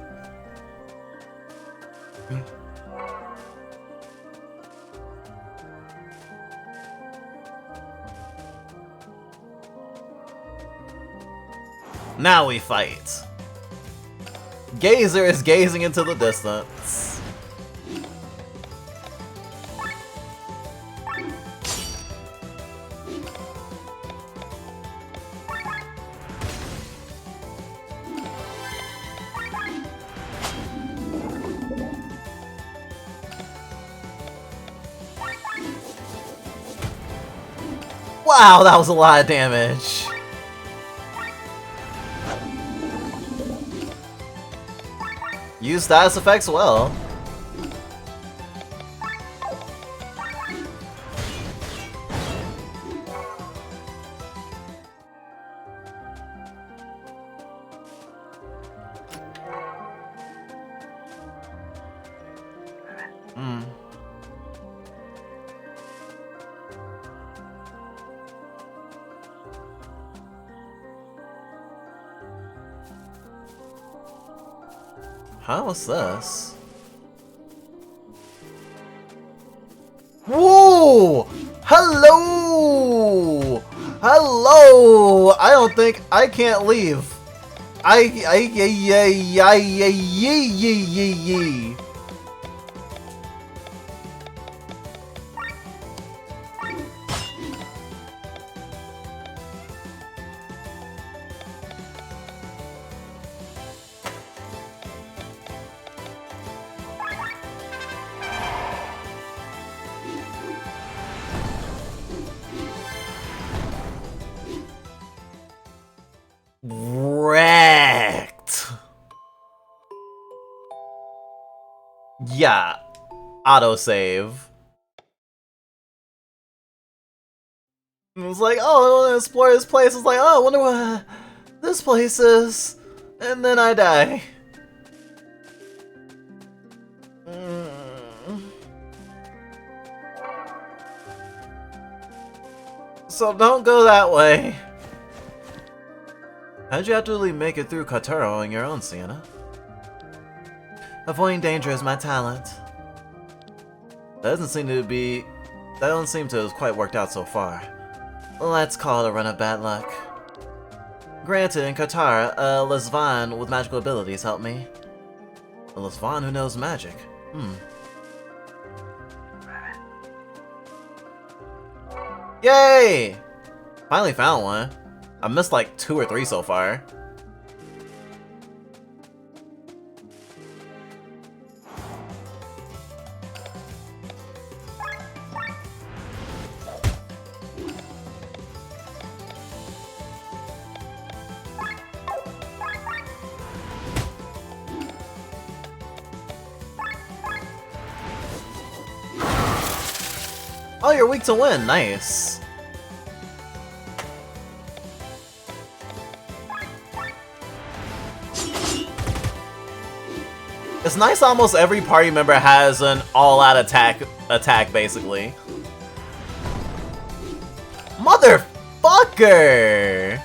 Now we fight. Gazer is gazing into the distance. Wow, that was a lot of damage. Use status effects well. Huh? What's this? Whoa! Hello! Hello! I don't think I can't leave. Wrecked. Yeah. Autosave. It was like, oh, I want to explore this place. It's like, oh, I wonder what this place is. And then I die. So don't go that way. How'd you have to really make it through Kataro on your own, Sienna? Avoiding danger is my talent. That doesn't seem to have quite worked out so far. Let's call it a run of bad luck. Granted, in Katara, Lesvan with magical abilities helped me. A Lesvan who knows magic. Yay! Finally found one. I missed like 2 or 3 so far. Oh, you're weak to wind. Nice. It's nice almost every party member has an all-out attack, basically. Motherfucker!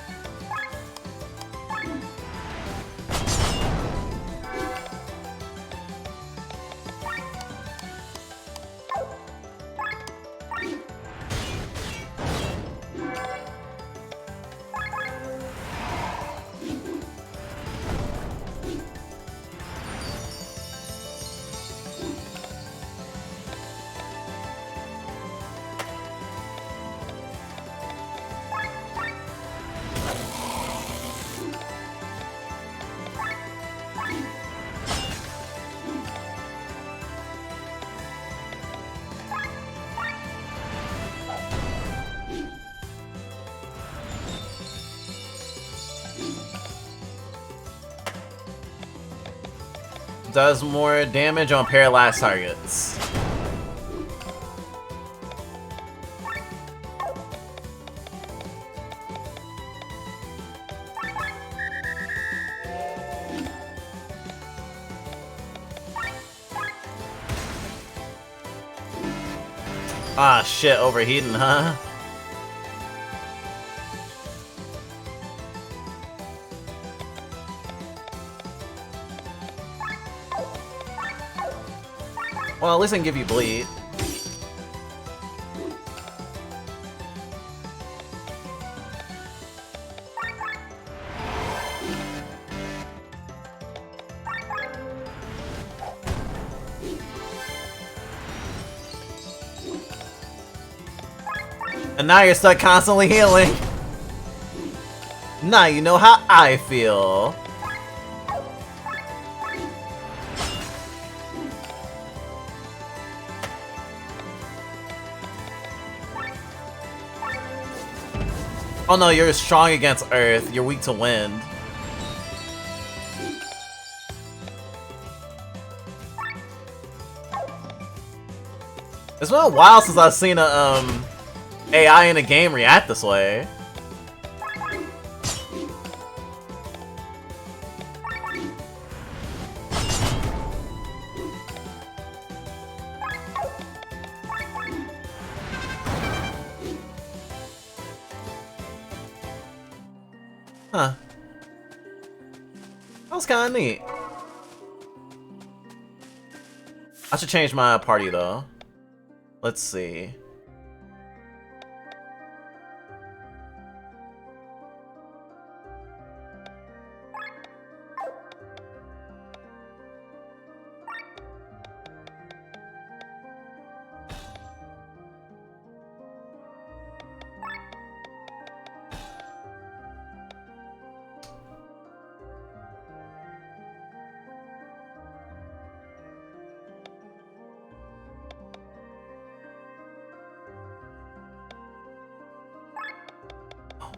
Does more damage on paralyzed targets. Ah, shit, overheating, huh? Well, at least I can give you bleed. And now you're stuck constantly healing. Now you know how I feel. Oh no, you're strong against Earth. You're weak to wind. It's been a while since I've seen a AI in a game react this way. Huh. That was kinda neat. I should change my party though. Let's see.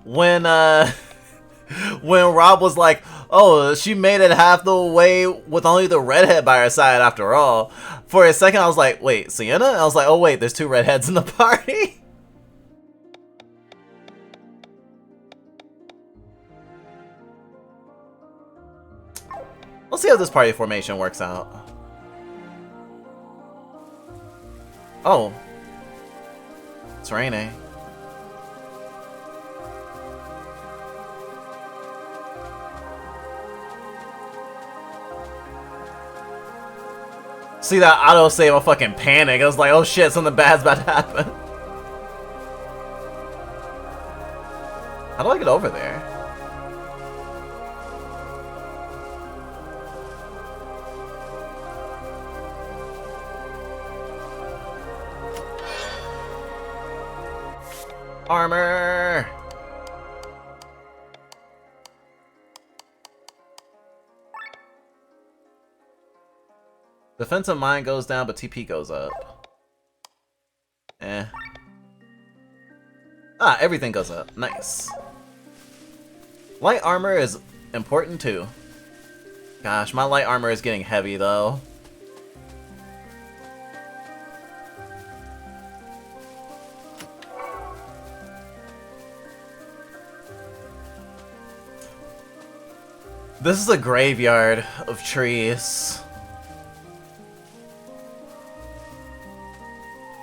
When when Rob was like, oh, she made it half the way with only the redhead by her side after all. For a second I was like, wait, Sienna? I was like, oh wait, there's two redheads in the party? Let's see how this party formation works out. Oh. It's raining. See that autosave, I fucking panic. I was like, oh shit, something bad's about to happen. How do I get over there? Armor! Defensive mine goes down, but TP goes up. Eh. Ah, everything goes up. Nice. Light armor is important too. Gosh, my light armor is getting heavy though. This is a graveyard of trees.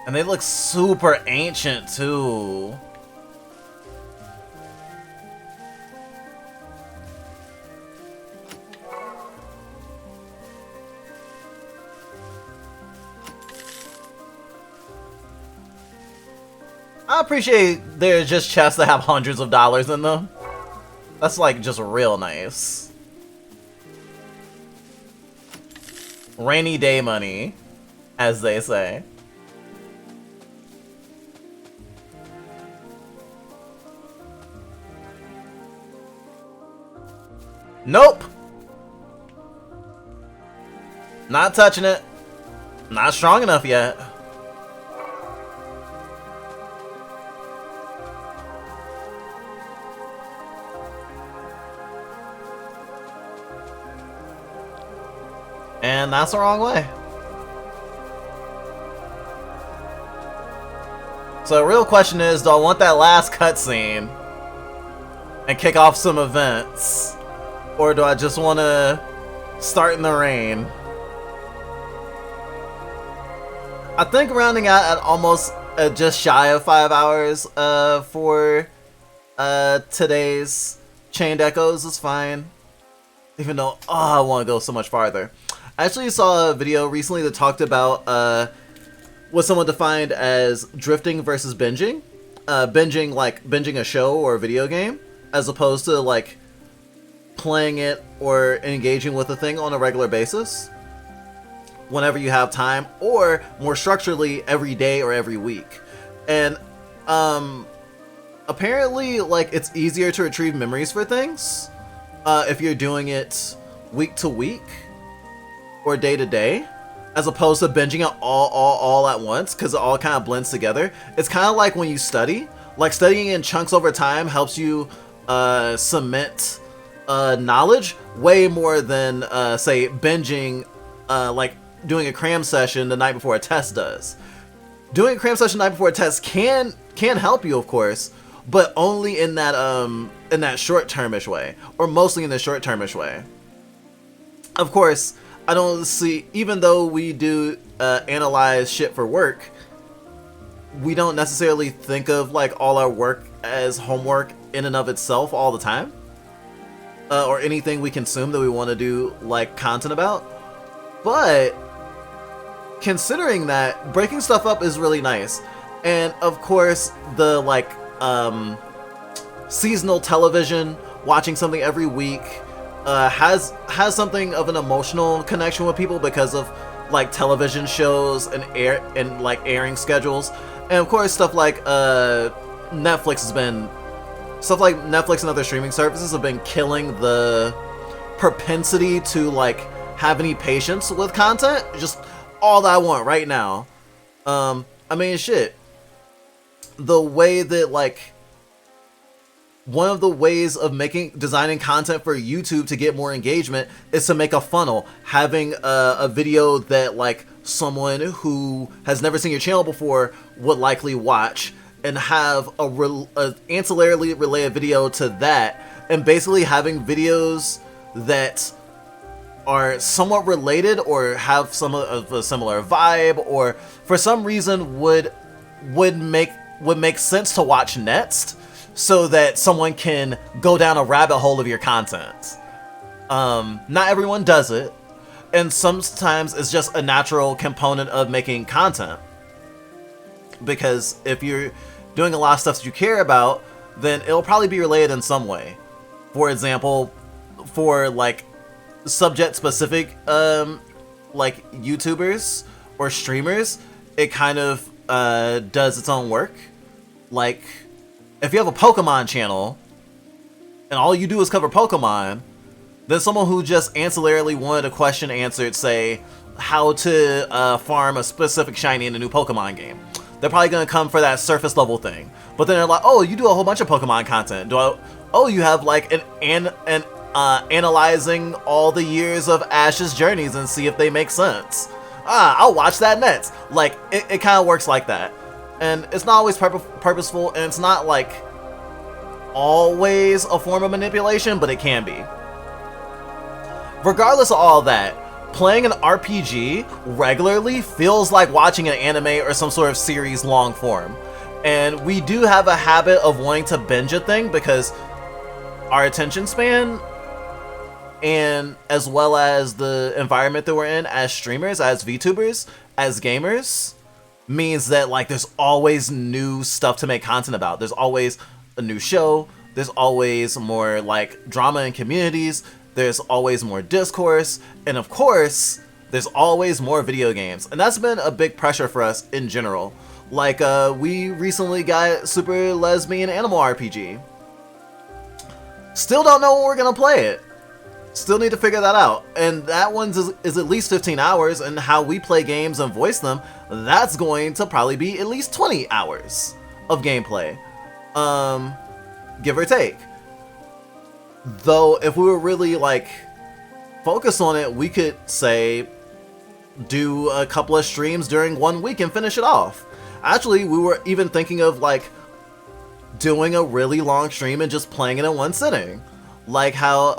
And they look super ancient too. I appreciate there's just chests that have hundreds of dollars in them. That's like just real nice. Rainy day money, as they say. Nope! Not touching it. Not strong enough yet. And that's the wrong way. So the real question is, do I want that last cutscene and kick off some events? Or do I just want to start in the rain? I think rounding out at almost just shy of 5 hours for today's Chained Echoes is fine. Even though, I want to go so much farther. I actually saw a video recently that talked about what someone defined as drifting versus binging. Binging, like binging a show or a video game, as opposed to like playing it or engaging with a thing on a regular basis whenever you have time, or more structurally every day or every week. And apparently, like, it's easier to retrieve memories for things if you're doing it week to week or day to day, as opposed to binging it all at once, because it all kind of blends together. It's kind of like when you study. Like, studying in chunks over time helps you cement knowledge way more than, say, binging, like doing a cram session the night before a test does. Doing a cram session the night before a test can help you, of course, but only in that short-termish way, or mostly in the short-termish way. Of course, I don't see, even though we do analyze shit for work, we don't necessarily think of like all our work as homework in and of itself all the time, or anything we consume that we want to do like content about. But considering that, breaking stuff up is really nice. And of course, the like seasonal television, watching something every week, has something of an emotional connection with people because of like television shows and airing schedules. And of course, stuff like Netflix and other streaming services have been killing the propensity to like have any patience with content. Just all that I want right now. I mean, shit. The way that, like, one of the ways of designing content for YouTube to get more engagement is to make a funnel. Having a video that, like, someone who has never seen your channel before would likely watch, and have a ancillarily relay a video to that, and basically having videos that are somewhat related or have some of a similar vibe, or for some reason would make sense to watch next, so that someone can go down a rabbit hole of your content. Not everyone does it, and sometimes it's just a natural component of making content, because if you're doing a lot of stuff that you care about, then it'll probably be related in some way. For example, for like subject specific like YouTubers or streamers, it kind of does its own work. Like, if you have a Pokemon channel and all you do is cover Pokemon, then someone who just ancillarily wanted a question answered, say how to farm a specific shiny in a new Pokemon game, they're probably gonna come for that surface level thing. But then they're like, oh, you do a whole bunch of Pokemon content. Oh, you have like an analyzing all the years of Ash's journeys and see if they make sense. I'll watch that next. Like, it kind of works like that. And it's not always purposeful, and it's not like always a form of manipulation, but it can be. Regardless of all that, playing an RPG regularly feels like watching an anime or some sort of series long form. And we do have a habit of wanting to binge a thing because our attention span, and as well as the environment that we're in as streamers, as VTubers, as gamers, means that like there's always new stuff to make content about. There's always a new show, there's always more like drama in communities, there's always more discourse, and of course there's always more video games. And that's been a big pressure for us in general. Like we recently got Super Lesbian Animal RPG. Still don't know when we're gonna play it. Still need to figure that out. And that one is at least 15 hours, and how we play games and voice them, that's going to probably be at least 20 hours of gameplay. Give or take. Though, if we were really, like, focused on it, we could say do a couple of streams during one week and finish it off. Actually, we were even thinking of like doing a really long stream and just playing it in one sitting, like how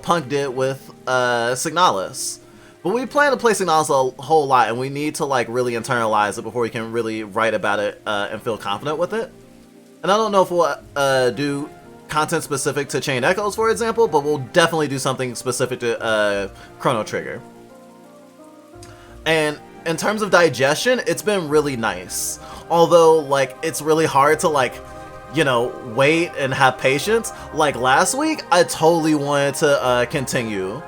Punk did with Signalis. But we plan to play Signalis a whole lot, and we need to like really internalize it before we can really write about it and feel confident with it. And I don't know if we'll do content specific to Chain Echoes, for example, but we'll definitely do something specific to Chrono Trigger. And in terms of digestion, it's been really nice. Although, like, it's really hard to, like, you know, wait and have patience. Like, last week, I totally wanted to continue.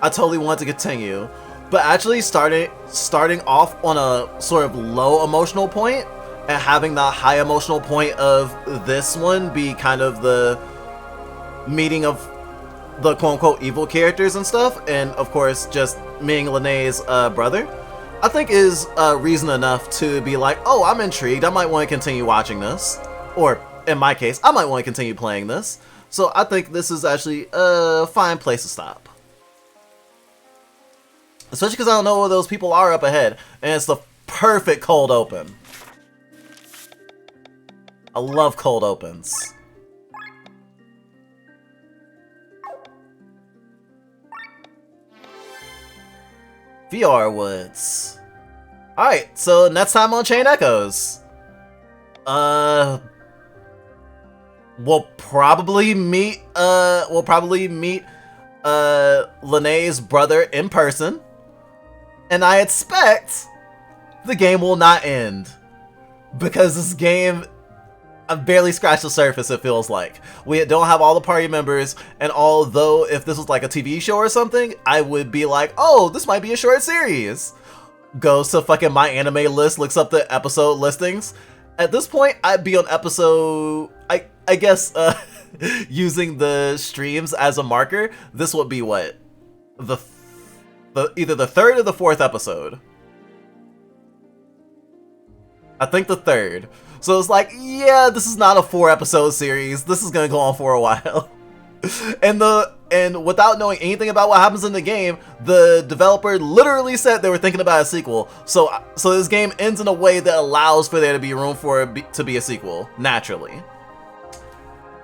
But actually starting off on a sort of low emotional point and having the high emotional point of this one be kind of the meeting of the quote-unquote evil characters and stuff, and of course just meeting Linnea's brother, I think is reason enough to be like, oh, I'm intrigued, I might want to continue watching this. Or, in my case, I might want to continue playing this. So I think this is actually a fine place to stop. Especially because I don't know where those people are up ahead, and it's the perfect cold open. I love cold opens. VR Woods. Alright, so next time on Chain Echoes. We'll probably meet Linnea's brother in person. And I expect the game will not end. Because this game, I've barely scratched the surface, it feels like. We don't have all the party members, and although if this was like a TV show or something, I would be like, oh, this might be a short series. Goes to fucking My Anime List, looks up the episode listings. At this point, I'd be on episode, I guess, using the streams as a marker, this would be what? Either the third or the fourth episode. I think the third. So it's like, yeah, this is not a 4-episode series. This is gonna go on for a while. And without knowing anything about what happens in the game, the developer literally said they were thinking about a sequel. So this game ends in a way that allows for there to be room for it to be a sequel, naturally.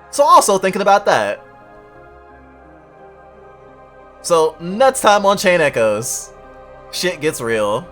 So also thinking about that. So next time on Chain Echoes, shit gets real.